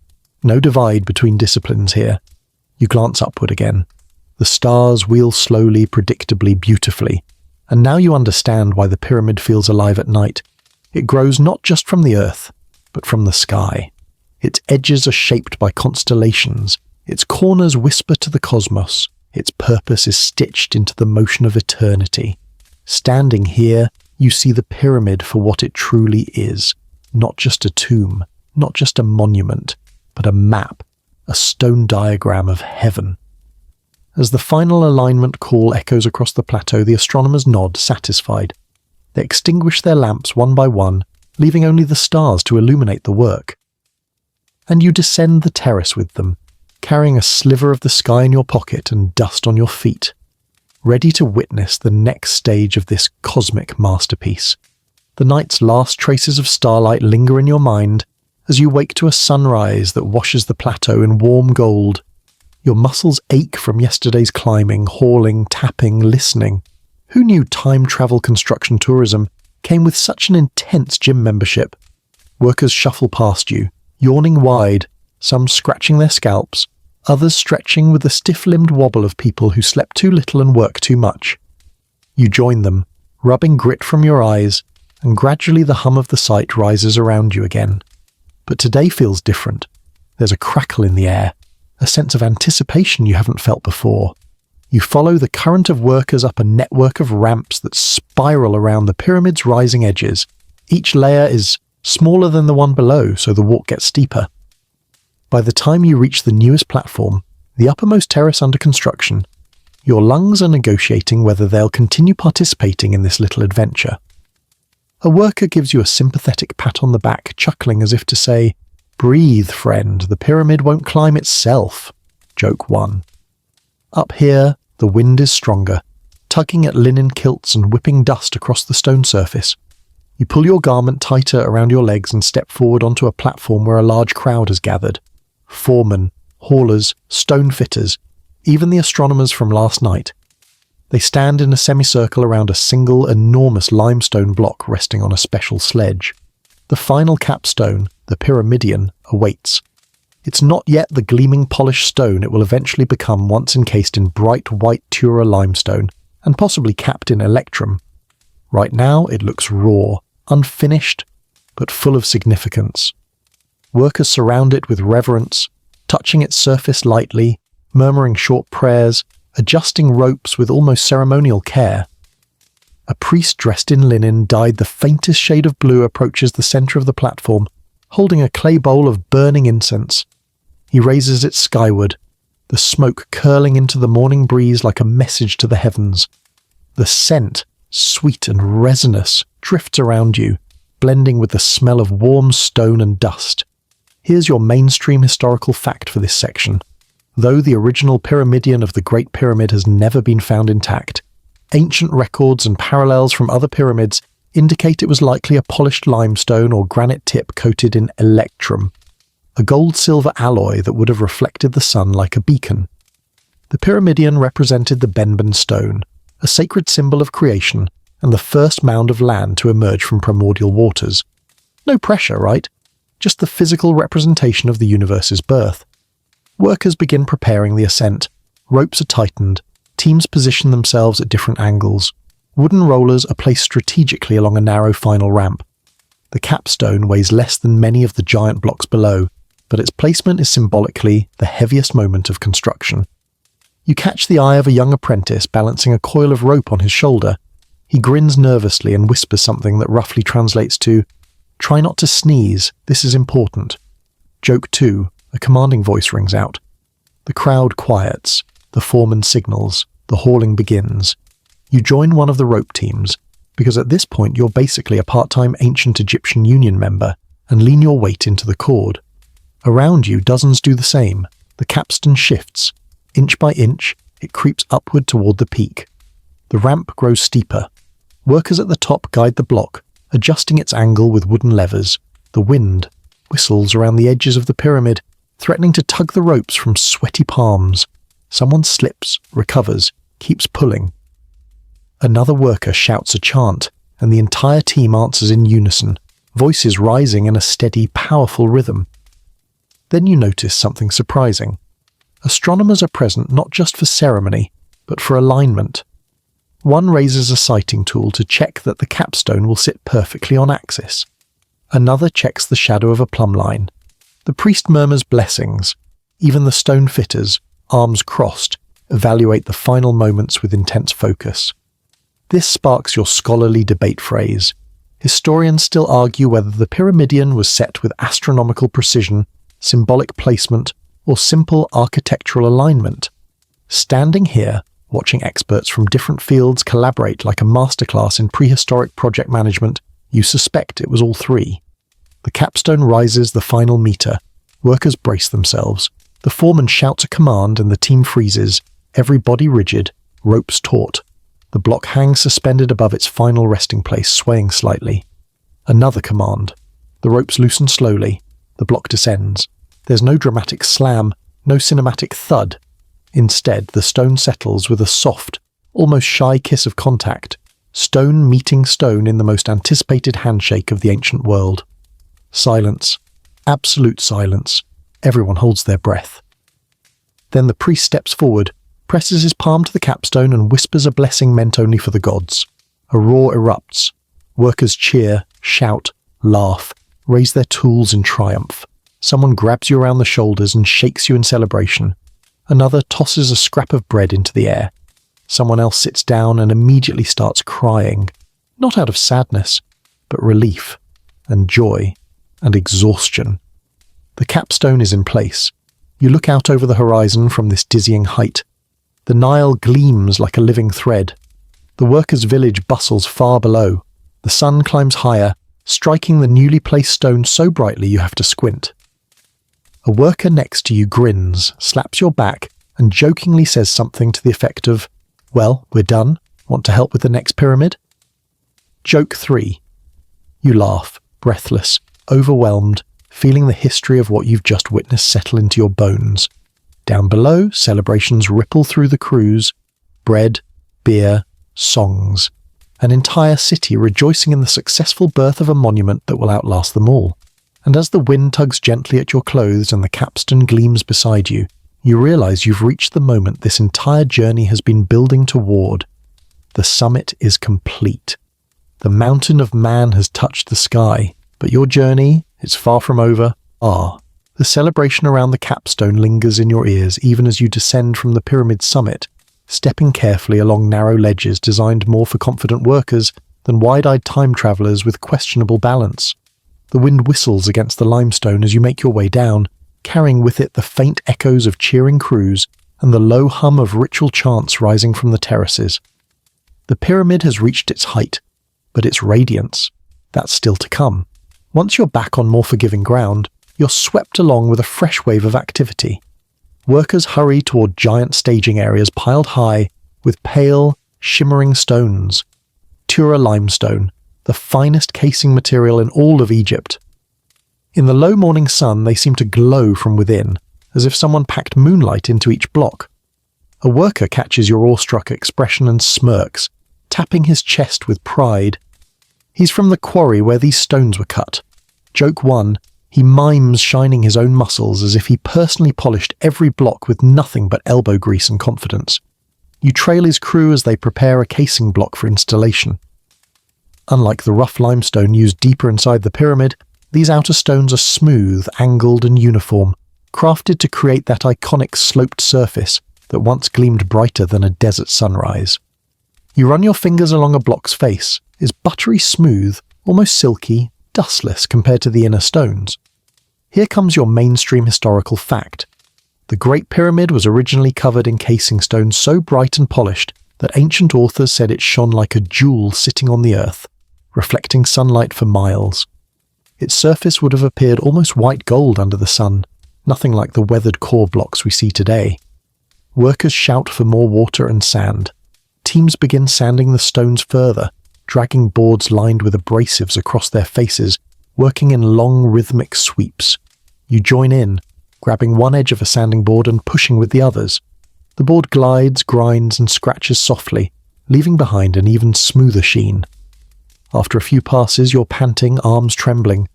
A: No divide between disciplines here. You glance upward again. The stars wheel slowly, predictably, beautifully. And now you understand why the pyramid feels alive at night. It grows not just from the earth, but from the sky. Its edges are shaped by constellations. Its corners whisper to the cosmos. Its purpose is stitched into the motion of eternity. Standing here, you see the pyramid for what it truly is. Not just a tomb, not just a monument, but a map, a stone diagram of heaven. As the final alignment call echoes across the plateau, the astronomers nod, satisfied. They extinguish their lamps one by one, leaving only the stars to illuminate the work. And you descend the terrace with them, carrying a sliver of the sky in your pocket and dust on your feet, ready to witness the next stage of this cosmic masterpiece. The night's last traces of starlight linger in your mind as you wake to a sunrise that washes the plateau in warm gold. Your muscles ache from yesterday's climbing, hauling, tapping, listening. Who knew time travel construction tourism came with such an intense gym membership? Workers shuffle past you, yawning wide, some scratching their scalps, others stretching with the stiff-limbed wobble of people who slept too little and worked too much. You join them, rubbing grit from your eyes, and gradually the hum of the site rises around you again. But today feels different. There's a crackle in the air, a sense of anticipation you haven't felt before. You follow the current of workers up a network of ramps that spiral around the pyramid's rising edges. Each layer is smaller than the one below, so the walk gets steeper. By the time you reach the newest platform, the uppermost terrace under construction, your lungs are negotiating whether they'll continue participating in this little adventure. A worker gives you a sympathetic pat on the back, chuckling as if to say, "Breathe, friend, the pyramid won't climb itself." Joke 1. Up here, the wind is stronger, tugging at linen kilts and whipping dust across the stone surface. You pull your garment tighter around your legs and step forward onto a platform where a large crowd has gathered. Foremen, haulers, stone fitters, even the astronomers from last night. They stand in a semicircle around a single, enormous limestone block resting on a special sledge. The final capstone, the pyramidion, awaits. It's not yet the gleaming polished stone it will eventually become once encased in bright white Tura limestone, and possibly capped in electrum. Right now it looks raw, unfinished, but full of significance. Workers surround it with reverence, touching its surface lightly, murmuring short prayers, adjusting ropes with almost ceremonial care. A priest dressed in linen dyed the faintest shade of blue approaches the center of the platform, holding a clay bowl of burning incense. He raises it skyward, the smoke curling into the morning breeze like a message to the heavens. The scent, sweet and resinous, drifts around you, blending with the smell of warm stone and dust. Here's your mainstream historical fact for this section. Though the original pyramidion of the Great Pyramid has never been found intact, ancient records and parallels from other pyramids indicate it was likely a polished limestone or granite tip coated in electrum, a gold-silver alloy that would have reflected the sun like a beacon. The pyramidion represented the Benben stone, a sacred symbol of creation and the first mound of land to emerge from primordial waters. No pressure, right? Just the physical representation of the universe's birth. Workers begin preparing the ascent. Ropes are tightened. Teams position themselves at different angles. Wooden rollers are placed strategically along a narrow final ramp. The capstone weighs less than many of the giant blocks below, but its placement is symbolically the heaviest moment of construction. You catch the eye of a young apprentice balancing a coil of rope on his shoulder. He grins nervously and whispers something that roughly translates to, Try not to sneeze, this is important. Joke 2, a commanding voice rings out. The crowd quiets, the foreman signals, the hauling begins. You join one of the rope teams, because at this point you're basically a part-time ancient Egyptian union member, and lean your weight into the cord. Around you, dozens do the same. The capstan shifts. Inch by inch, it creeps upward toward the peak. The ramp grows steeper. Workers at the top guide the block, adjusting its angle with wooden levers. The wind whistles around the edges of the pyramid, threatening to tug the ropes from sweaty palms. Someone slips, recovers, keeps pulling. Another worker shouts a chant, and the entire team answers in unison, voices rising in a steady, powerful rhythm. Then you notice something surprising. Astronomers are present not just for ceremony, but for alignment. One raises a sighting tool to check that the capstone will sit perfectly on axis. Another checks the shadow of a plumb line. The priest murmurs blessings. Even the stone fitters, arms crossed, evaluate the final moments with intense focus. This sparks your scholarly debate phrase. Historians still argue whether the pyramidion was set with astronomical precision, symbolic placement, or simple architectural alignment. Standing here, watching experts from different fields collaborate like a masterclass in prehistoric project management, you suspect it was all three. The capstone rises the final meter. Workers brace themselves. The foreman shouts a command and the team freezes, every body rigid, ropes taut. The block hangs suspended above its final resting place, swaying slightly. Another command. The ropes loosen slowly. The block descends. There's no dramatic slam, no cinematic thud. Instead, the stone settles with a soft, almost shy kiss of contact, stone meeting stone in the most anticipated handshake of the ancient world. Silence. Absolute silence. Everyone holds their breath. Then the priest steps forward, presses his palm to the capstone and whispers a blessing meant only for the gods. A roar erupts. Workers cheer, shout, laugh, raise their tools in triumph. Someone grabs you around the shoulders and shakes you in celebration. Another tosses a scrap of bread into the air. Someone else sits down and immediately starts crying, not out of sadness, but relief and joy and exhaustion. The capstone is in place. You look out over the horizon from this dizzying height. The Nile gleams like a living thread. The workers' village bustles far below. The sun climbs higher, striking the newly placed stone so brightly you have to squint. A worker next to you grins, slaps your back, and jokingly says something to the effect of, "Well, we're done. Want to help with the next pyramid?" Joke 3. You laugh, breathless, overwhelmed, feeling the history of what you've just witnessed settle into your bones. Down below, celebrations ripple through the crews. Bread, beer, songs. An entire city rejoicing in the successful birth of a monument that will outlast them all. And as the wind tugs gently at your clothes and the capstone gleams beside you, you realize you've reached the moment this entire journey has been building toward. The summit is complete. The mountain of man has touched the sky, but your journey, it's far from over. The celebration around the capstone lingers in your ears even as you descend from the pyramid summit, stepping carefully along narrow ledges designed more for confident workers than wide-eyed time travelers with questionable balance. The wind whistles against the limestone as you make your way down, carrying with it the faint echoes of cheering crews and the low hum of ritual chants rising from the terraces. The pyramid has reached its height, but its radiance, that's still to come. Once you're back on more forgiving ground, you're swept along with a fresh wave of activity. Workers hurry toward giant staging areas piled high with pale, shimmering stones. Tura limestone, the finest casing material in all of Egypt. In the low morning sun, they seem to glow from within, as if someone packed moonlight into each block. A worker catches your awestruck expression and smirks, tapping his chest with pride. He's from the quarry where these stones were cut. Joke 1, he mimes shining his own muscles as if he personally polished every block with nothing but elbow grease and confidence. You trail his crew as they prepare a casing block for installation. Unlike the rough limestone used deeper inside the pyramid, these outer stones are smooth, angled and uniform, crafted to create that iconic sloped surface that once gleamed brighter than a desert sunrise. You run your fingers along a block's face. It's buttery smooth, almost silky, dustless compared to the inner stones. Here comes your mainstream historical fact. The Great Pyramid was originally covered in casing stone so bright and polished that ancient authors said it shone like a jewel sitting on the earth, reflecting sunlight for miles. Its surface would have appeared almost white gold under the sun, nothing like the weathered core blocks we see today. Workers shout for more water and sand. Teams begin sanding the stones further, dragging boards lined with abrasives across their faces, working in long rhythmic sweeps. You join in, grabbing one edge of a sanding board and pushing with the others. The board glides, grinds, and scratches softly, leaving behind an even smoother sheen. After a few passes, you're panting, arms trembling.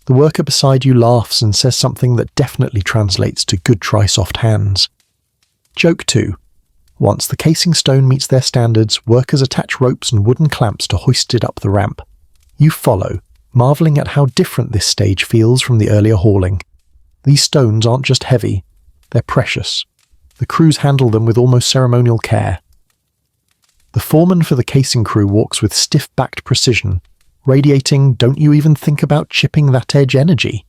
A: The worker beside you laughs and says something that definitely translates to "good try, soft hands." Joke 2. Once the casing stone meets their standards, workers attach ropes and wooden clamps to hoist it up the ramp. You follow, marvelling at how different this stage feels from the earlier hauling. These stones aren't just heavy, they're precious. The crews handle them with almost ceremonial care. The foreman for the casing crew walks with stiff-backed precision, radiating "don't you even think about chipping that edge" energy.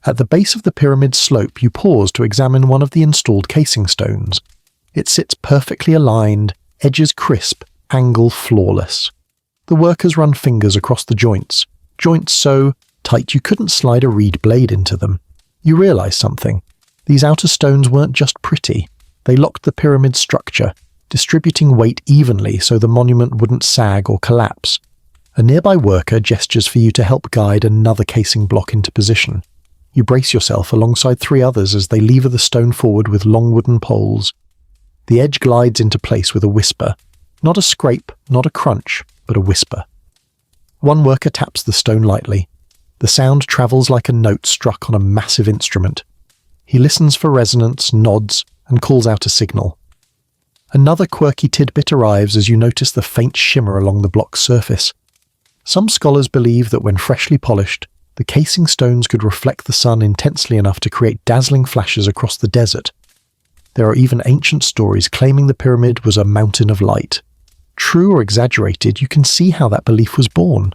A: At the base of the pyramid slope, you pause to examine one of the installed casing stones. It sits perfectly aligned, edges crisp, angle flawless. The workers run fingers across the joints so tight you couldn't slide a reed blade into them. You realize something. These outer stones weren't just pretty. They locked the pyramid's structure, distributing weight evenly so the monument wouldn't sag or collapse. A nearby worker gestures for you to help guide another casing block into position. You brace yourself alongside 3 others as they lever the stone forward with long wooden poles. The edge glides into place with a whisper. Not a scrape, not a crunch, but a whisper. One worker taps the stone lightly. The sound travels like a note struck on a massive instrument. He listens for resonance, nods, and calls out a signal. Another quirky tidbit arrives as you notice the faint shimmer along the block's surface. Some scholars believe that when freshly polished, the casing stones could reflect the sun intensely enough to create dazzling flashes across the desert. There are even ancient stories claiming the pyramid was a mountain of light. True or exaggerated, you can see how that belief was born.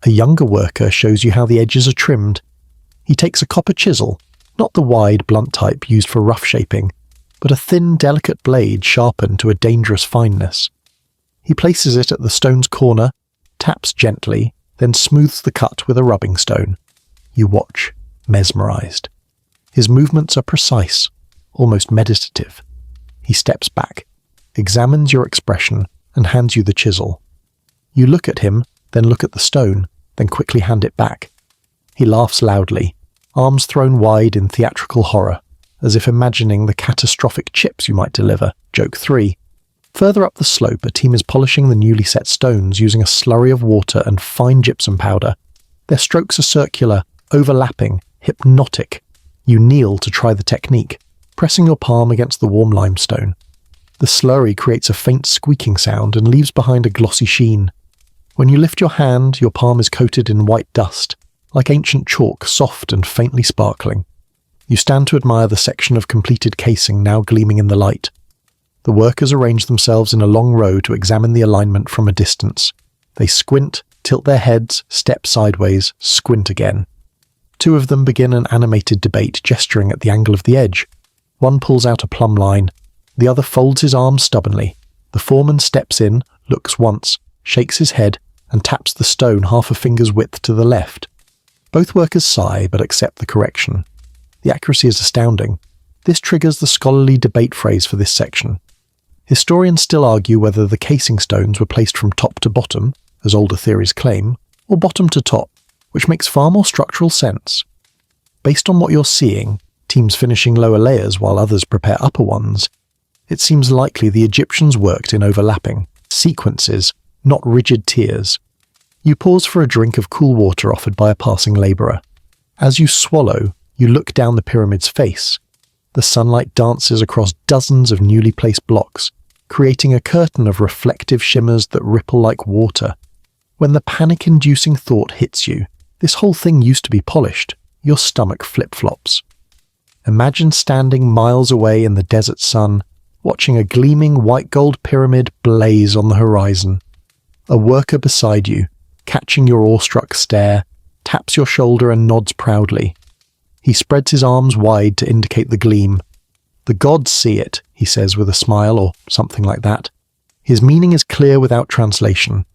A: A younger worker shows you how the edges are trimmed. He takes a copper chisel, not the wide, blunt type used for rough shaping, but a thin, delicate blade sharpened to a dangerous fineness. He places it at the stone's corner, taps gently, then smooths the cut with a rubbing stone. You watch, mesmerized. His movements are precise, almost meditative. He steps back, examines your expression, and hands you the chisel. You look at him, then look at the stone, then quickly hand it back. He laughs loudly, arms thrown wide in theatrical horror, as if imagining the catastrophic chips you might deliver. Joke 3. Further up the slope, a team is polishing the newly set stones using a slurry of water and fine gypsum powder. Their strokes are circular, overlapping, hypnotic. You kneel to try the technique, pressing your palm against the warm limestone. The slurry creates a faint squeaking sound and leaves behind a glossy sheen. When you lift your hand, your palm is coated in white dust, like ancient chalk, soft and faintly sparkling. You stand to admire the section of completed casing now gleaming in the light. The workers arrange themselves in a long row to examine the alignment from a distance. They squint, tilt their heads, step sideways, squint again. 2 of them begin an animated debate, gesturing at the angle of the edge. One pulls out a plumb line. The other folds his arms stubbornly. The foreman steps in, looks once, shakes his head, and taps the stone half a finger's width to the left. Both workers sigh but accept the correction. The accuracy is astounding. This triggers the scholarly debate phrase for this section. Historians still argue whether the casing stones were placed from top to bottom, as older theories claim, or bottom to top, which makes far more structural sense. Based on what you're seeing, teams finishing lower layers while others prepare upper ones, it seems likely the Egyptians worked in overlapping sequences, not rigid tiers. You pause for a drink of cool water offered by a passing labourer. As you swallow, you look down the pyramid's face. The sunlight dances across dozens of newly placed blocks, creating a curtain of reflective shimmers that ripple like water. When the panic-inducing thought hits you, this whole thing used to be polished, your stomach flip-flops. Imagine standing miles away in the desert sun, watching a gleaming white gold pyramid blaze on the horizon. A worker beside you, catching your awestruck stare, taps your shoulder and nods proudly. He spreads his arms wide to indicate the gleam. "The gods see it," he says with a smile or something like that. His meaning is clear without translation,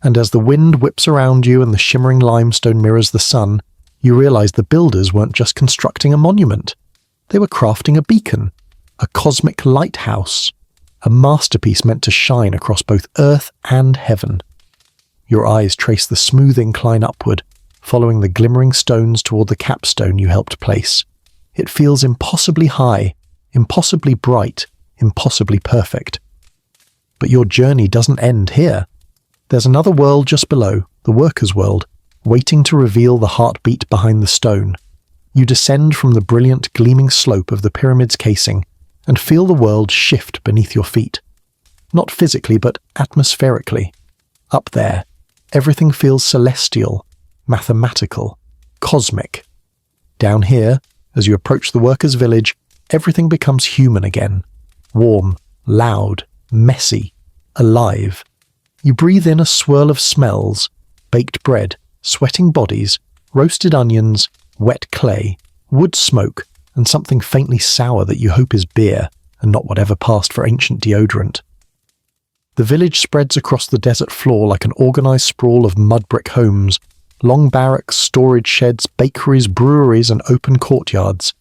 A: and as the wind whips around you and the shimmering limestone mirrors the sun, you realize the builders weren't just constructing a monument. They were crafting a beacon, a cosmic lighthouse, a masterpiece meant to shine across both earth and heaven. Your eyes trace the smooth incline upward, following the glimmering stones toward the capstone you helped place. It feels impossibly high, impossibly bright, impossibly perfect. But your journey doesn't end here. There's another world just below, the workers' world, waiting to reveal the heartbeat behind the stone. You descend from the brilliant, gleaming slope of the pyramid's casing and feel the world shift beneath your feet. Not physically, but atmospherically. Up there, everything feels celestial, mathematical, cosmic. Down here, as you approach the workers' village, everything becomes human again. Warm, loud, messy, alive. You breathe in a swirl of smells: baked bread, sweating bodies, roasted onions, wet clay, wood smoke, and something faintly sour that you hope is beer, and not whatever passed for ancient deodorant. The village spreads across the desert floor like an organized sprawl of mud brick homes, long barracks, storage sheds, bakeries, breweries, and open courtyards.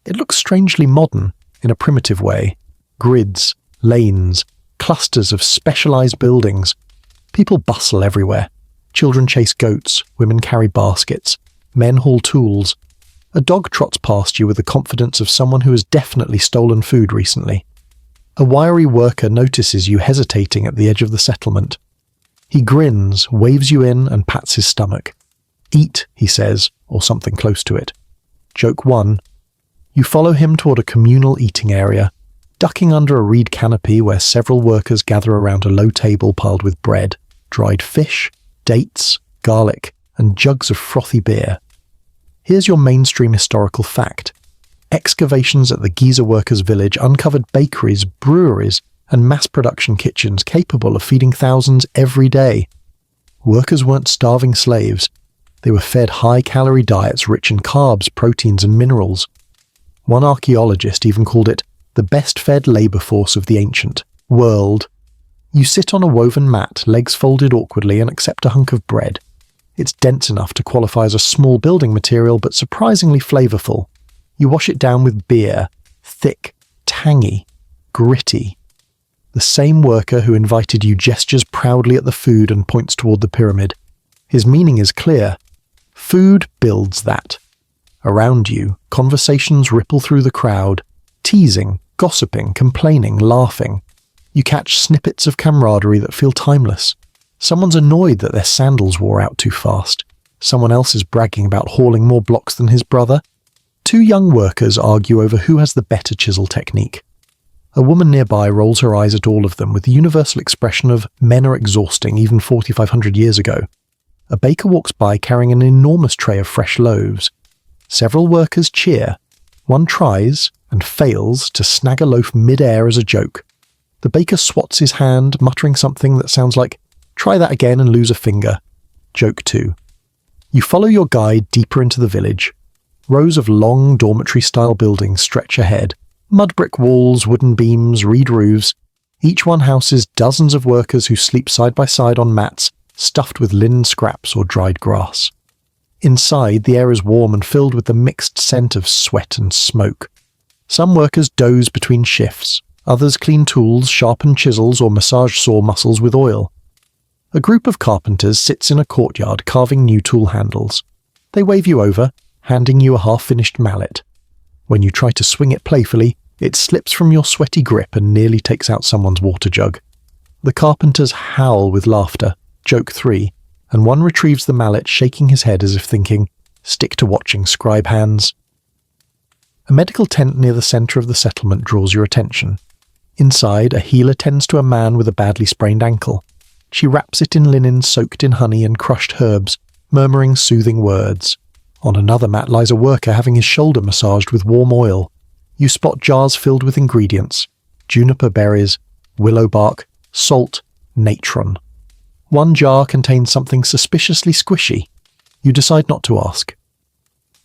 A: It looks strangely modern, in a primitive way. Grids, lanes, clusters of specialized buildings. People bustle everywhere. Children chase goats, women carry baskets, men haul tools. A dog trots past you with the confidence of someone who has definitely stolen food recently. A wiry worker notices you hesitating at the edge of the settlement. He grins, waves you in, and pats his stomach. "Eat," he says, or something close to it. Joke 1. You follow him toward a communal eating area, ducking under a reed canopy where several workers gather around a low table piled with bread, dried fish, dates, garlic, and jugs of frothy beer. Here's your mainstream historical fact. Excavations at the Giza workers' village uncovered bakeries, breweries, and mass-production kitchens capable of feeding thousands every day. Workers weren't starving slaves. They were fed high-calorie diets rich in carbs, proteins, and minerals. One archaeologist even called it the best-fed labor force of the ancient world. You sit on a woven mat, legs folded awkwardly, and accept a hunk of bread. It's dense enough to qualify as a small building material, but surprisingly flavorful. You wash it down with beer, thick, tangy, gritty. The same worker who invited you gestures proudly at the food and points toward the pyramid. His meaning is clear. Food builds that. Around you, conversations ripple through the crowd, teasing, gossiping, complaining, laughing. You catch snippets of camaraderie that feel timeless. Someone's annoyed that their sandals wore out too fast. Someone else is bragging about hauling more blocks than his brother. Two young workers argue over who has the better chisel technique. A woman nearby rolls her eyes at all of them with the universal expression of "men are exhausting even 4,500 years ago." A baker walks by carrying an enormous tray of fresh loaves. Several workers cheer. One tries, and fails, to snag a loaf mid-air as a joke. The baker swats his hand, muttering something that sounds like, "Try that again and lose a finger." Joke 2. You follow your guide deeper into the village. Rows of long dormitory-style buildings stretch ahead. Mud brick walls, wooden beams, reed roofs. Each one houses dozens of workers who sleep side by side on mats, stuffed with linen scraps or dried grass. Inside, the air is warm and filled with the mixed scent of sweat and smoke. Some workers doze between shifts. Others clean tools, sharpen chisels, or massage saw muscles with oil. A group of carpenters sits in a courtyard carving new tool handles. They wave you over, handing you a half-finished mallet. When you try to swing it playfully, it slips from your sweaty grip and nearly takes out someone's water jug. The carpenters howl with laughter, joke 3, and one retrieves the mallet, shaking his head as if thinking, "Stick to watching, scribe hands." A medical tent near the centre of the settlement draws your attention. Inside, a healer tends to a man with a badly sprained ankle. She wraps it in linen soaked in honey and crushed herbs, murmuring soothing words. On another mat lies a worker having his shoulder massaged with warm oil. You spot jars filled with ingredients: juniper berries, willow bark, salt, natron. One jar contains something suspiciously squishy. You decide not to ask.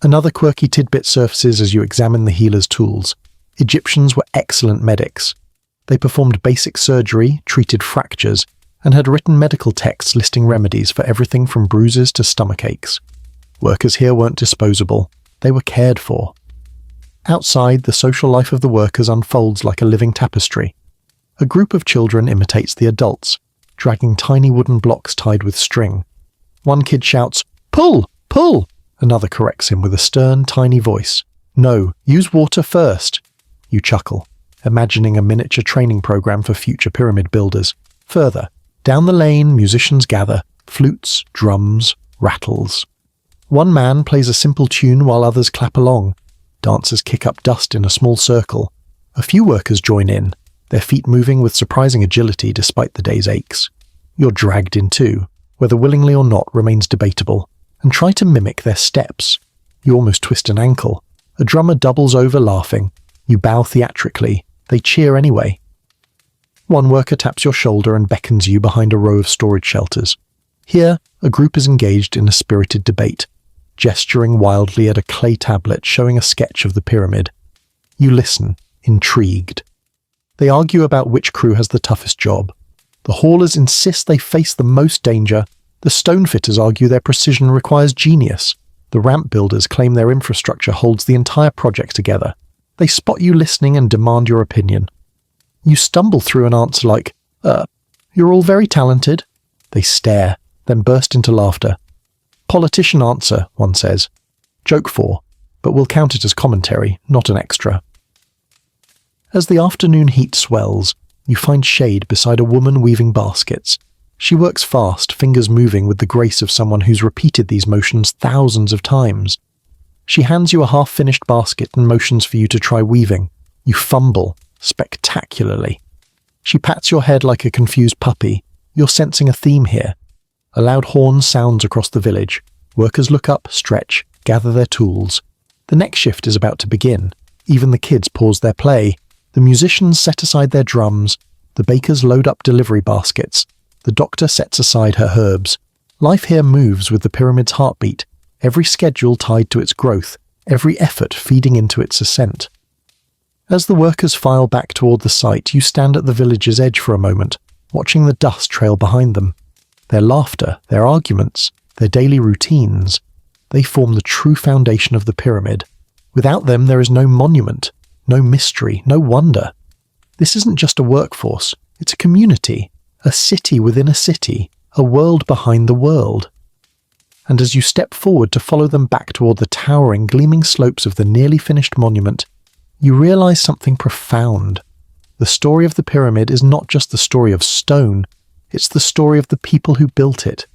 A: Another quirky tidbit surfaces as you examine the healer's tools. Egyptians were excellent medics. They performed basic surgery, treated fractures, and had written medical texts listing remedies for everything from bruises to stomach aches. Workers here weren't disposable. They were cared for. Outside, the social life of the workers unfolds like a living tapestry. A group of children imitates the adults, dragging tiny wooden blocks tied with string. One kid shouts, "Pull! Pull!" Another corrects him with a stern, tiny voice. "No, use water first." You chuckle, imagining a miniature training program for future pyramid builders. Further, down the lane, musicians gather, flutes, drums, rattles. One man plays a simple tune while others clap along. Dancers kick up dust in a small circle. A few workers join in, their feet moving with surprising agility despite the day's aches. You're dragged in too, whether willingly or not remains debatable, and try to mimic their steps. You almost twist an ankle. A drummer doubles over laughing. You bow theatrically. They cheer anyway. One worker taps your shoulder and beckons you behind a row of storage shelters. Here, a group is engaged in a spirited debate, gesturing wildly at a clay tablet showing a sketch of the pyramid. You listen, intrigued. They argue about which crew has the toughest job. The haulers insist they face the most danger. The stone fitters argue their precision requires genius. The ramp builders claim their infrastructure holds the entire project together. They spot you listening and demand your opinion. You stumble through an answer like, "You're all very talented." They stare, then burst into laughter. "Politician answer," one says. "Joke for, but we'll count it as commentary, not an extra." As the afternoon heat swells, you find shade beside a woman weaving baskets. She works fast, fingers moving with the grace of someone who's repeated these motions thousands of times. She hands you a half-finished basket and motions for you to try weaving. You fumble, spectacularly. She pats your head like a confused puppy. You're sensing a theme here. A loud horn sounds across the village. Workers look up, stretch, gather their tools. The next shift is about to begin. Even the kids pause their play. The musicians set aside their drums. The bakers load up delivery baskets. The doctor sets aside her herbs. Life here moves with the pyramid's heartbeat, every schedule tied to its growth, every effort feeding into its ascent. As the workers file back toward the site, you stand at the village's edge for a moment, watching the dust trail behind them. Their laughter, their arguments, their daily routines, they form the true foundation of the pyramid. Without them, there is no monument, no mystery, no wonder. This isn't just a workforce, it's a community, a city within a city, a world behind the world. And as you step forward to follow them back toward the towering, gleaming slopes of the nearly finished monument, you realize something profound. The story of the pyramid is not just the story of stone, it's the story of the people who built it.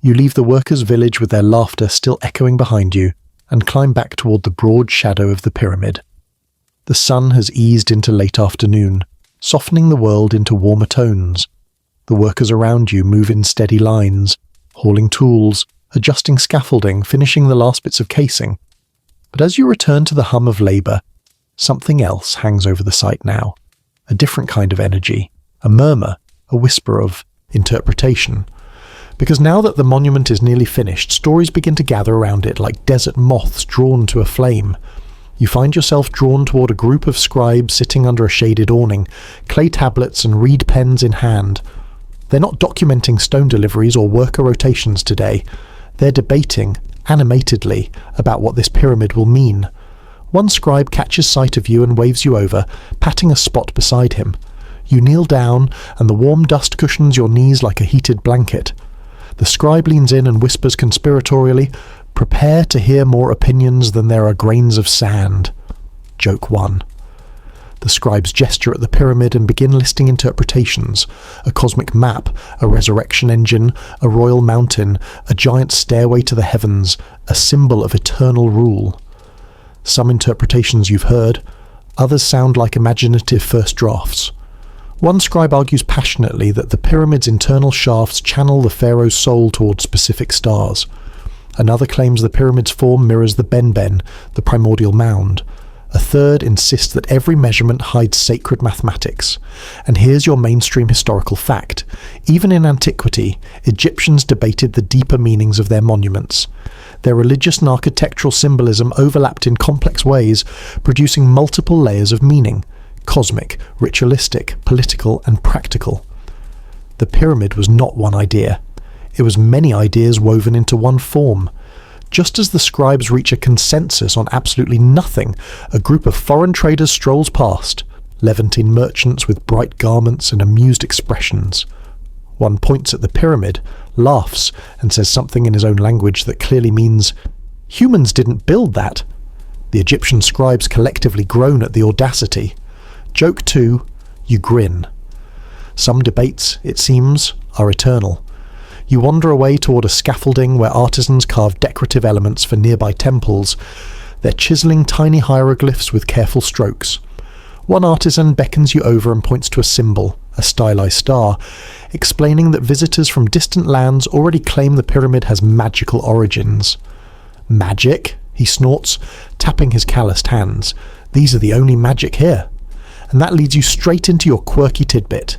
A: You leave the workers' village with their laughter still echoing behind you, and climb back toward the broad shadow of the pyramid. The sun has eased into late afternoon, softening the world into warmer tones. The workers around you move in steady lines, hauling tools, adjusting scaffolding, finishing the last bits of casing. But as you return to the hum of labour, something else hangs over the site now. A different kind of energy, a murmur, a whisper of interpretation. Because now that the monument is nearly finished, stories begin to gather around it like desert moths drawn to a flame. You find yourself drawn toward a group of scribes sitting under a shaded awning, clay tablets and reed pens in hand. They're not documenting stone deliveries or worker rotations today. They're debating, animatedly, about what this pyramid will mean. One scribe catches sight of you and waves you over, patting a spot beside him. You kneel down, and the warm dust cushions your knees like a heated blanket. The scribe leans in and whispers conspiratorially, "Prepare to hear more opinions than there are grains of sand." Joke 1. The scribes gesture at the pyramid and begin listing interpretations. A cosmic map, a resurrection engine, a royal mountain, a giant stairway to the heavens, a symbol of eternal rule. Some interpretations you've heard, others sound like imaginative first drafts. One scribe argues passionately that the pyramid's internal shafts channel the pharaoh's soul toward specific stars. Another claims the pyramid's form mirrors the Benben, the primordial mound. A third insists that every measurement hides sacred mathematics. And here's your mainstream historical fact. Even in antiquity, Egyptians debated the deeper meanings of their monuments. Their religious and architectural symbolism overlapped in complex ways, producing multiple layers of meaning: cosmic, ritualistic, political, and practical. The pyramid was not one idea. It was many ideas woven into one form. Just as the scribes reach a consensus on absolutely nothing, a group of foreign traders strolls past, Levantine merchants with bright garments and amused expressions. One points at the pyramid, laughs, and says something in his own language that clearly means, "Humans didn't build that." The Egyptian scribes collectively groan at the audacity. Joke 2, you grin. Some debates, it seems, are eternal. You wander away toward a scaffolding where artisans carve decorative elements for nearby temples. They're chiseling tiny hieroglyphs with careful strokes. One artisan beckons you over and points to a symbol, a stylized star, explaining that visitors from distant lands already claim the pyramid has magical origins. Magic? He snorts, tapping his calloused hands. These are the only magic here. And that leads you straight into your quirky tidbit.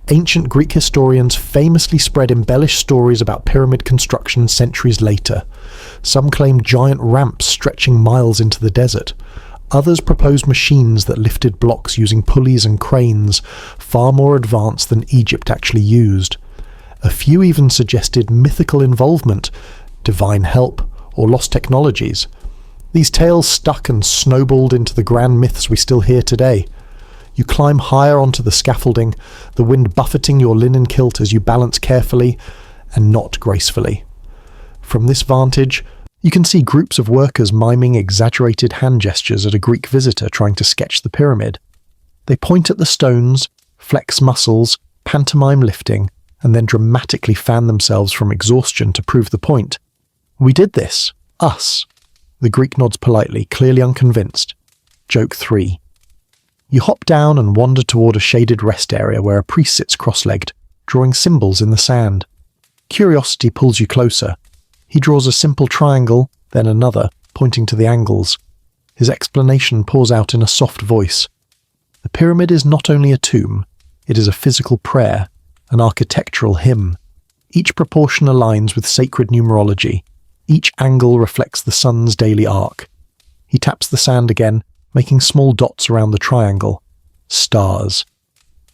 A: Ancient Greek historians famously spread embellished stories about pyramid construction centuries later. Some claimed giant ramps stretching miles into the desert. Others proposed machines that lifted blocks using pulleys and cranes, far more advanced than Egypt actually used. A few even suggested mythical involvement, divine help, or lost technologies. These tales stuck and snowballed into the grand myths we still hear today. You climb higher onto the scaffolding, the wind buffeting your linen kilt as you balance carefully and not gracefully. From this vantage, you can see groups of workers miming exaggerated hand gestures at a Greek visitor trying to sketch the pyramid. They point at the stones, flex muscles, pantomime lifting, and then dramatically fan themselves from exhaustion to prove the point. We did this. Us. The Greek nods politely, clearly unconvinced. Joke 3. You hop down and wander toward a shaded rest area where a priest sits cross-legged, drawing symbols in the sand. Curiosity pulls you closer. He draws a simple triangle, then another, pointing to the angles. His explanation pours out in a soft voice. The pyramid is not only a tomb, it is a physical prayer, an architectural hymn. Each proportion aligns with sacred numerology. Each angle reflects the sun's daily arc. He taps the sand again, making small dots around the triangle. Stars.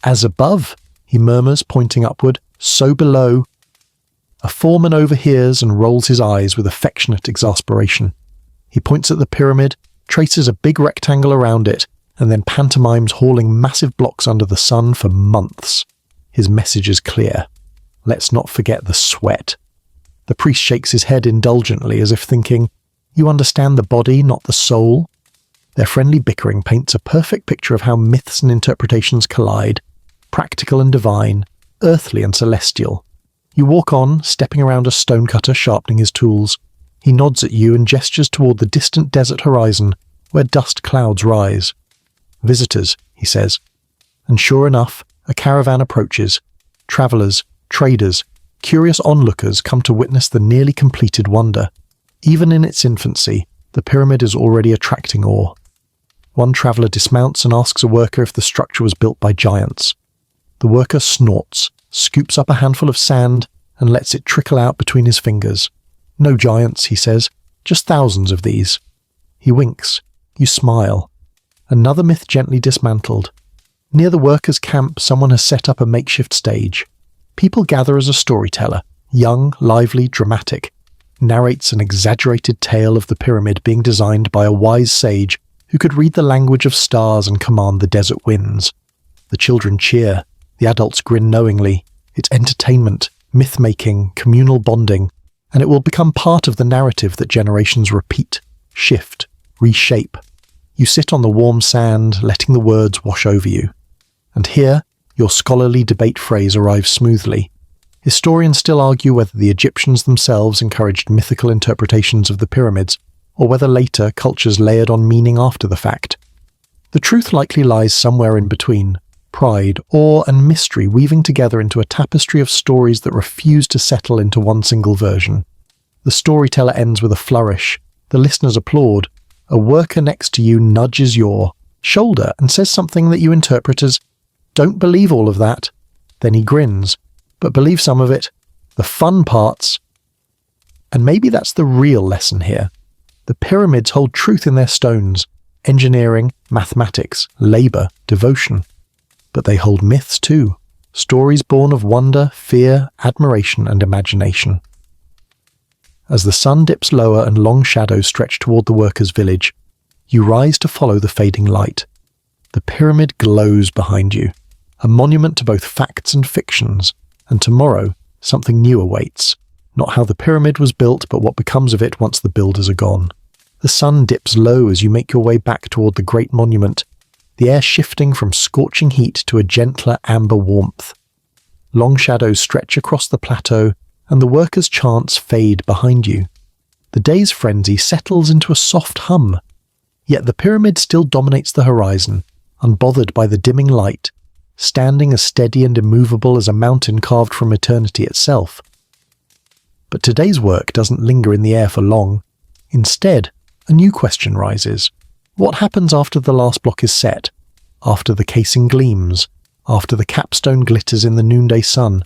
A: As above, he murmurs, pointing upward, so below. A foreman overhears and rolls his eyes with affectionate exasperation. He points at the pyramid, traces a big rectangle around it, and then pantomimes hauling massive blocks under the sun for months. His message is clear. Let's not forget the sweat. The priest shakes his head indulgently as if thinking, "You understand the body, not the soul?" Their friendly bickering paints a perfect picture of how myths and interpretations collide, practical and divine, earthly and celestial. You walk on, stepping around a stonecutter sharpening his tools. He nods at you and gestures toward the distant desert horizon, where dust clouds rise. "Visitors," he says. And sure enough, a caravan approaches. Travellers, traders, curious onlookers come to witness the nearly completed wonder. Even in its infancy, the pyramid is already attracting awe. One traveller dismounts and asks a worker if the structure was built by giants. The worker snorts, scoops up a handful of sand, and lets it trickle out between his fingers. "No giants," he says, "just thousands of these." He winks. You smile. Another myth gently dismantled. Near the workers' camp, someone has set up a makeshift stage. People gather as a storyteller, young, lively, dramatic, narrates an exaggerated tale of the pyramid being designed by a wise sage who could read the language of stars and command the desert winds. The children cheer, the adults grin knowingly. It's entertainment, myth-making, communal bonding, and it will become part of the narrative that generations repeat, shift, reshape. You sit on the warm sand, letting the words wash over you. And here, your scholarly debate phrase arrives smoothly. Historians still argue whether the Egyptians themselves encouraged mythical interpretations of the pyramids, or whether later cultures layered on meaning after the fact. The truth likely lies somewhere in between, pride, awe, and mystery weaving together into a tapestry of stories that refuse to settle into one single version. The storyteller ends with a flourish, the listeners applaud, A worker next to you nudges your shoulder and says something that you interpret as, "Don't believe all of that." Then he grins, "But believe some of it. The fun parts." And maybe that's the real lesson here. The pyramids hold truth in their stones, engineering, mathematics, labour, devotion. But they hold myths too, stories born of wonder, fear, admiration and imagination. As the sun dips lower and long shadows stretch toward the workers' village, you rise to follow the fading light. The pyramid glows behind you, a monument to both facts and fictions, and tomorrow something new awaits. Not how the pyramid was built, but what becomes of it once the builders are gone. The sun dips low as you make your way back toward the great monument, the air shifting from scorching heat to a gentler amber warmth. Long shadows stretch across the plateau, and the workers' chants fade behind you. The day's frenzy settles into a soft hum, yet the pyramid still dominates the horizon, unbothered by the dimming light, standing as steady and immovable as a mountain carved from eternity itself. But today's work doesn't linger in the air for long. Instead, a new question rises. What happens after the last block is set? After the casing gleams? After the capstone glitters in the noonday sun?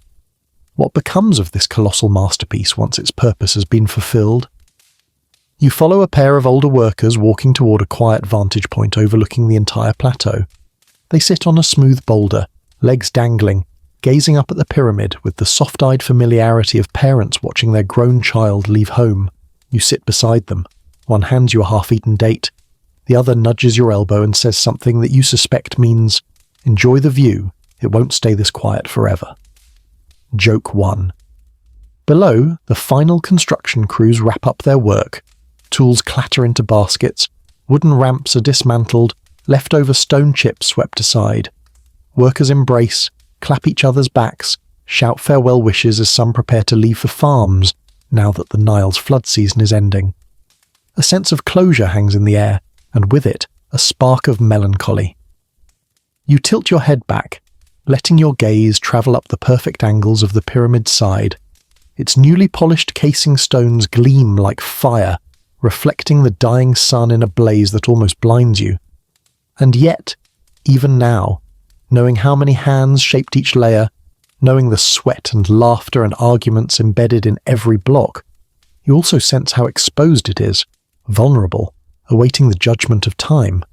A: What becomes of this colossal masterpiece once its purpose has been fulfilled? You follow a pair of older workers walking toward a quiet vantage point overlooking the entire plateau. They sit on a smooth boulder, legs dangling, gazing up at the pyramid with the soft-eyed familiarity of parents watching their grown child leave home. You sit beside them. One hands you a half-eaten date. The other nudges your elbow and says something that you suspect means, "Enjoy the view, it won't stay this quiet forever." Joke 1. Below, the final construction crews wrap up their work. Tools clatter into baskets, wooden ramps are dismantled, leftover stone chips swept aside. Workers embrace, clap each other's backs, shout farewell wishes as some prepare to leave for farms, now that the Nile's flood season is ending. A sense of closure hangs in the air, and with it, a spark of melancholy. You tilt your head back, letting your gaze travel up the perfect angles of the pyramid's side. Its newly polished casing stones gleam like fire, reflecting the dying sun in a blaze that almost blinds you. And yet, even now, knowing how many hands shaped each layer, knowing the sweat and laughter and arguments embedded in every block, you also sense how exposed it is, vulnerable, awaiting the judgment of time.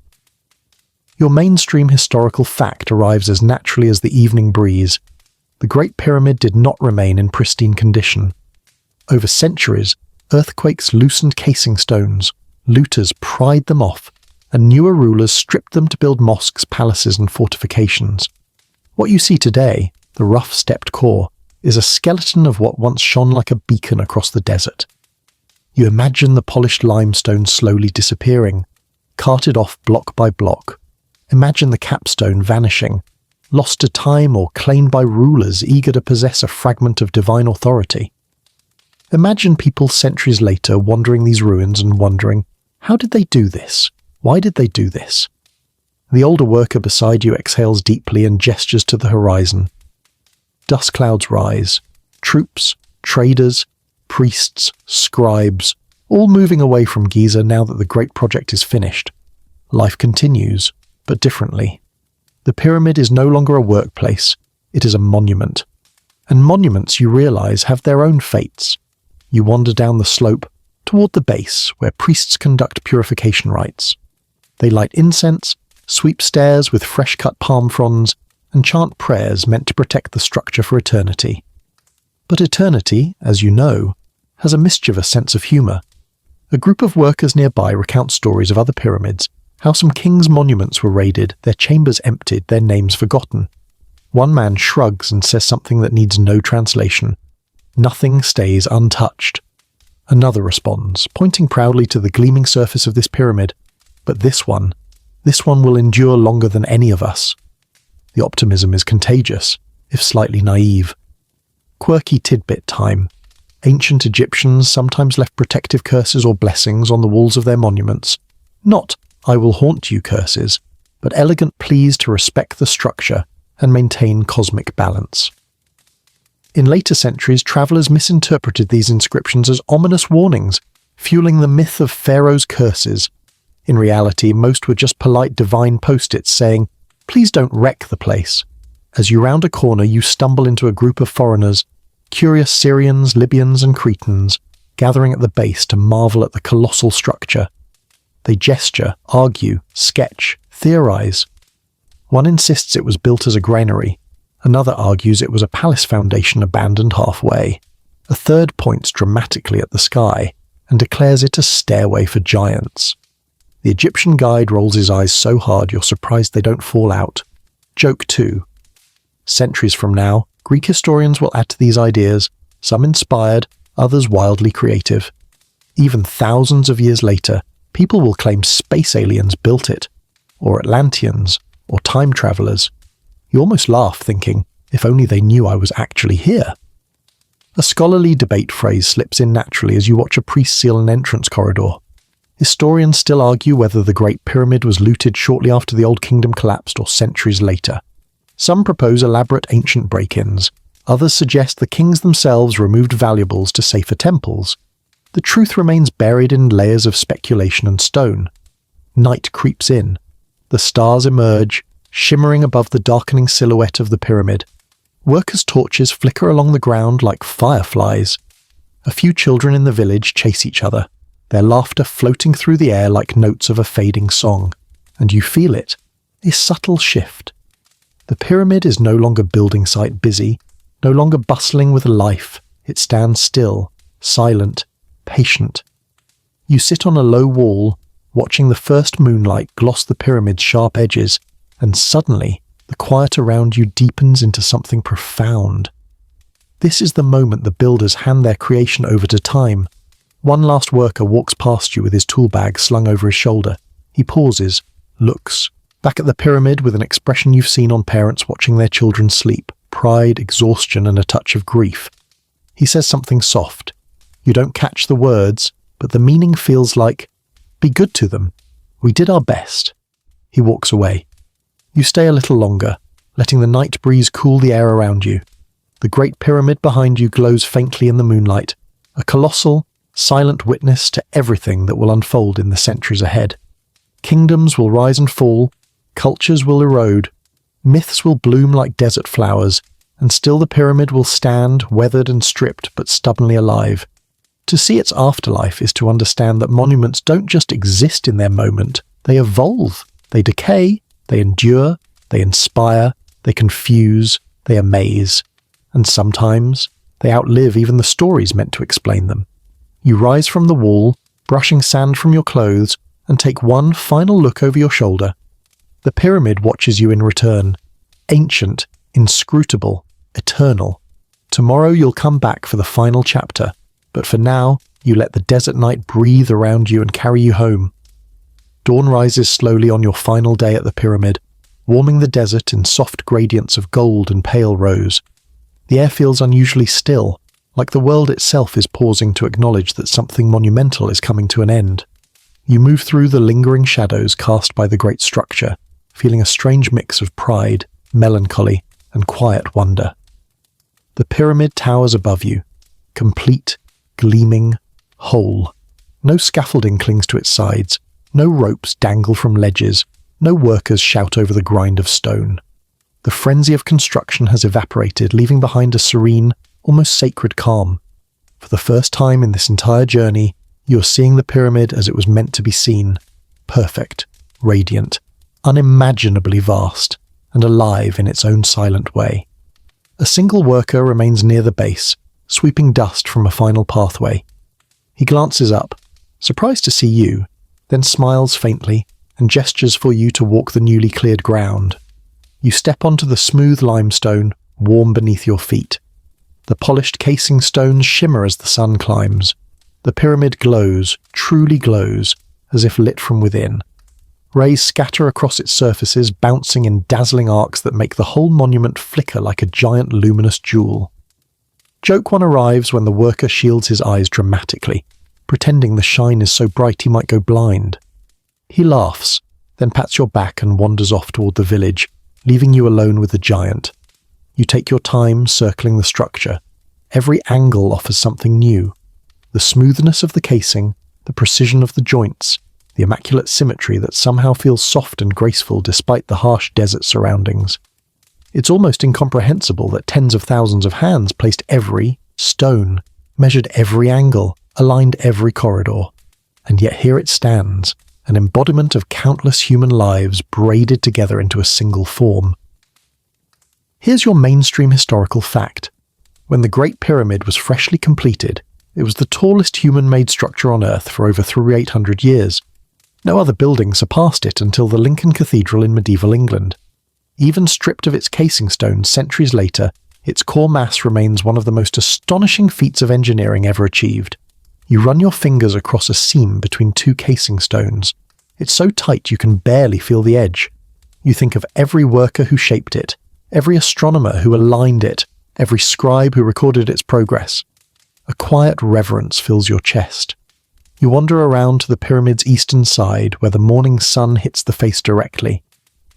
A: Your mainstream historical fact arrives as naturally as the evening breeze. The Great Pyramid did not remain in pristine condition. Over centuries, earthquakes loosened casing stones, looters pried them off, and newer rulers stripped them to build mosques, palaces, and fortifications. What you see today, the rough stepped core, is a skeleton of what once shone like a beacon across the desert. You imagine the polished limestone slowly disappearing, carted off block by block. Imagine the capstone vanishing, lost to time or claimed by rulers eager to possess a fragment of divine authority. Imagine people centuries later wandering these ruins and wondering, how did they do this? Why did they do this? The older worker beside you exhales deeply and gestures to the horizon. Dust clouds rise. Troops, traders, priests, scribes, all moving away from Giza now that the great project is finished. Life continues, but differently. The pyramid is no longer a workplace, it is a monument. And monuments, you realize, have their own fates. You wander down the slope, toward the base, where priests conduct purification rites. They light incense, sweep stairs with fresh-cut palm fronds, and chant prayers meant to protect the structure for eternity. But eternity, as you know, has a mischievous sense of humour. A group of workers nearby recount stories of other pyramids, how some kings' monuments were raided, their chambers emptied, their names forgotten. One man shrugs and says something that needs no translation. Nothing stays untouched. Another responds, pointing proudly to the gleaming surface of this pyramid. But this one will endure longer than any of us. The optimism is contagious, if slightly naive. Quirky tidbit time. Ancient Egyptians sometimes left protective curses or blessings on the walls of their monuments. Not "I will haunt you" curses, but elegant pleas to respect the structure and maintain cosmic balance. In later centuries, travellers misinterpreted these inscriptions as ominous warnings, fueling the myth of Pharaoh's curses. In reality, most were just polite divine post-its saying, "Please don't wreck the place." As you round a corner, you stumble into a group of foreigners, curious Syrians, Libyans, and Cretans, gathering at the base to marvel at the colossal structure. They gesture, argue, sketch, theorize. One insists it was built as a granary. Another argues it was a palace foundation abandoned halfway. A third points dramatically at the sky and declares it a stairway for giants. The Egyptian guide rolls his eyes so hard you're surprised they don't fall out. Joke 2. Centuries from now, Greek historians will add to these ideas, some inspired, others wildly creative. Even thousands of years later, people will claim space aliens built it, or Atlanteans, or time travelers. You almost laugh thinking, if only they knew I was actually here. A scholarly debate phrase slips in naturally as you watch a priest seal an entrance corridor. Historians still argue whether the Great Pyramid was looted shortly after the Old Kingdom collapsed or centuries later. Some propose elaborate ancient break-ins. Others suggest the kings themselves removed valuables to safer temples. The truth remains buried in layers of speculation and stone. Night creeps in. The stars emerge, shimmering above the darkening silhouette of the pyramid. Workers' torches flicker along the ground like fireflies. A few children in the village chase each other, their laughter floating through the air like notes of a fading song. And you feel it, a subtle shift. The pyramid is no longer building site busy, no longer bustling with life. It stands still, silent, patient. You sit on a low wall, watching the first moonlight gloss the pyramid's sharp edges, and suddenly the quiet around you deepens into something profound. This is the moment the builders hand their creation over to time. One last worker walks past you with his tool bag slung over his shoulder. He pauses, looks, back at the pyramid with an expression you've seen on parents watching their children sleep, pride, exhaustion, and a touch of grief. He says something soft. You don't catch the words, but the meaning feels like, "Be good to them. We did our best." He walks away. You stay a little longer, letting the night breeze cool the air around you. The Great Pyramid behind you glows faintly in the moonlight, a colossal, silent witness to everything that will unfold in the centuries ahead. Kingdoms will rise and fall, cultures will erode, myths will bloom like desert flowers, and still the pyramid will stand, weathered and stripped, but stubbornly alive. To see its afterlife is to understand that monuments don't just exist in their moment, they evolve, they decay, they endure, they inspire, they confuse, they amaze, and sometimes they outlive even the stories meant to explain them. You rise from the wall, brushing sand from your clothes, and take one final look over your shoulder. The pyramid watches you in return, ancient, inscrutable, eternal. Tomorrow you'll come back for the final chapter, but for now you let the desert night breathe around you and carry you home. Dawn rises slowly on your final day at the pyramid, warming the desert in soft gradients of gold and pale rose. The air feels unusually still, like the world itself is pausing to acknowledge that something monumental is coming to an end. You move through the lingering shadows cast by the great structure, feeling a strange mix of pride, melancholy, and quiet wonder. The pyramid towers above you, complete, gleaming, whole. No scaffolding clings to its sides, no ropes dangle from ledges, no workers shout over the grind of stone. The frenzy of construction has evaporated, leaving behind a serene, almost sacred calm. For the first time in this entire journey, you are seeing the pyramid as it was meant to be seen, perfect, radiant, unimaginably vast, and alive in its own silent way. A single worker remains near the base, sweeping dust from a final pathway. He glances up, surprised to see you, then smiles faintly and gestures for you to walk the newly cleared ground. You step onto the smooth limestone, warm beneath your feet. The polished casing stones shimmer as the sun climbs. The pyramid glows, truly glows, as if lit from within. Rays scatter across its surfaces, bouncing in dazzling arcs that make the whole monument flicker like a giant luminous jewel. Joke 1 arrives when the worker shields his eyes dramatically, pretending the shine is so bright he might go blind. He laughs, then pats your back and wanders off toward the village, leaving you alone with the giant. You take your time circling the structure. Every angle offers something new. The smoothness of the casing, the precision of the joints, the immaculate symmetry that somehow feels soft and graceful despite the harsh desert surroundings. It's almost incomprehensible that tens of thousands of hands placed every stone, measured every angle, aligned every corridor. And yet here it stands, an embodiment of countless human lives braided together into a single form. Here's your mainstream historical fact. When the Great Pyramid was freshly completed, it was the tallest human-made structure on Earth for over 800 years. No other building surpassed it until the Lincoln Cathedral in medieval England. Even stripped of its casing stones centuries later, its core mass remains one of the most astonishing feats of engineering ever achieved. You run your fingers across a seam between two casing stones. It's so tight you can barely feel the edge. You think of every worker who shaped it, every astronomer who aligned it, every scribe who recorded its progress. A quiet reverence fills your chest. You wander around to the pyramid's eastern side where the morning sun hits the face directly.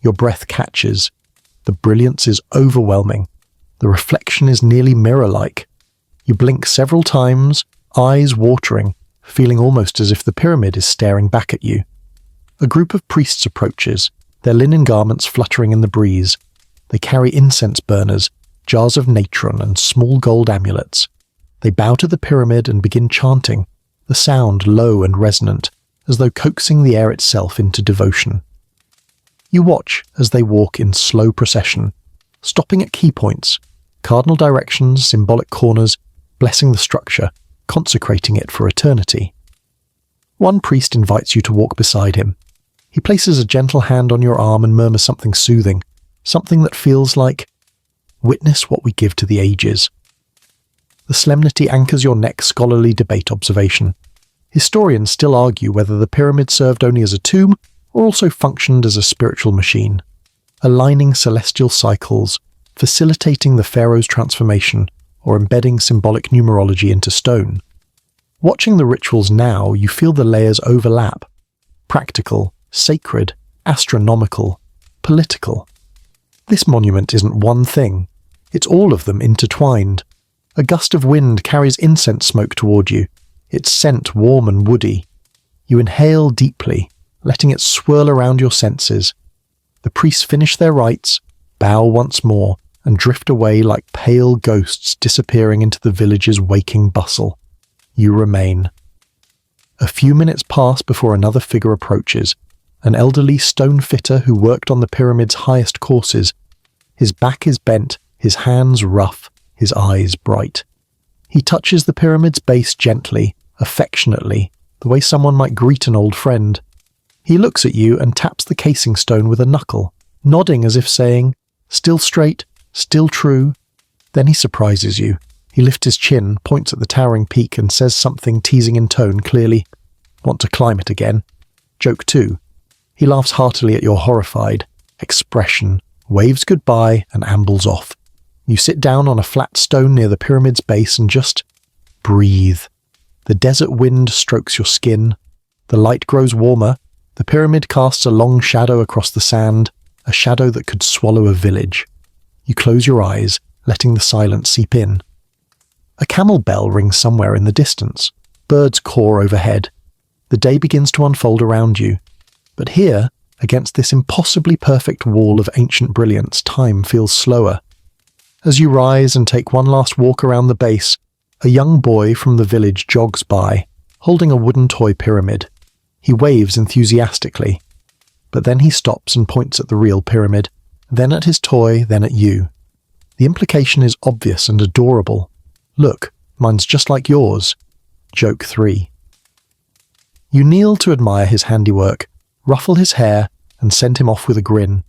A: Your breath catches. The brilliance is overwhelming. The reflection is nearly mirror-like. You blink several times, eyes watering, feeling almost as if the pyramid is staring back at you. A group of priests approaches, their linen garments fluttering in the breeze. They carry incense burners, jars of natron, and small gold amulets. They bow to the pyramid and begin chanting, the sound low and resonant, as though coaxing the air itself into devotion. You watch as they walk in slow procession, stopping at key points, cardinal directions, symbolic corners, blessing the structure, consecrating it for eternity. One priest invites you to walk beside him. He places a gentle hand on your arm and murmurs something soothing, something that feels like, "Witness what we give to the ages." The solemnity anchors your next scholarly debate observation. Historians still argue whether the pyramid served only as a tomb or also functioned as a spiritual machine, aligning celestial cycles, facilitating the pharaoh's transformation, or embedding symbolic numerology into stone. Watching the rituals now, you feel the layers overlap. Practical, sacred, astronomical, political. This monument isn't one thing. It's all of them intertwined. A gust of wind carries incense smoke toward you, its scent warm and woody. You inhale deeply, letting it swirl around your senses. The priests finish their rites, bow once more, and drift away like pale ghosts disappearing into the village's waking bustle. You remain. A few minutes pass before another figure approaches, an elderly stone fitter who worked on the pyramid's highest courses. His back is bent, his hands rough, his eyes bright. He touches the pyramid's base gently, affectionately, the way someone might greet an old friend. He looks at you and taps the casing stone with a knuckle, nodding as if saying, "Still straight, still true." Then he surprises you. He lifts his chin, points at the towering peak and says something teasing in tone, clearly, "Want to climb it again?" Joke 2. He laughs heartily at your horrified expression, waves goodbye and ambles off. You sit down on a flat stone near the pyramid's base and just breathe. The desert wind strokes your skin. The light grows warmer. The pyramid casts a long shadow across the sand, a shadow that could swallow a village. You close your eyes, letting the silence seep in. A camel bell rings somewhere in the distance. Birds caw overhead. The day begins to unfold around you. But here, against this impossibly perfect wall of ancient brilliance, time feels slower. As you rise and take one last walk around the base, a young boy from the village jogs by, holding a wooden toy pyramid. He waves enthusiastically. But then he stops and points at the real pyramid, then at his toy, then at you. The implication is obvious and adorable. "Look, mine's just like yours." Joke 3. You kneel to admire his handiwork, ruffle his hair, and send him off with a grin.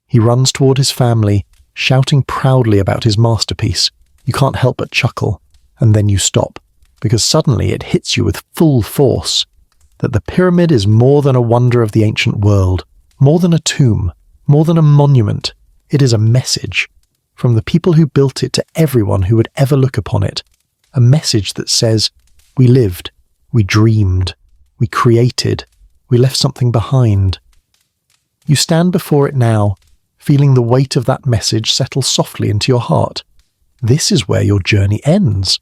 A: He runs toward his family, shouting proudly about his masterpiece. You can't help but chuckle, and then you stop, because suddenly it hits you with full force that the pyramid is more than a wonder of the ancient world, more than a tomb, more than a monument. It is a message, from the people who built it to everyone who would ever look upon it. A message that says, we lived, we dreamed, we created, we left something behind. You stand before it now, feeling the weight of that message settle softly into your heart. This is where your journey ends.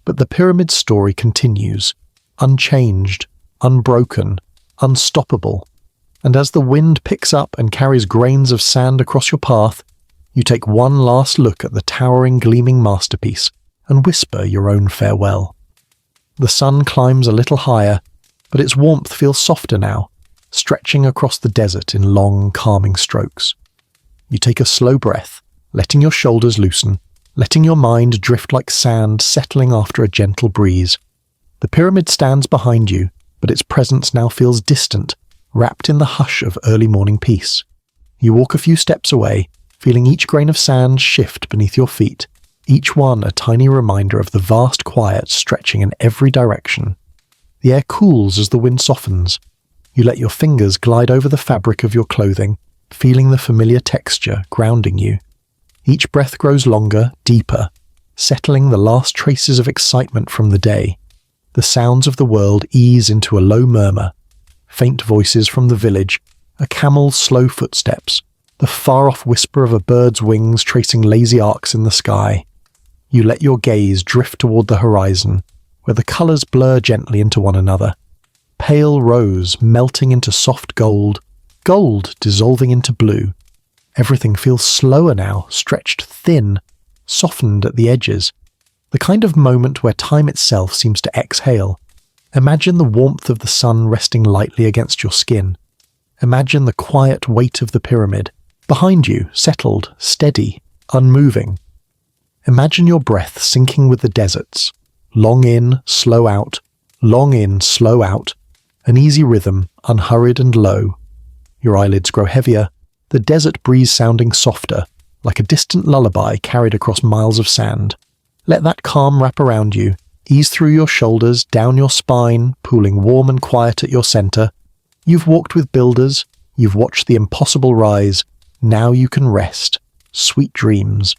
A: But the pyramid's story continues, unchanged, unbroken, unstoppable. And as the wind picks up and carries grains of sand across your path, you take one last look at the towering, gleaming masterpiece and whisper your own farewell. The sun climbs a little higher, but its warmth feels softer now, stretching across the desert in long, calming strokes. You take a slow breath, letting your shoulders loosen, letting your mind drift like sand settling after a gentle breeze. The pyramid stands behind you, but its presence now feels distant, wrapped in the hush of early morning peace. You walk a few steps away, feeling each grain of sand shift beneath your feet, each one a tiny reminder of the vast quiet stretching in every direction. The air cools as the wind softens. You let your fingers glide over the fabric of your clothing, feeling the familiar texture grounding you. Each breath grows longer, deeper, settling the last traces of excitement from the day. The sounds of the world ease into a low murmur. Faint voices from the village, a camel's slow footsteps, the far-off whisper of a bird's wings tracing lazy arcs in the sky. You let your gaze drift toward the horizon, where the colours blur gently into one another. Pale rose melting into soft gold, gold dissolving into blue. Everything feels slower now, stretched thin, softened at the edges. The kind of moment where time itself seems to exhale. Imagine the warmth of the sun resting lightly against your skin. Imagine the quiet weight of the pyramid, behind you, settled, steady, unmoving. Imagine your breath sinking with the deserts. Long in, slow out, long in, slow out. An easy rhythm, unhurried and low. Your eyelids grow heavier, the desert breeze sounding softer, like a distant lullaby carried across miles of sand. Let that calm wrap around you, ease through your shoulders, down your spine, pooling warm and quiet at your center. You've walked with builders, you've watched the impossible rise. Now you can rest. Sweet dreams.